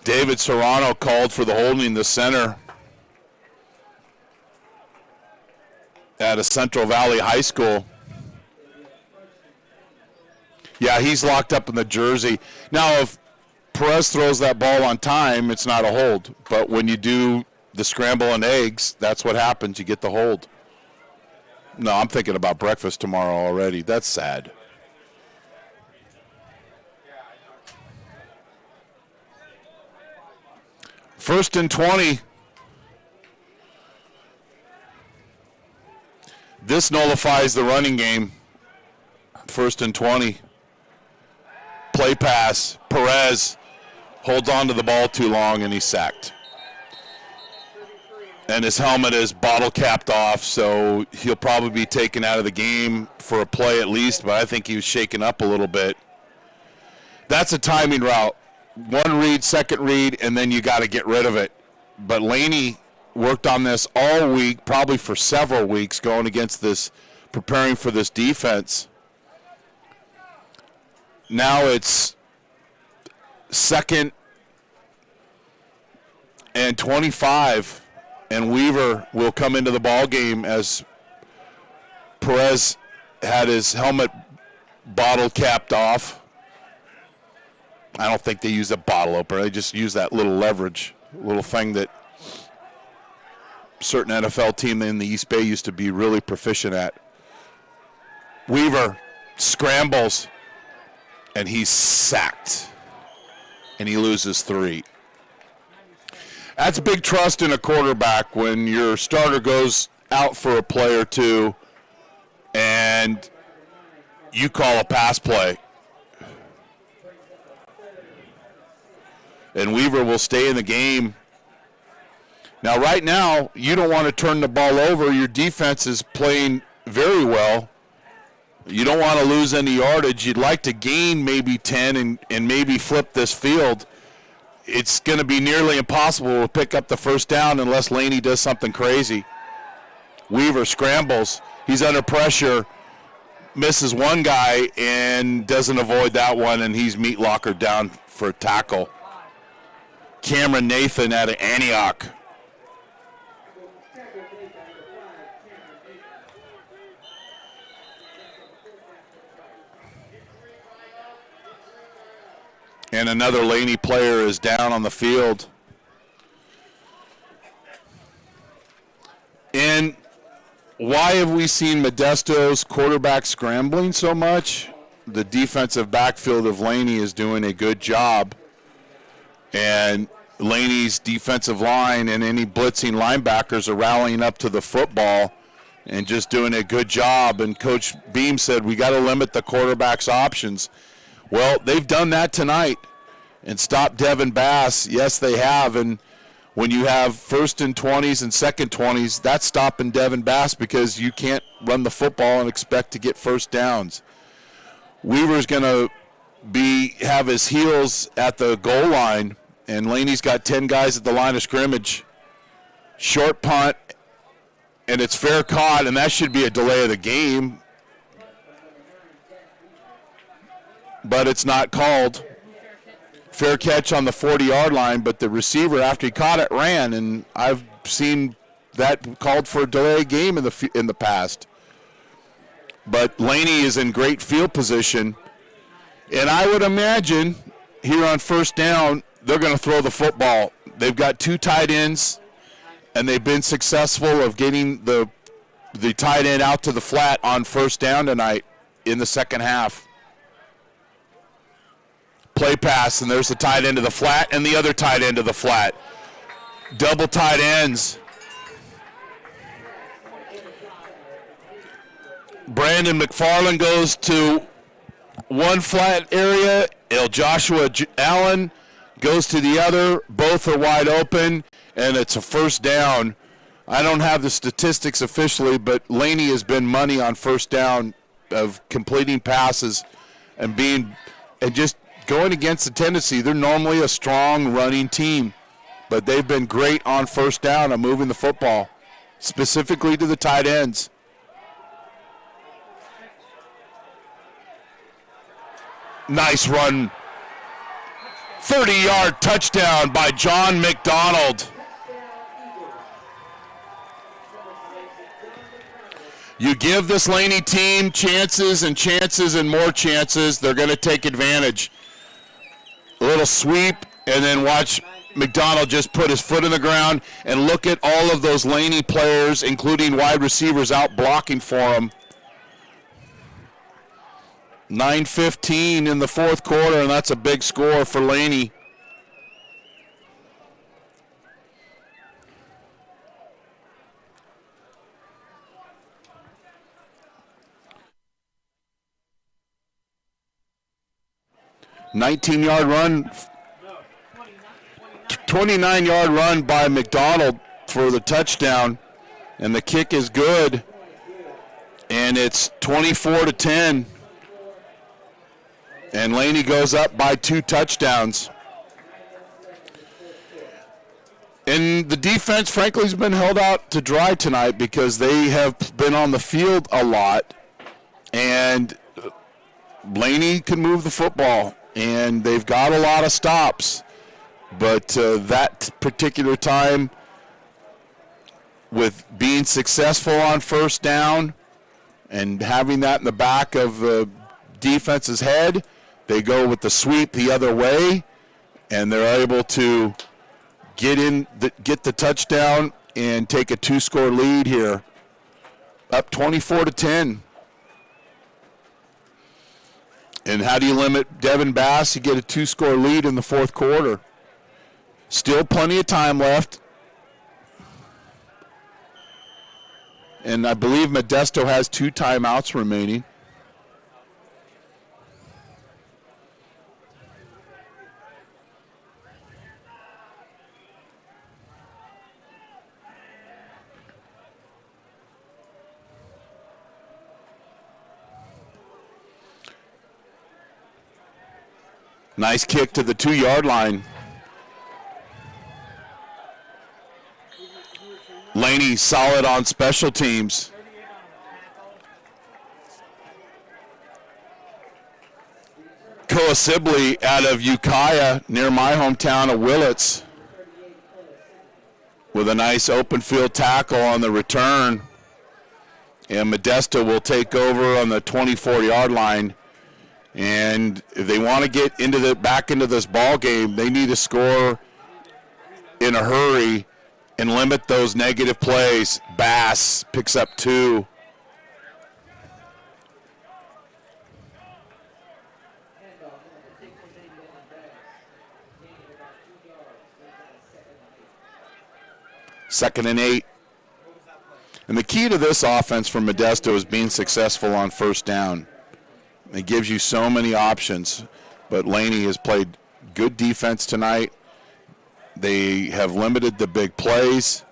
David Serrano called for the holding in the center at a Central Valley High School. Yeah, he's locked up in the jersey. Now, if Perez throws that ball on time, it's not a hold. But when you do the scramble and eggs, that's what happens. You get the hold. No, I'm thinking about breakfast tomorrow already. That's sad. First and 20. This nullifies the running game. First and 20. Play pass. Perez holds on to the ball too long, and he's sacked. And his helmet is bottle capped off, so he'll probably be taken out of the game for a play at least, but I think he was shaken up a little bit. That's a timing route. One read, second read, and then you got to get rid of it. But Laney worked on this all week, probably for several weeks, going against this, preparing for this defense. Now it's 2nd and 25. And Weaver will come into the ball game as Perez had his helmet bottle capped off. I don't think they use a bottle opener. They just use that little leverage, little thing that certain NFL team in the East Bay used to be really proficient at. Weaver scrambles, and he's sacked, and he loses 3. That's big trust in a quarterback when your starter goes out for a play or two and you call a pass play. And Weaver will stay in the game. Now, right now, you don't want to turn the ball over. Your defense is playing very well. You don't want to lose any yardage. You'd like to gain maybe 10 and maybe flip this field. It's going to be nearly impossible to pick up the first down unless Laney does something crazy. Weaver scrambles. He's under pressure, misses one guy, and doesn't avoid that one, and he's meat lockered down for a tackle. Cameron Nathan out of Antioch. And another Laney player is down on the field. And why have we seen Modesto's quarterback scrambling so much? The defensive backfield of Laney is doing a good job. And Laney's defensive line and any blitzing linebackers are rallying up to the football and just doing a good job. And Coach Beam said, we got to limit the quarterback's options. Well, they've done that tonight and stopped Devin Bass. Yes, they have. And when you have first and 20s and second 20s, that's stopping Devin Bass because you can't run the football and expect to get first downs. Weaver's going to have his heels at the goal line, and Laney's got 10 guys at the line of scrimmage. Short punt, and it's fair caught, and that should be a delay of the game. But it's not called. Fair catch on the 40-yard line, but the receiver, after he caught it, ran, and I've seen that called for a delay of game in the past. But Laney is in great field position, and I would imagine here on first down they're going to throw the football. They've got 2 tight ends, and they've been successful of getting the tight end out to the flat on first down tonight in the second half. Play pass, and there's the tight end to the flat and the other tight end to the flat. Double tight ends. Brandon McFarland goes to one flat area. Joshua Allen goes to the other. Both are wide open, and it's a first down. I don't have the statistics officially, but Laney has been money on first down of completing passes and just going against the tendency. They're normally a strong running team, but they've been great on first down and moving the football, specifically to the tight ends. Nice run. 30-yard touchdown by John McDonald. You give this Laney team chances and chances and more chances, they're going to take advantage. A little sweep, and then watch McDonald just put his foot in the ground, and look at all of those Laney players, including wide receivers, out blocking for him. 9:15 in the fourth quarter, and that's a big score for Laney. 19-yard run, 29-yard run by McDonald for the touchdown, and the kick is good, and it's 24-10, and Laney goes up by 2 touchdowns. And the defense, frankly, has been held out to dry tonight because they have been on the field a lot, and Laney can move the football, and they've got a lot of stops. But that particular time, with being successful on first down and having that in the back of the defense's head, they go with the sweep the other way, and they're able to get the touchdown and take a 2-score lead here, up 24-10. And how do you limit Devin Bass? You get a 2-score lead in the fourth quarter. Still plenty of time left. And I believe Modesto has 2 timeouts remaining. Nice kick to the 2-yard line. Laney solid on special teams. Koa Sibley out of Ukiah, near my hometown of Willits, with a nice open field tackle on the return. And Modesto will take over on the 24-yard line. And if they want to get back into this ball game, they need to score in a hurry and limit those negative plays. Bass picks up 2. Second and 8. And the key to this offense from Modesto is being successful on first down. It gives you so many options, but Laney has played good defense tonight. They have limited the big plays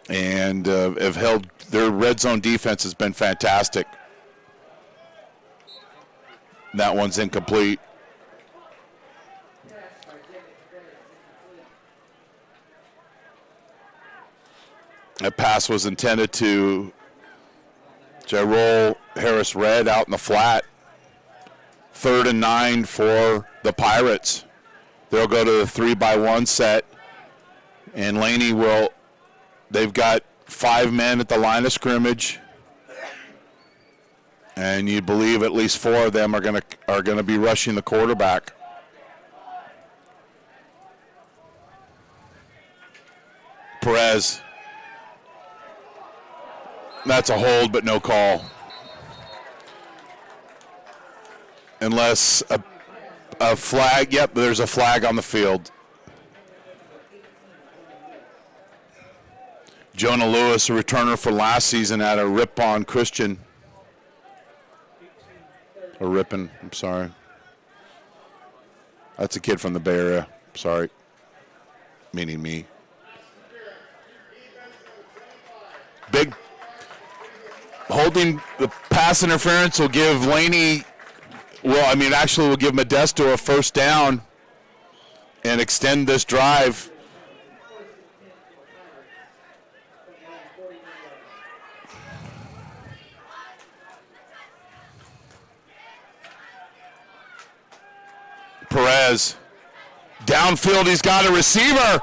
and have held their red zone defense has been fantastic. That one's incomplete. That pass was intended to Jarrell Harris Red out in the flat. 3rd and 9 for the Pirates. They'll go to the 3-by-1 set, and Laney they've got 5 men at the line of scrimmage, and you believe at least 4 of them are going to be rushing the quarterback. Perez. That's a hold, but no call. Unless a flag, yep, there's a flag on the field. Jonah Lewis, a returner for last season at a Ripon Christian. Or Ripon, I'm sorry. That's a kid from the Bay Area, sorry. Meaning me. Big holding the pass interference will give Laney, will give Modesto a first down and extend this drive. Perez, downfield, he's got a receiver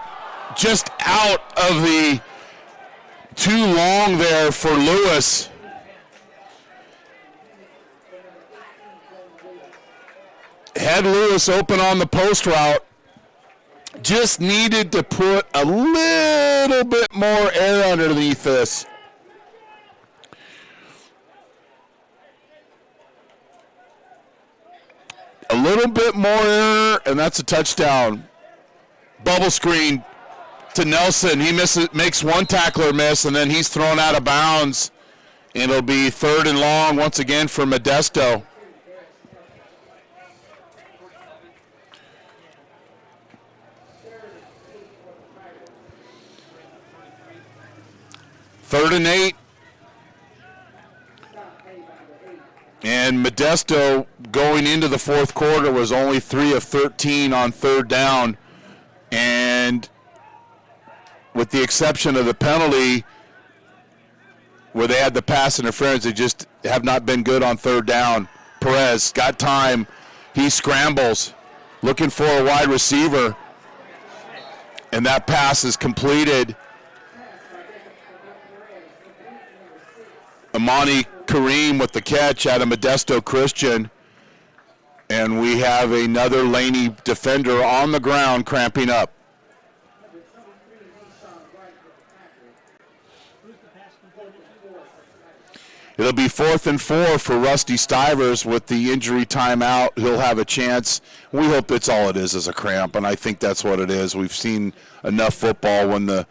just out of the too long there for Lewis. Had Lewis open on the post route. Just needed to put a little bit more air underneath this. A little bit more air, and that's a touchdown. Bubble screen to Nelson. He makes one tackler miss, and then he's thrown out of bounds. And it'll be 3rd and long once again for Modesto. 3rd and 8. And Modesto going into the fourth quarter was only 3 of 13 on 3rd down. And with the exception of the penalty where they had the pass interference, they just have not been good on 3rd down. Perez got time. He scrambles, looking for a wide receiver. And that pass is completed. Amani Kareem with the catch out of Modesto Christian. And we have another Laney defender on the ground cramping up. It'll be 4th and 4 for Rusty Stivers with the injury timeout. He'll have a chance. We hope it's all it is a cramp, and I think that's what it is. We've seen enough football when the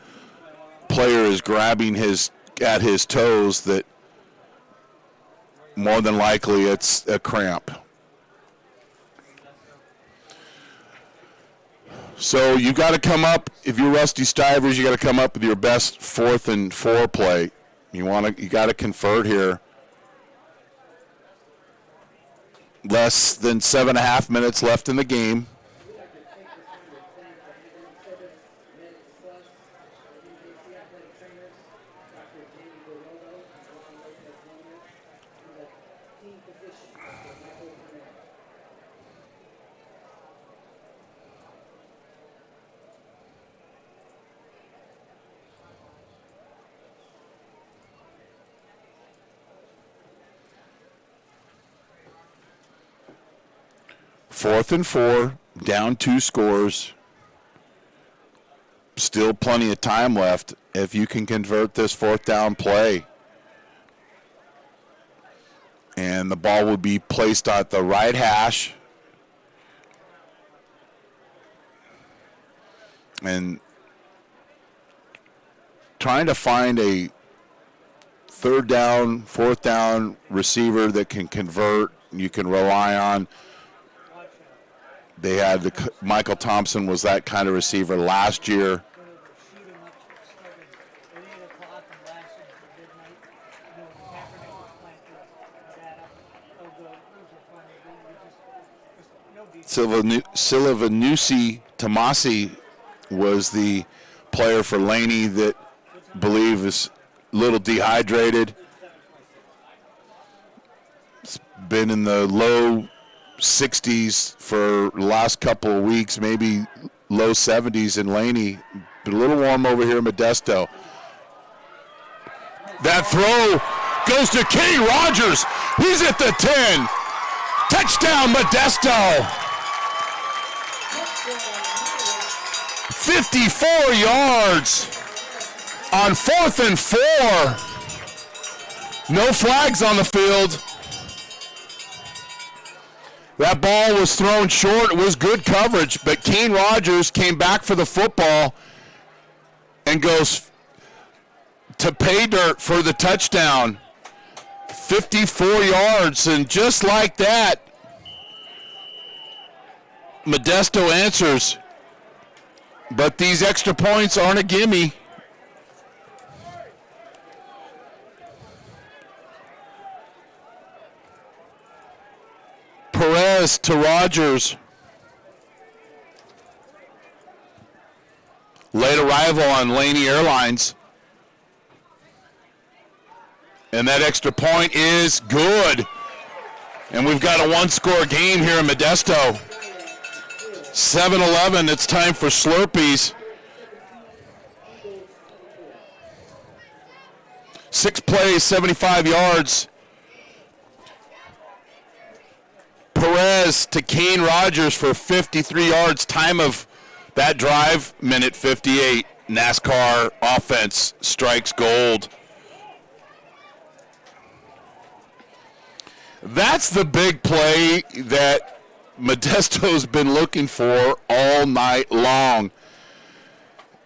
player is grabbing at his toes that more than likely it's a cramp. So you got to come up, if you're Rusty Stivers, you got to come up with your best 4th and 4 play. You got to convert here. Less than 7.5 minutes left in the game. Fourth and 4, down 2 scores. Still plenty of time left if you can convert this 4th down play. And the ball will be placed at the right hash. And trying to find a 3rd down, 4th down receiver that can convert, you can rely on. They had Michael Thompson was that kind of receiver last year. Silvanusi Tomasi was the player for Laney that I believe is a little dehydrated. It's been in the low 60s for the last couple of weeks, maybe low 70s in Laney. But a little warm over here in Modesto. That throw goes to Kenny Rogers. He's at the 10. Touchdown, Modesto. 54 yards on 4th and 4. No flags on the field. That ball was thrown short. It was good coverage, but Kane Rogers came back for the football and goes to pay dirt for the touchdown. 54 yards, and just like that, Modesto answers. But these extra points aren't a gimme. Perez to Rogers. Late arrival on Laney Airlines. And that extra point is good. And we've got a 1-score game here in Modesto. 7-11, it's time for Slurpees. 6 plays, 75 yards. Perez to Kane Rogers for 53 yards. Time of that drive, minute 58. NASCAR offense strikes gold. That's the big play that Modesto's been looking for all night long.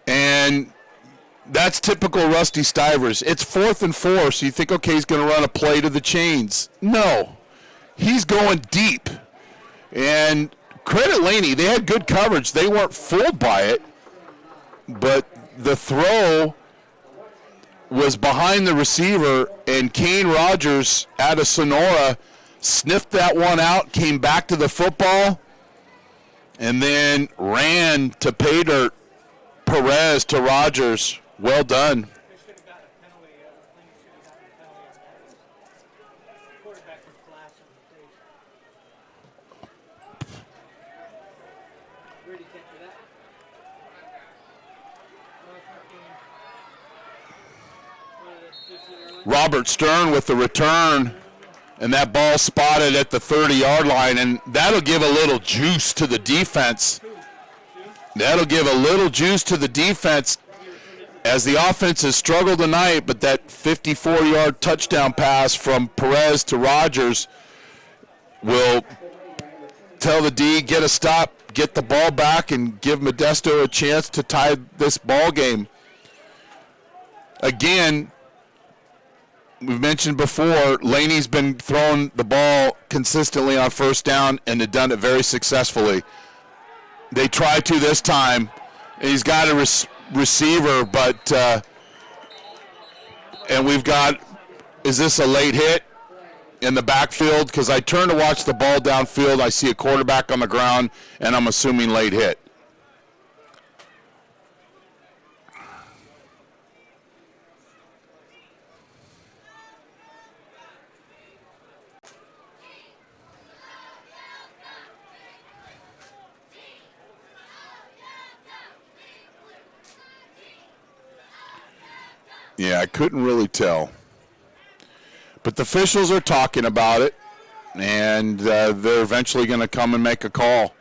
And that's typical Rusty Stivers. It's 4th and 4, so you think, okay, he's going to run a play to the chains. No. He's going deep. And credit Laney, they had good coverage. They weren't fooled by it. But the throw was behind the receiver, and Kane Rogers out of Sonora sniffed that one out, came back to the football, and then ran to pay dirt. Perez to Rogers. Well done. Robert Stern with the return, and that ball spotted at the 30-yard line, and that'll give a little juice to the defense. That'll give a little juice to the defense as the offense has struggled tonight, but that 54-yard touchdown pass from Perez to Rogers will tell the D, get a stop, get the ball back, and give Modesto a chance to tie this ball game. Again, we've mentioned before, Laney's been throwing the ball consistently on first down, and they've done it very successfully. They tried to this time. He's got a receiver, but and we've got, is this a late hit in the backfield? Because I turn to watch the ball downfield, I see a quarterback on the ground, and I'm assuming late hit. Yeah, I couldn't really tell. But the officials are talking about it, and they're eventually going to come and make a call.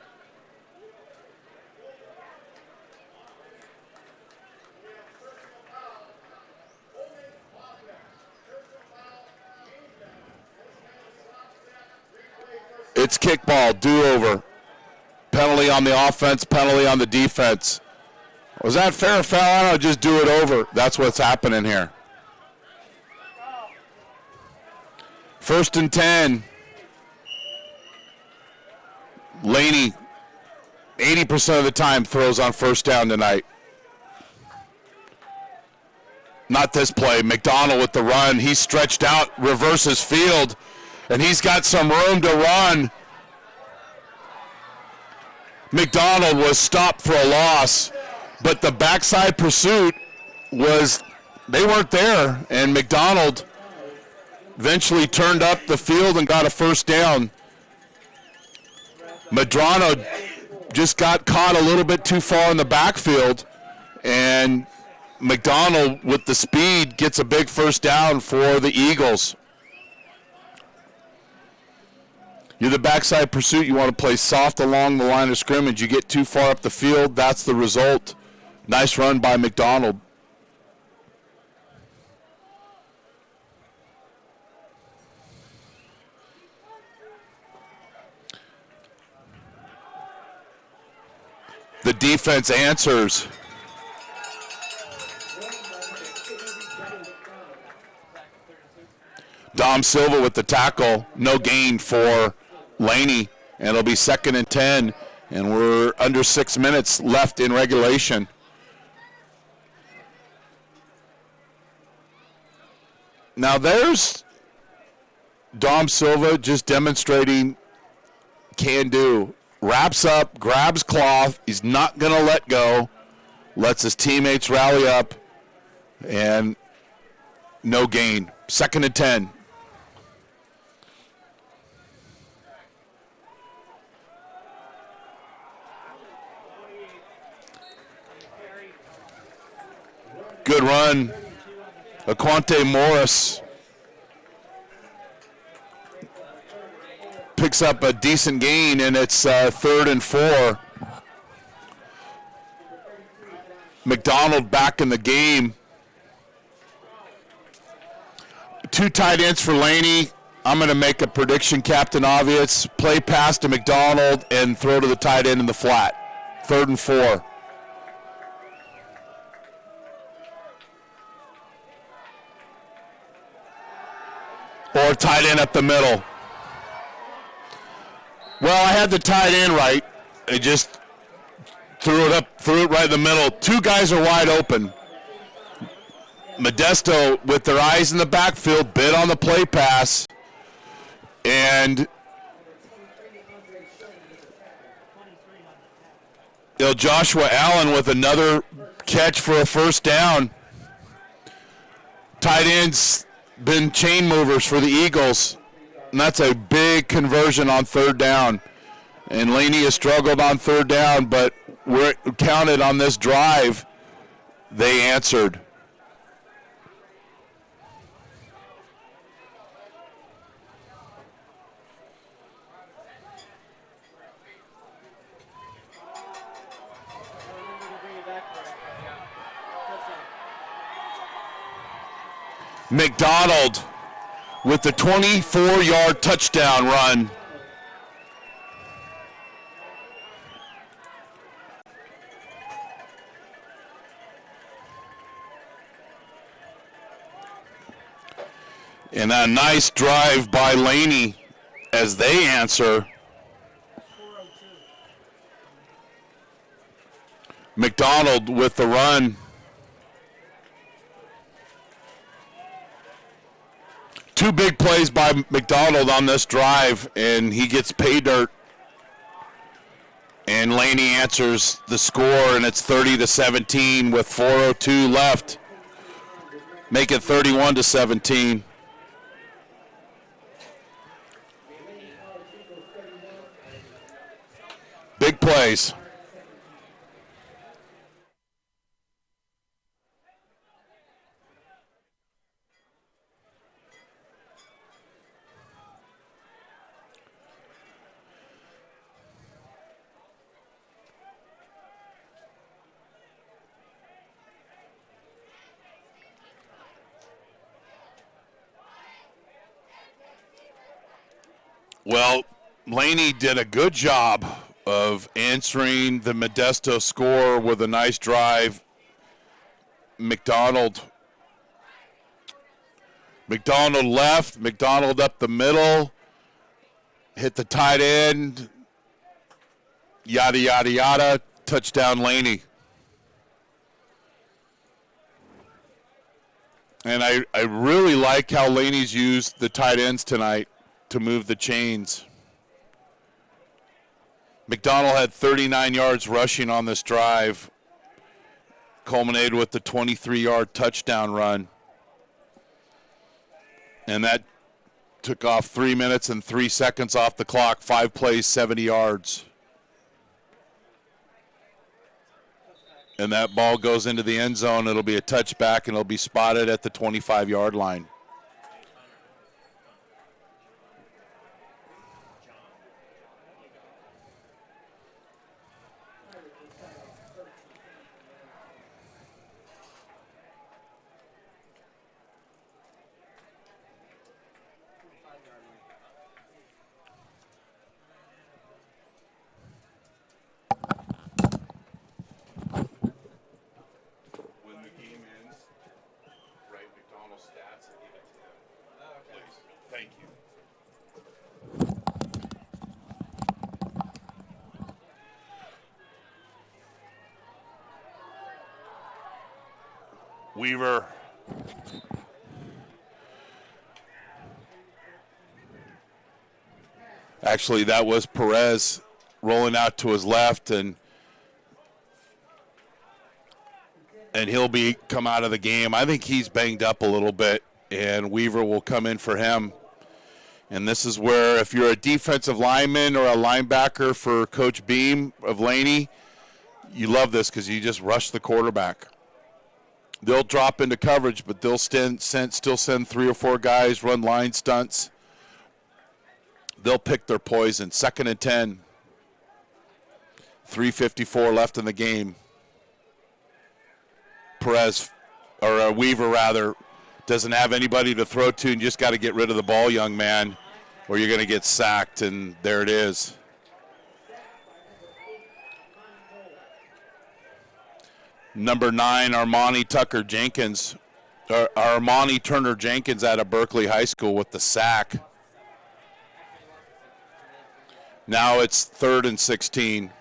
It's kickball, do-over. Penalty on the offense, penalty on the defense. Was that fair or foul? I don't know, just do it over. That's what's happening here. 1st and 10. Laney, 80% of the time, throws on first down tonight. Not this play. McDonald with the run. He's stretched out, reverses field, and he's got some room to run. McDonald was stopped for a loss, but the backside pursuit was, they weren't there, and McDonald eventually turned up the field and got a first down. Medrano just got caught a little bit too far in the backfield, and McDonald with the speed gets a big first down for the Eagles. You're the backside pursuit. You want to play soft along the line of scrimmage. You get too far up the field, that's the result. Nice run by McDonald. The defense answers. Dom Silva with the tackle. No gain for Laney, and it'll be 2nd and 10, and we're under 6 minutes left in regulation. Now there's Dom Silva just demonstrating can do. Wraps up, grabs cloth, he's not going to let go, lets his teammates rally up, and no gain. 2nd and 10. Good run. Aquante Morris picks up a decent gain, and it's 3rd and 4. McDonald back in the game. 2 tight ends for Laney. I'm going to make a prediction, Captain Obvious. Play pass to McDonald and throw to the tight end in the flat. 3rd and 4. Or tight end up the middle. Well, I had the tight end right. I just threw it right in the middle. 2 guys are wide open. Modesto, with their eyes in the backfield, bid on the play pass. And Joshua Allen with another catch for a first down. Tight ends been chain movers for the Eagles, and that's a big conversion on third down. And Laney has struggled on third down, but we're counted on this drive. They answered. McDonald with the 24-yard touchdown run. And a nice drive by Laney as they answer. McDonald with the run. Two big plays by McDonald on this drive, and he gets pay dirt. And Laney answers the score, and it's 30-17 with 4:02 left. Make it 31-17. Big plays. Well, Laney did a good job of answering the Modesto score with a nice drive. McDonald left, McDonald up the middle, hit the tight end, yada, yada, yada, touchdown Laney. And I really like how Laney's used the tight ends tonight to move the chains. McDonald had 39 yards rushing on this drive, culminated with the 23-yard touchdown run. And that took off 3 minutes and 3 seconds off the clock, 5 plays, 70 yards. And that ball goes into the end zone. It'll be a touchback, and it'll be spotted at the 25-yard line. Weaver. Actually, that was Perez rolling out to his left, and he'll come out of the game. I think he's banged up a little bit, and Weaver will come in for him. And this is where, if you're a defensive lineman or a linebacker for Coach Beam of Laney, you love this because you just rush the quarterback. They'll drop into coverage, but they'll still send 3 or 4 guys, run line stunts. They'll pick their poison. 2nd and 10. 3:54 left in the game. Weaver doesn't have anybody to throw to, and you just got to get rid of the ball, young man, or you're going to get sacked, and there it is. Number 9, Armani Turner Jenkins out of Berkeley High School with the sack. Now it's 3rd and 16.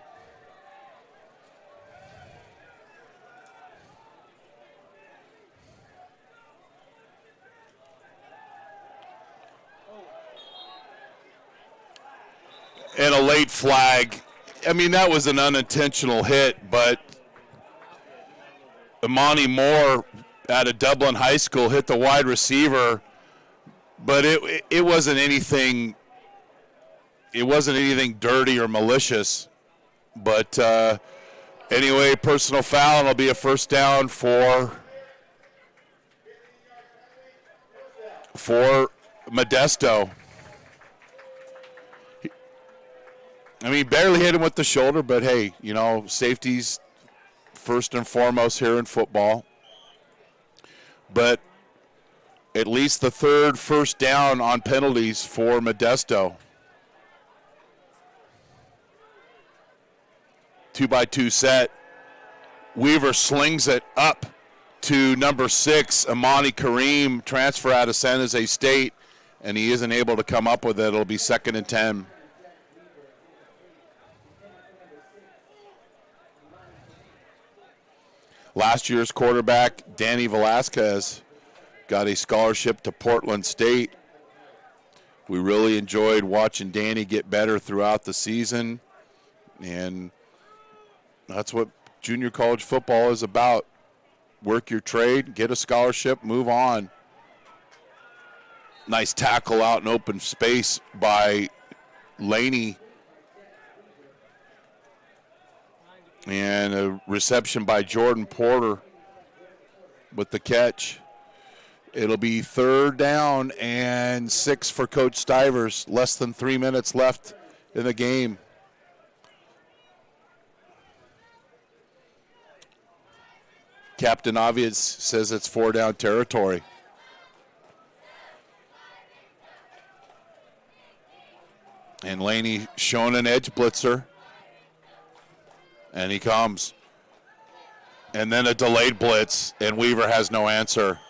white flag. I mean, that was an unintentional hit, but Imani Moore out of Dublin High School hit the wide receiver, but it wasn't anything. It wasn't anything dirty or malicious. But anyway, personal foul, and it'll be a first down for Modesto. I mean, barely hit him with the shoulder, but hey, you know, safety's first and foremost here in football. But at least the third first down on penalties for Modesto. 2-by-2 set. Weaver slings it up to number 6, Amani Kareem, transfer out of San Jose State, and he isn't able to come up with it. It'll be 2nd and 10. Last year's quarterback, Danny Velasquez, got a scholarship to Portland State. We really enjoyed watching Danny get better throughout the season, and that's what junior college football is about. Work your trade, get a scholarship, move on. Nice tackle out in open space by Laney. And a reception by Jordan Porter with the catch. It'll be 3rd down and 6 for Coach Stivers. Less than 3 minutes left in the game. Captain Obvious says it's 4-down territory. And Laney showing an edge blitzer. And he comes. And then a delayed blitz, and Weaver has no answer.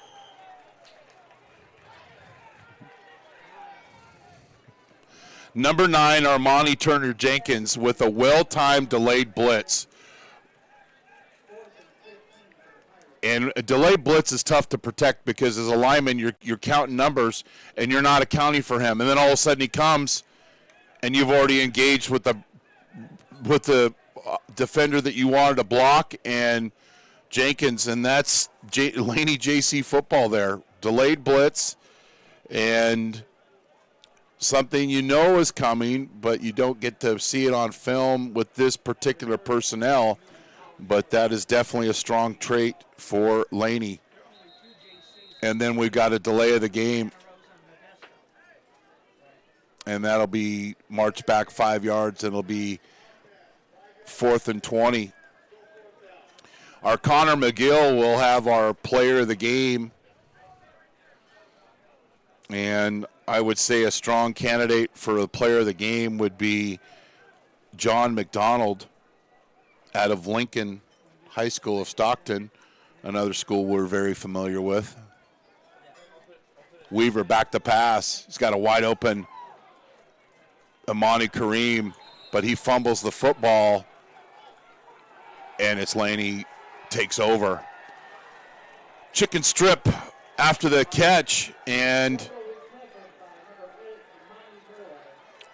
Number 9, Armani Turner-Jenkins with a well-timed delayed blitz. And a delayed blitz is tough to protect because as a lineman, you're counting numbers, and you're not accounting for him. And then all of a sudden he comes, and you've already engaged with the defender that you wanted to block, and Jenkins, and that's Laney JC football there. Delayed blitz, and something you know is coming, but you don't get to see it on film with this particular personnel, but that is definitely a strong trait for Laney. And then we've got a delay of the game, and that'll be march back 5 yards, and it'll be 4th and 20. Our Connor McGill will have our player of the game. And I would say a strong candidate for the player of the game would be John McDonald out of Lincoln High School of Stockton, another school we're very familiar with. Weaver back to pass. He's got a wide open Amani Kareem, but he fumbles the football. And it's Laney takes over. Chicken strip after the catch, and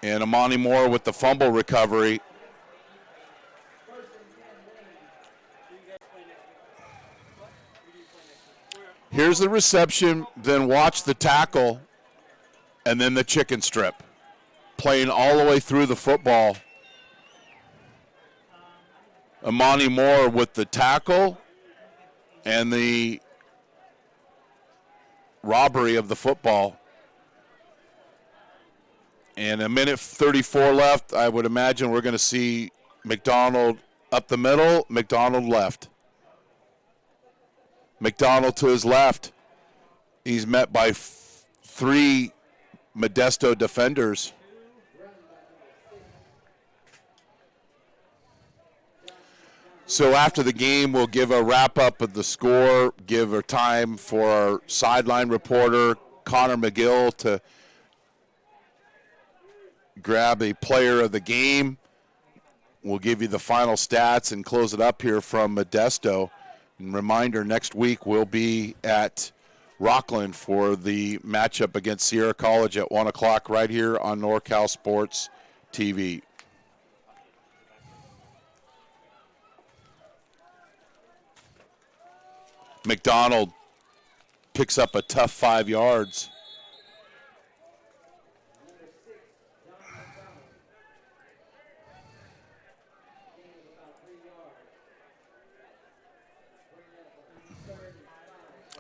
Amani Moore with the fumble recovery. Here's the reception, then watch the tackle, and then the chicken strip. Playing all the way through the football. Amani Moore with the tackle and the robbery of the football. And a minute 34 left. I would imagine we're going to see McDonald up the middle, McDonald left. McDonald to his left. He's met by 3 Modesto defenders. So after the game, we'll give a wrap-up of the score, give a time for our sideline reporter, Connor McGill, to grab a player of the game. We'll give you the final stats and close it up here from Modesto. And reminder, next week we'll be at Rockland for the matchup against Sierra College at 1 o'clock right here on NorCal Sports TV. McDonald picks up a tough 5 yards.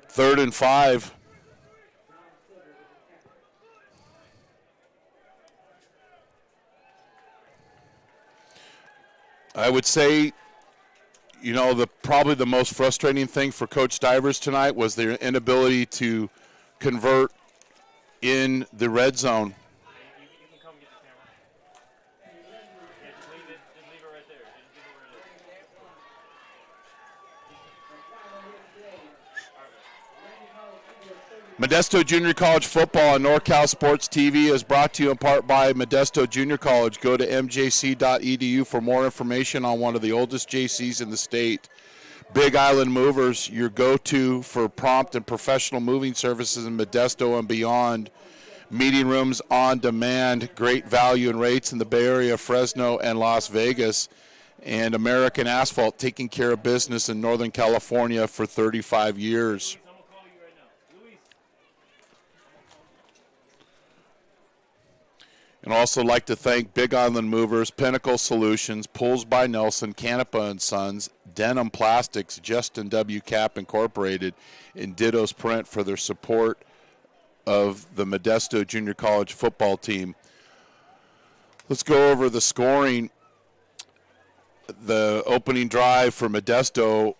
Third and 5. I would say, probably the most frustrating thing for Coach Stivers tonight was their inability to convert in the red zone. Modesto Junior College football on NorCal Sports TV is brought to you in part by Modesto Junior College. Go to mjc.edu for more information on one of the oldest JCs in the state. Big Island Movers, your go-to for prompt and professional moving services in Modesto and beyond. Meeting rooms on demand, great value and rates in the Bay Area, Fresno, and Las Vegas. And American Asphalt, taking care of business in Northern California for 35 years. And also like to thank Big Island Movers, Pinnacle Solutions, Pools by Nelson, Canepa & Sons, Denim Plastics, Justin W. Cap Incorporated, and Ditto's Print for their support of the Modesto Junior College football team. Let's go over the scoring. The opening drive for Modesto,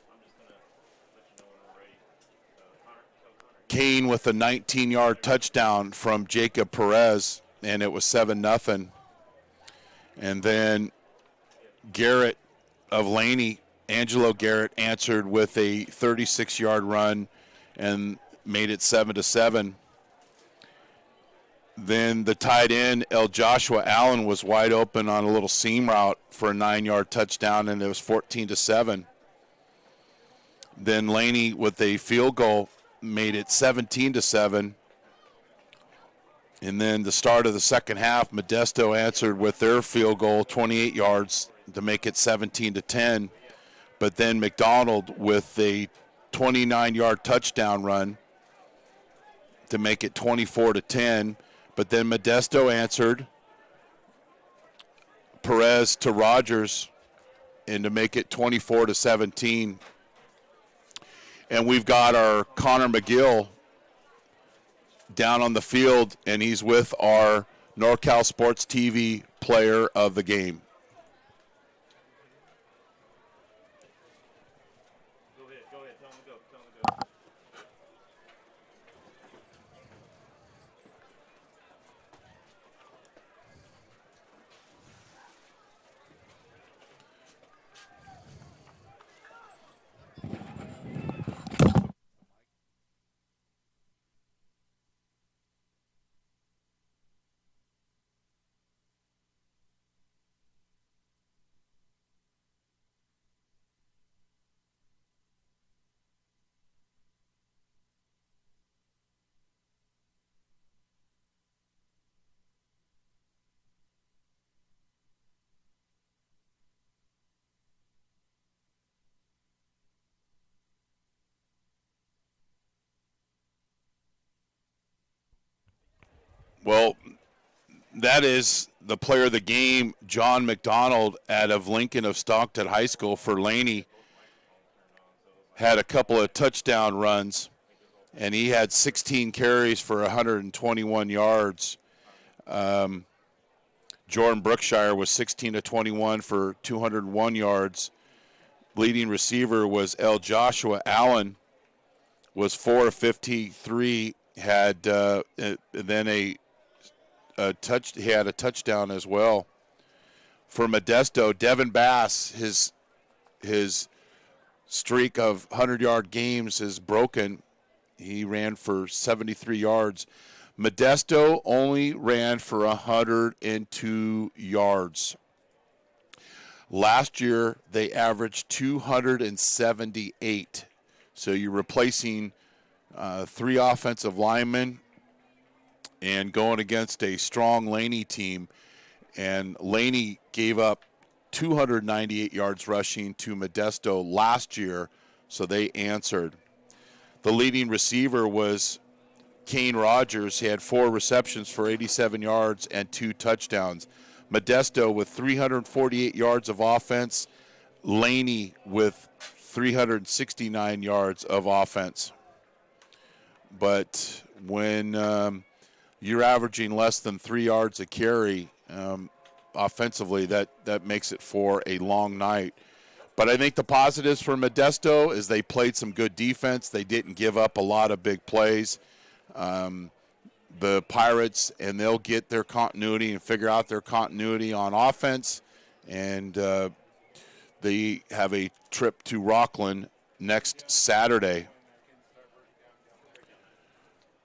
Kane with a 19-yard touchdown from Jacob Perez, and it was 7-0. And then Garrett of Laney, Angelo Garrett, answered with a 36-yard run and made it 7-7. Then the tight end, Joshua Allen, was wide open on a little seam route for a 9-yard touchdown, and it was 14-7. Then Laney with a field goal made it 17-7. And then the start of the second half, Modesto answered with their field goal, 28 yards, to make it 17-10. But then McDonald with a 29-yard touchdown run to make it 24-10. But then Modesto answered, Perez to Rogers, and to make it 24-17. And we've got our Connor McGill down on the field, and he's with our NorCal Sports TV player of the game. Go ahead. Tell him to go. Well, that is the player of the game, John McDonald, out of Lincoln of Stockton High School for Laney. Had a couple of touchdown runs, and he had 16 carries for 121 yards. Jordan Brookshire was 16-21 for 201 yards. Leading receiver was Joshua Allen, was 4-53, had then he had a touchdown as well. For Modesto, Devin Bass, his streak of 100-yard games is broken. He ran for 73 yards. Modesto only ran for 102 yards. Last year, they averaged 278. So you're replacing 3 offensive linemen and going against a strong Laney team. And Laney gave up 298 yards rushing to Modesto last year, so they answered. The leading receiver was Kane Rogers. He had 4 receptions for 87 yards and 2 touchdowns. Modesto with 348 yards of offense. Laney with 369 yards of offense. But when you're averaging less than 3 yards a carry offensively, that makes it for a long night. But I think the positives for Modesto is they played some good defense. They didn't give up a lot of big plays. The Pirates, and they'll get their continuity and figure out their continuity on offense. And they have a trip to Rockland next Saturday.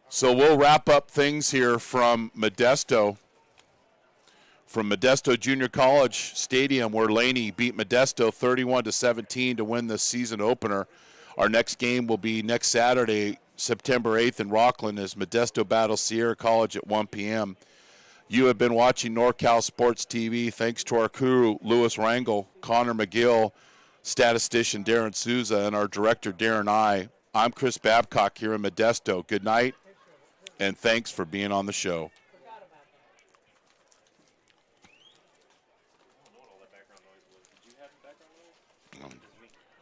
So we'll wrap up things here from Modesto Junior College Stadium, where Laney beat Modesto 31-17 to win the season opener. Our next game will be next Saturday, September 8th in Rockland, as Modesto battles Sierra College at 1 p.m. You have been watching NorCal Sports TV. Thanks to our crew, Louis Rangel, Connor McGill, statistician Darren Souza, and our director, Darren I. I'm Chris Babcock here in Modesto. Good night, and thanks for being on the show.